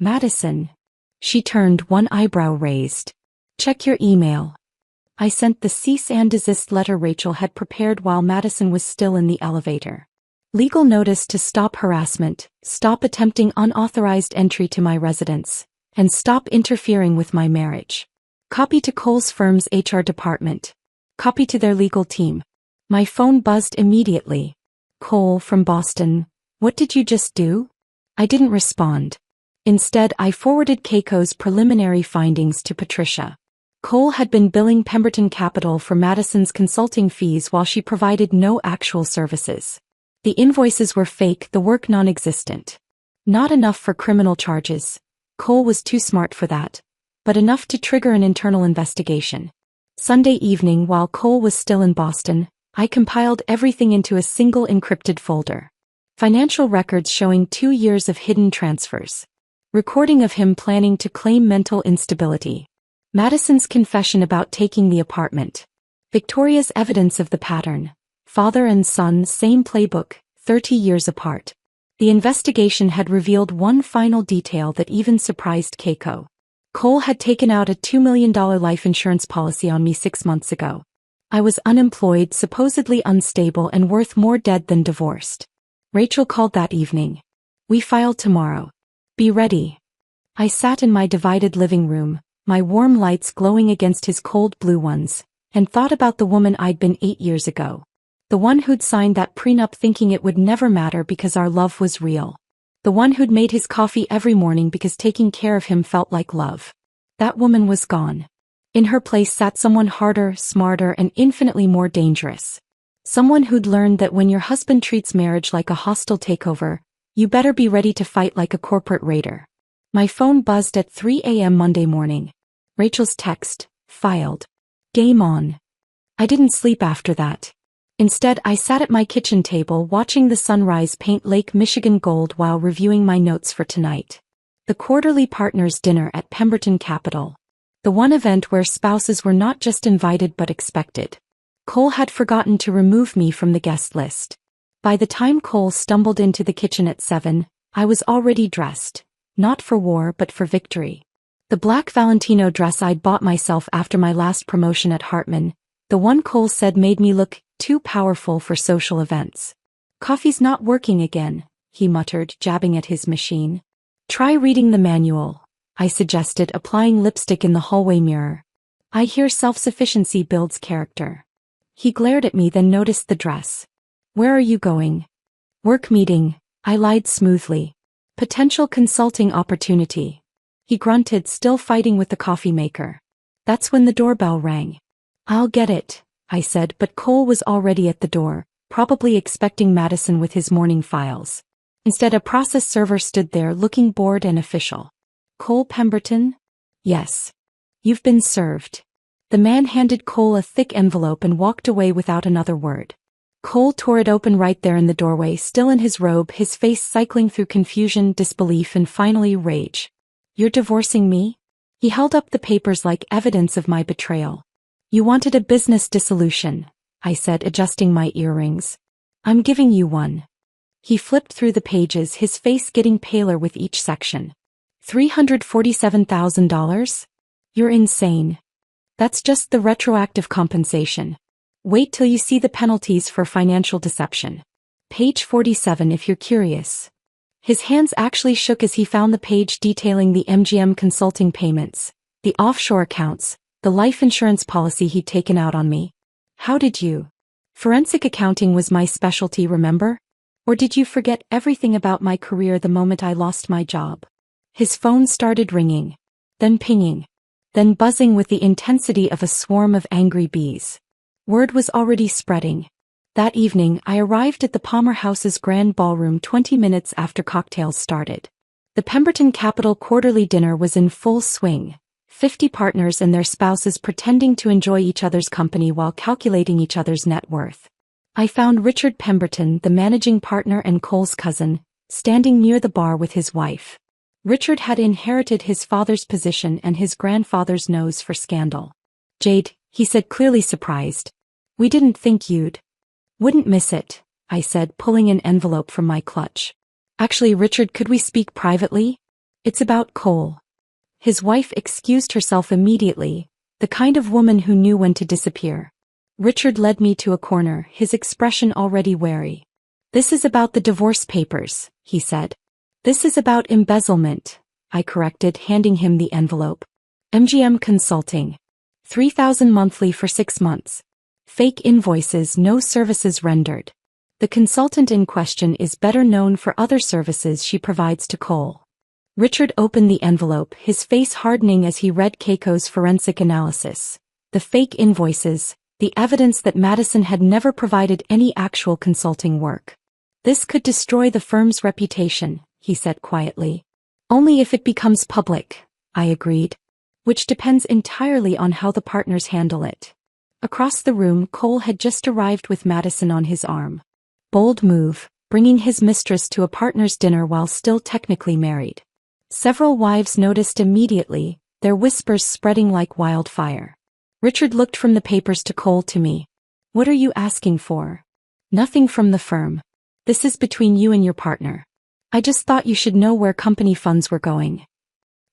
Madison. She turned, one eyebrow raised. Check your email. I sent the cease and desist letter Rachel had prepared while Madison was still in the elevator. Legal notice to stop harassment, stop attempting unauthorized entry to my residence, and stop interfering with my marriage. Copy to Cole's firm's HR department. Copy to their legal team. My phone buzzed immediately. Cole from Boston, what did you just do? I didn't respond. Instead, I forwarded Keiko's preliminary findings to Patricia. Cole had been billing Pemberton Capital for Madison's consulting fees while she provided no actual services. The invoices were fake, the work non-existent. Not enough for criminal charges. Cole was too smart for that. But enough to trigger an internal investigation. Sunday evening, while Cole was still in Boston, I compiled everything into a single encrypted folder. Financial records showing 2 years of hidden transfers. Recording of him planning to claim mental instability. Madison's confession about taking the apartment. Victoria's evidence of the pattern. Father and son, same playbook, 30 years apart. The investigation had revealed one final detail that even surprised Keiko. Cole had taken out a $2 million life insurance policy on me 6 months ago. I was unemployed, supposedly unstable, and worth more dead than divorced. Rachel called that evening. We file tomorrow. Be ready. I sat in my divided living room, my warm lights glowing against his cold blue ones, and thought about the woman I'd been 8 years ago. The one who'd signed that prenup thinking it would never matter because our love was real. The one who'd made his coffee every morning because taking care of him felt like love. That woman was gone. In her place sat someone harder, smarter, and infinitely more dangerous. Someone who'd learned that when your husband treats marriage like a hostile takeover, You better be ready to fight like a corporate raider. My phone buzzed at 3 a.m. Monday morning. Rachel's text, filed. Game on. I didn't sleep after that. Instead, I sat at my kitchen table watching the sunrise paint Lake Michigan gold while reviewing my notes for tonight. The quarterly partners' dinner at Pemberton Capital. The one event where spouses were not just invited but expected. Cole had forgotten to remove me from the guest list. By the time Cole stumbled into the kitchen at 7, I was already dressed. Not for war but for victory. The black Valentino dress I'd bought myself after my last promotion at Hartman, the one Cole said made me look too powerful for social events. Coffee's not working again, he muttered, jabbing at his machine. Try reading the manual, I suggested, applying lipstick in the hallway mirror. I hear self-sufficiency builds character. He glared at me, then noticed the dress. Where are you going? Work meeting, I lied smoothly. Potential consulting opportunity. He grunted, still fighting with the coffee maker. That's when the doorbell rang. I'll get it, I said, but Cole was already at the door, probably expecting Madison with his morning files. Instead, a process server stood there looking bored and official. Cole Pemberton? Yes. You've been served. The man handed Cole a thick envelope and walked away without another word. Cole tore it open right there in the doorway, still in his robe, his face cycling through confusion, disbelief, and finally rage. You're divorcing me? He held up the papers like evidence of my betrayal. You wanted a business dissolution, I said, adjusting my earrings. I'm giving you one. He flipped through the pages, his face getting paler with each section. $347,000? You're insane. That's just the retroactive compensation. Wait till you see the penalties for financial deception. Page 47 if you're curious. His hands actually shook as he found the page detailing the MGM consulting payments, the offshore accounts, the life insurance policy he'd taken out on me. How did you? Forensic accounting was my specialty, remember? Or did you forget everything about my career the moment I lost my job? His phone started ringing, then pinging, then buzzing with the intensity of a swarm of angry bees. Word was already spreading. That evening, I arrived at the Palmer House's grand ballroom 20 minutes after cocktails started. The Pemberton Capital quarterly dinner was in full swing, 50 partners and their spouses pretending to enjoy each other's company while calculating each other's net worth. I found Richard Pemberton, the managing partner and Cole's cousin, standing near the bar with his wife. Richard had inherited his father's position and his grandfather's nose for scandal. Jade, he said, clearly surprised. We didn't think you'd. Wouldn't miss it, I said, pulling an envelope from my clutch. Actually, Richard, could we speak privately? It's about Cole. His wife excused herself immediately, the kind of woman who knew when to disappear. Richard led me to a corner, his expression already wary. This is about the divorce papers, he said. This is about embezzlement, I corrected, handing him the envelope. MGM Consulting. $3,000 monthly for 6 months. Fake invoices, no services rendered. The consultant in question is better known for other services she provides to Cole. Richard opened the envelope, his face hardening as he read Keiko's forensic analysis. The fake invoices, the evidence that Madison had never provided any actual consulting work. This could destroy the firm's reputation, he said quietly. Only if it becomes public, I agreed. Which depends entirely on how the partners handle it. Across the room, Cole had just arrived with Madison on his arm. Bold move, bringing his mistress to a partner's dinner while still technically married. Several wives noticed immediately, their whispers spreading like wildfire. Richard looked from the papers to Cole to me. What are you asking for? Nothing from the firm. This is between you and your partner. I just thought you should know where company funds were going.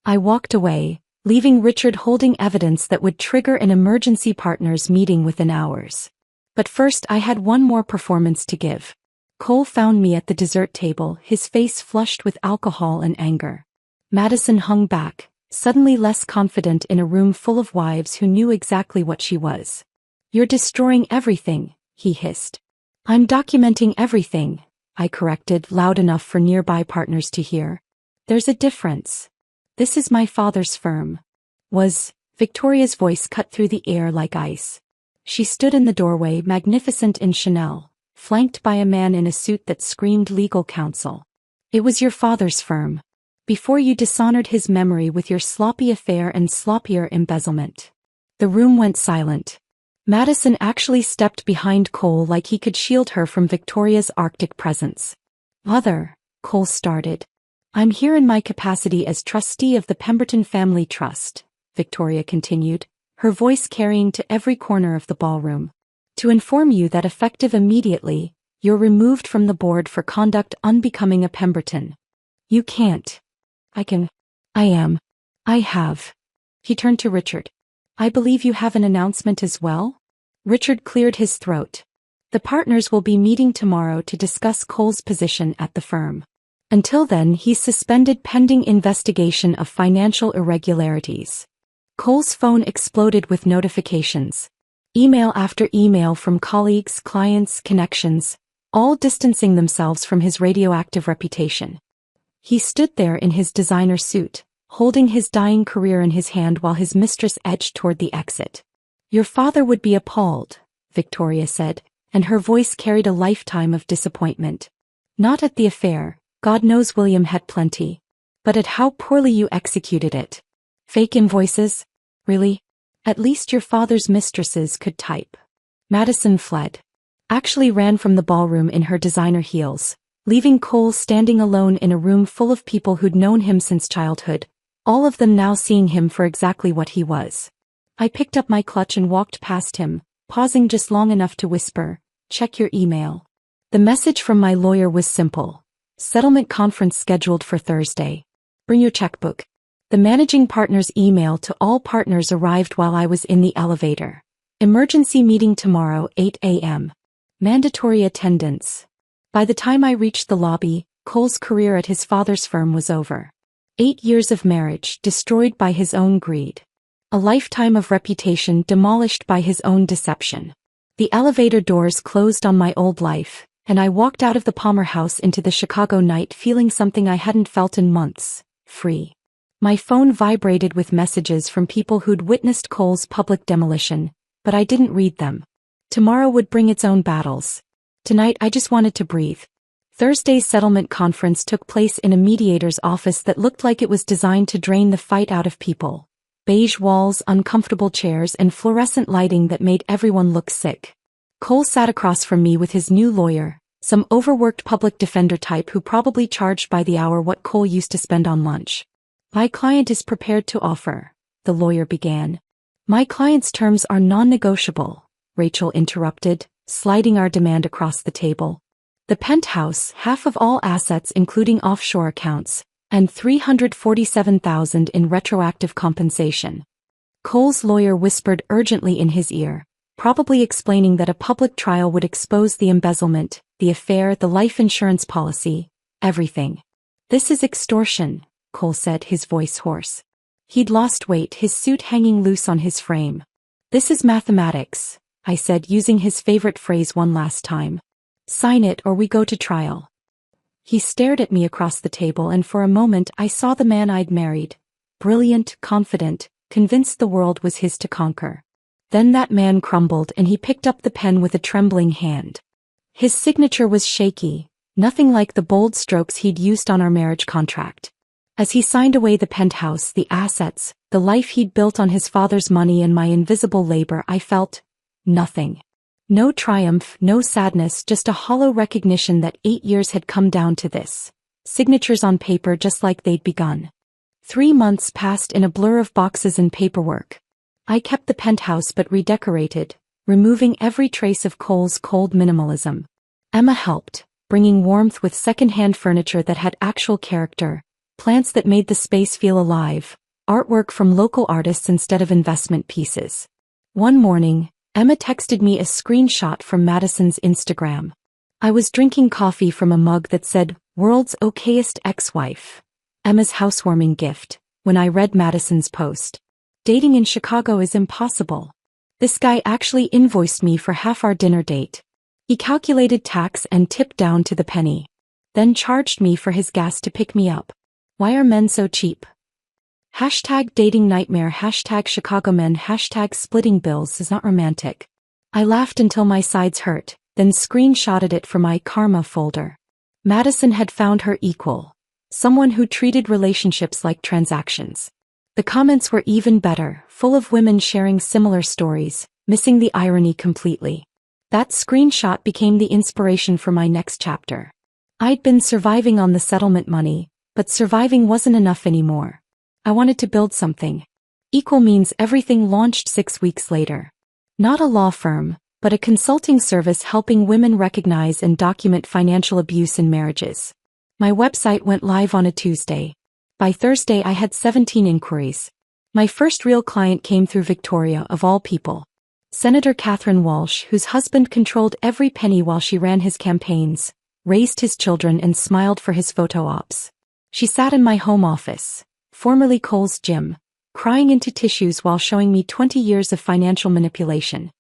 I walked away, leaving Richard holding evidence that would trigger an emergency partners meeting within hours. But first I had one more performance to give. Cole found me at the dessert table, his face flushed with alcohol and anger. Madison hung back, suddenly less confident in a room full of wives who knew exactly what she was. You're destroying everything, he hissed. I'm documenting everything, I corrected, loud enough for nearby partners to hear. There's a difference. This is my father's firm. Victoria's voice cut through the air like ice. She stood in the doorway, magnificent in Chanel, flanked by a man in a suit that screamed legal counsel. It was your father's firm. Before you dishonored his memory with your sloppy affair and sloppier embezzlement. The room went silent. Madison actually stepped behind Cole like he could shield her from Victoria's Arctic presence. "Mother," Cole started. "I'm here in my capacity as trustee of the Pemberton Family Trust," Victoria continued, her voice carrying to every corner of the ballroom. "To inform you that effective immediately, you're removed from the board for conduct unbecoming a Pemberton. You can't." "I can. I am. I have." He turned to Richard. "I believe you have an announcement as well?" Richard cleared his throat. "The partners will be meeting tomorrow to discuss Cole's position at the firm. Until then, he's suspended pending investigation of financial irregularities." Cole's phone exploded with notifications. Email after email from colleagues, clients, connections, all distancing themselves from his radioactive reputation. He stood there in his designer suit, holding his dying career in his hand while his mistress edged toward the exit. "Your father would be appalled," Victoria said, and her voice carried a lifetime of disappointment. "Not at the affair, God knows William had plenty. But at how poorly you executed it. Fake invoices? Really? At least your father's mistresses could type." Madison fled. Actually ran from the ballroom in her designer heels, leaving Cole standing alone in a room full of people who'd known him since childhood, all of them now seeing him for exactly what he was. I picked up my clutch and walked past him, pausing just long enough to whisper, "Check your email." The message from my lawyer was simple. "Settlement conference scheduled for Thursday. Bring your checkbook." The managing partner's email to all partners arrived while I was in the elevator. "Emergency meeting tomorrow, 8 a.m. Mandatory attendance." By the time I reached the lobby, Cole's career at his father's firm was over. 8 years of marriage destroyed by his own greed. A lifetime of reputation demolished by his own deception. The elevator doors closed on my old life, and I walked out of the Palmer House into the Chicago night feeling something I hadn't felt in months: free. My phone vibrated with messages from people who'd witnessed Cole's public demolition, but I didn't read them. Tomorrow would bring its own battles. Tonight I just wanted to breathe. Thursday's settlement conference took place in a mediator's office that looked like it was designed to drain the fight out of people. Beige walls, uncomfortable chairs, and fluorescent lighting that made everyone look sick. Cole sat across from me with his new lawyer, some overworked public defender type who probably charged by the hour what Cole used to spend on lunch. "My client is prepared to offer," the lawyer began. "My client's terms are non-negotiable," Rachel interrupted, sliding our demand across the table. "The penthouse, half of all assets including offshore accounts, and $347,000 in retroactive compensation." Cole's lawyer whispered urgently in his ear, probably explaining that a public trial would expose the embezzlement, the affair, the life insurance policy, everything. "This is extortion," Cole said, his voice hoarse. He'd lost weight, his suit hanging loose on his frame. "This is mathematics," I said, using his favorite phrase one last time. "Sign it or we go to trial." He stared at me across the table, and for a moment I saw the man I'd married. Brilliant, confident, convinced the world was his to conquer. Then that man crumbled and he picked up the pen with a trembling hand. His signature was shaky, nothing like the bold strokes he'd used on our marriage contract. As he signed away the penthouse, the assets, the life he'd built on his father's money and my invisible labor, I felt nothing. No triumph, no sadness, just a hollow recognition that 8 years had come down to this. Signatures on paper just like they'd begun. 3 months passed in a blur of boxes and paperwork. I kept the penthouse but redecorated, removing every trace of Cole's cold minimalism. Emma helped, bringing warmth with second-hand furniture that had actual character, plants that made the space feel alive, artwork from local artists instead of investment pieces. One morning, Emma texted me a screenshot from Madison's Instagram. I was drinking coffee from a mug that said, "World's okayest ex-wife." Emma's housewarming gift, when I read Madison's post. Dating in Chicago is impossible. This guy actually invoiced me for half our dinner date. He calculated tax and tip down to the penny. Then charged me for his gas to pick me up. Why are men so cheap? Hashtag dating nightmare, hashtag Chicago men, hashtag splitting bills is not romantic. I laughed until my sides hurt, then screenshotted it for my karma folder. Madison had found her equal. Someone who treated relationships like transactions. The comments were even better, full of women sharing similar stories, missing the irony completely. That screenshot became the inspiration for my next chapter. I'd been surviving on the settlement money, but surviving wasn't enough anymore. I wanted to build something. Equal Means Everything launched 6 weeks later. Not a law firm, but a consulting service helping women recognize and document financial abuse in marriages. My website went live on a Tuesday. By Thursday I had 17 inquiries. My first real client came through Victoria, of all people. Senator Catherine Walsh, whose husband controlled every penny while she ran his campaigns, raised his children and smiled for his photo ops. She sat in my home office, formerly Cole's gym, crying into tissues while showing me 20 years of financial manipulation.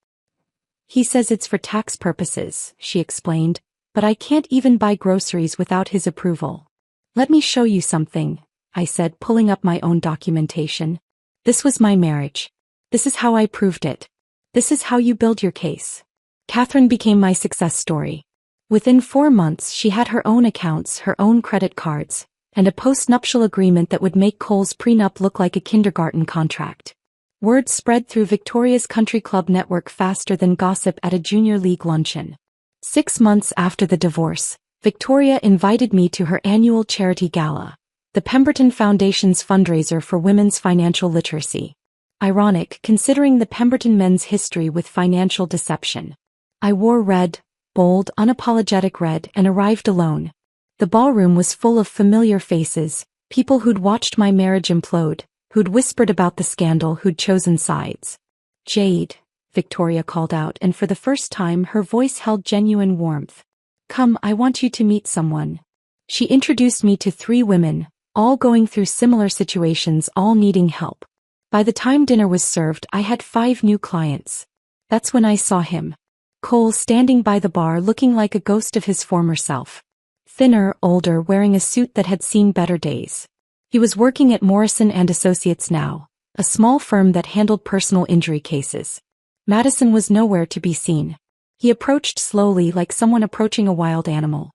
He says it's for tax purposes, she explained, but I can't even buy groceries without his approval. Let me show you something, I said, pulling up my own documentation. This was my marriage. This is how I proved it. This is how you build your case. Catherine became my success story. Within 4 months she had her own accounts, her own credit cards, and a post-nuptial agreement that would make Cole's prenup look like a kindergarten contract. Word spread through Victoria's country club network faster than gossip at a junior league luncheon. 6 months after the divorce, Victoria invited me to her annual charity gala, the Pemberton Foundation's fundraiser for women's financial literacy. Ironic, considering the Pemberton men's history with financial deception. I wore red, bold, unapologetic red, and arrived alone. The ballroom was full of familiar faces, people who'd watched my marriage implode, who'd whispered about the scandal, who'd chosen sides. "Jade," Victoria called out, and for the first time her voice held genuine warmth. "Come, I want you to meet someone." She introduced me to 3 women, all going through similar situations, all needing help. By the time dinner was served, I had 5 new clients. That's when I saw him. Cole standing by the bar looking like a ghost of his former self. Thinner, older, wearing a suit that had seen better days. He was working at Morrison & Associates now, a small firm that handled personal injury cases. Madison was nowhere to be seen. He approached slowly, like someone approaching a wild animal.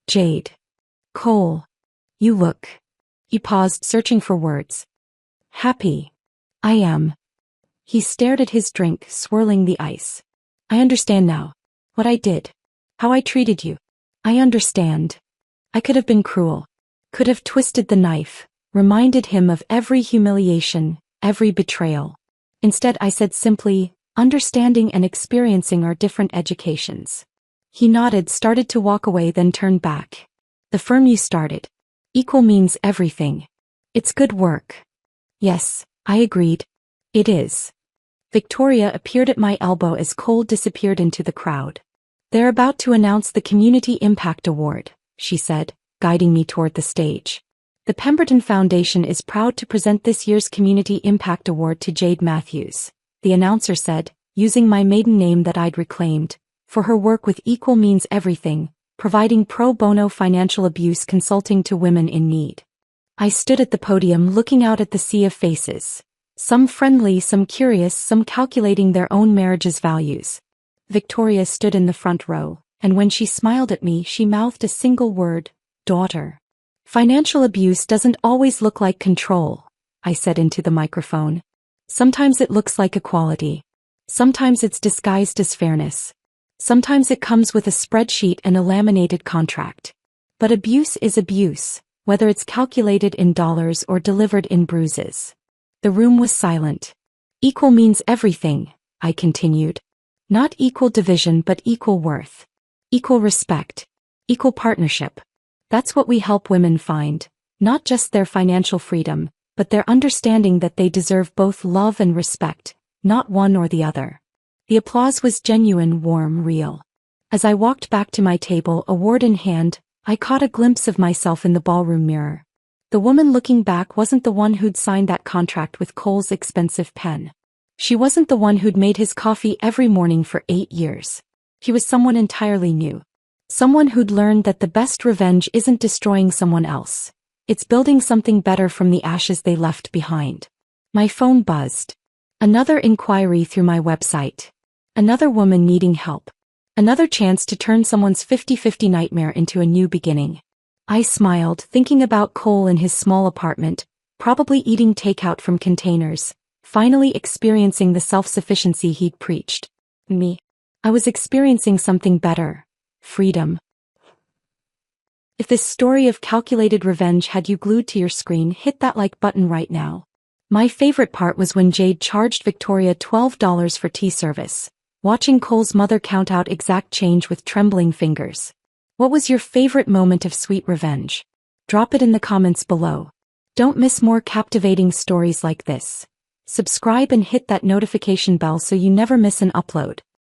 "Jade. Cole. You look." He paused, searching for words. "Happy." "I am." He stared at his drink, swirling the ice. "I understand now. What I did. How I treated you. I understand. I could have been cruel. Could have twisted the knife, reminded him of every humiliation, every betrayal. Instead I said simply, understanding and experiencing are different educations." He nodded, started to walk away, then turned back. "The firm you started. Equal Means Everything. It's good work." "Yes," I agreed. "It is." Victoria appeared at my elbow as Cole disappeared into the crowd. "They're about to announce the Community Impact Award," she said, guiding me toward the stage. "The Pemberton Foundation is proud to present this year's Community Impact Award to Jade Matthews," the announcer said, using my maiden name that I'd reclaimed, "for her work with Equal Means Everything, providing pro bono financial abuse consulting to women in need." I stood at the podium looking out at the sea of faces. Some friendly, some curious, some calculating their own marriage's values. Victoria stood in the front row, and when she smiled at me she mouthed a single word, "Daughter." "Financial abuse doesn't always look like control," I said into the microphone. "Sometimes it looks like equality. Sometimes it's disguised as fairness. Sometimes it comes with a spreadsheet and a laminated contract. But abuse is abuse, whether it's calculated in dollars or delivered in bruises." The room was silent. "Equal means everything," I continued. "Not equal division but equal worth. Equal respect. Equal partnership. That's what we help women find, not just their financial freedom, but their understanding that they deserve both love and respect, not one or the other." The applause was genuine, warm, real. As I walked back to my table, award in hand, I caught a glimpse of myself in the ballroom mirror. The woman looking back wasn't the one who'd signed that contract with Cole's expensive pen. She wasn't the one who'd made his coffee every morning for 8 years. She was someone entirely new. Someone who'd learned that the best revenge isn't destroying someone else. It's building something better from the ashes they left behind. My phone buzzed. Another inquiry through my website. Another woman needing help. Another chance to turn someone's 50-50 nightmare into a new beginning. I smiled, thinking about Cole in his small apartment, probably eating takeout from containers, finally experiencing the self-sufficiency he'd preached. Me. I was experiencing something better. Freedom. If this story of calculated revenge had you glued to your screen, hit that like button right now. My favorite part was when Jade charged Victoria $12 for tea service, watching Cole's mother count out exact change with trembling fingers. What was your favorite moment of sweet revenge? Drop it in the comments below. Don't miss more captivating stories like this. Subscribe and hit that notification bell so you never miss an upload.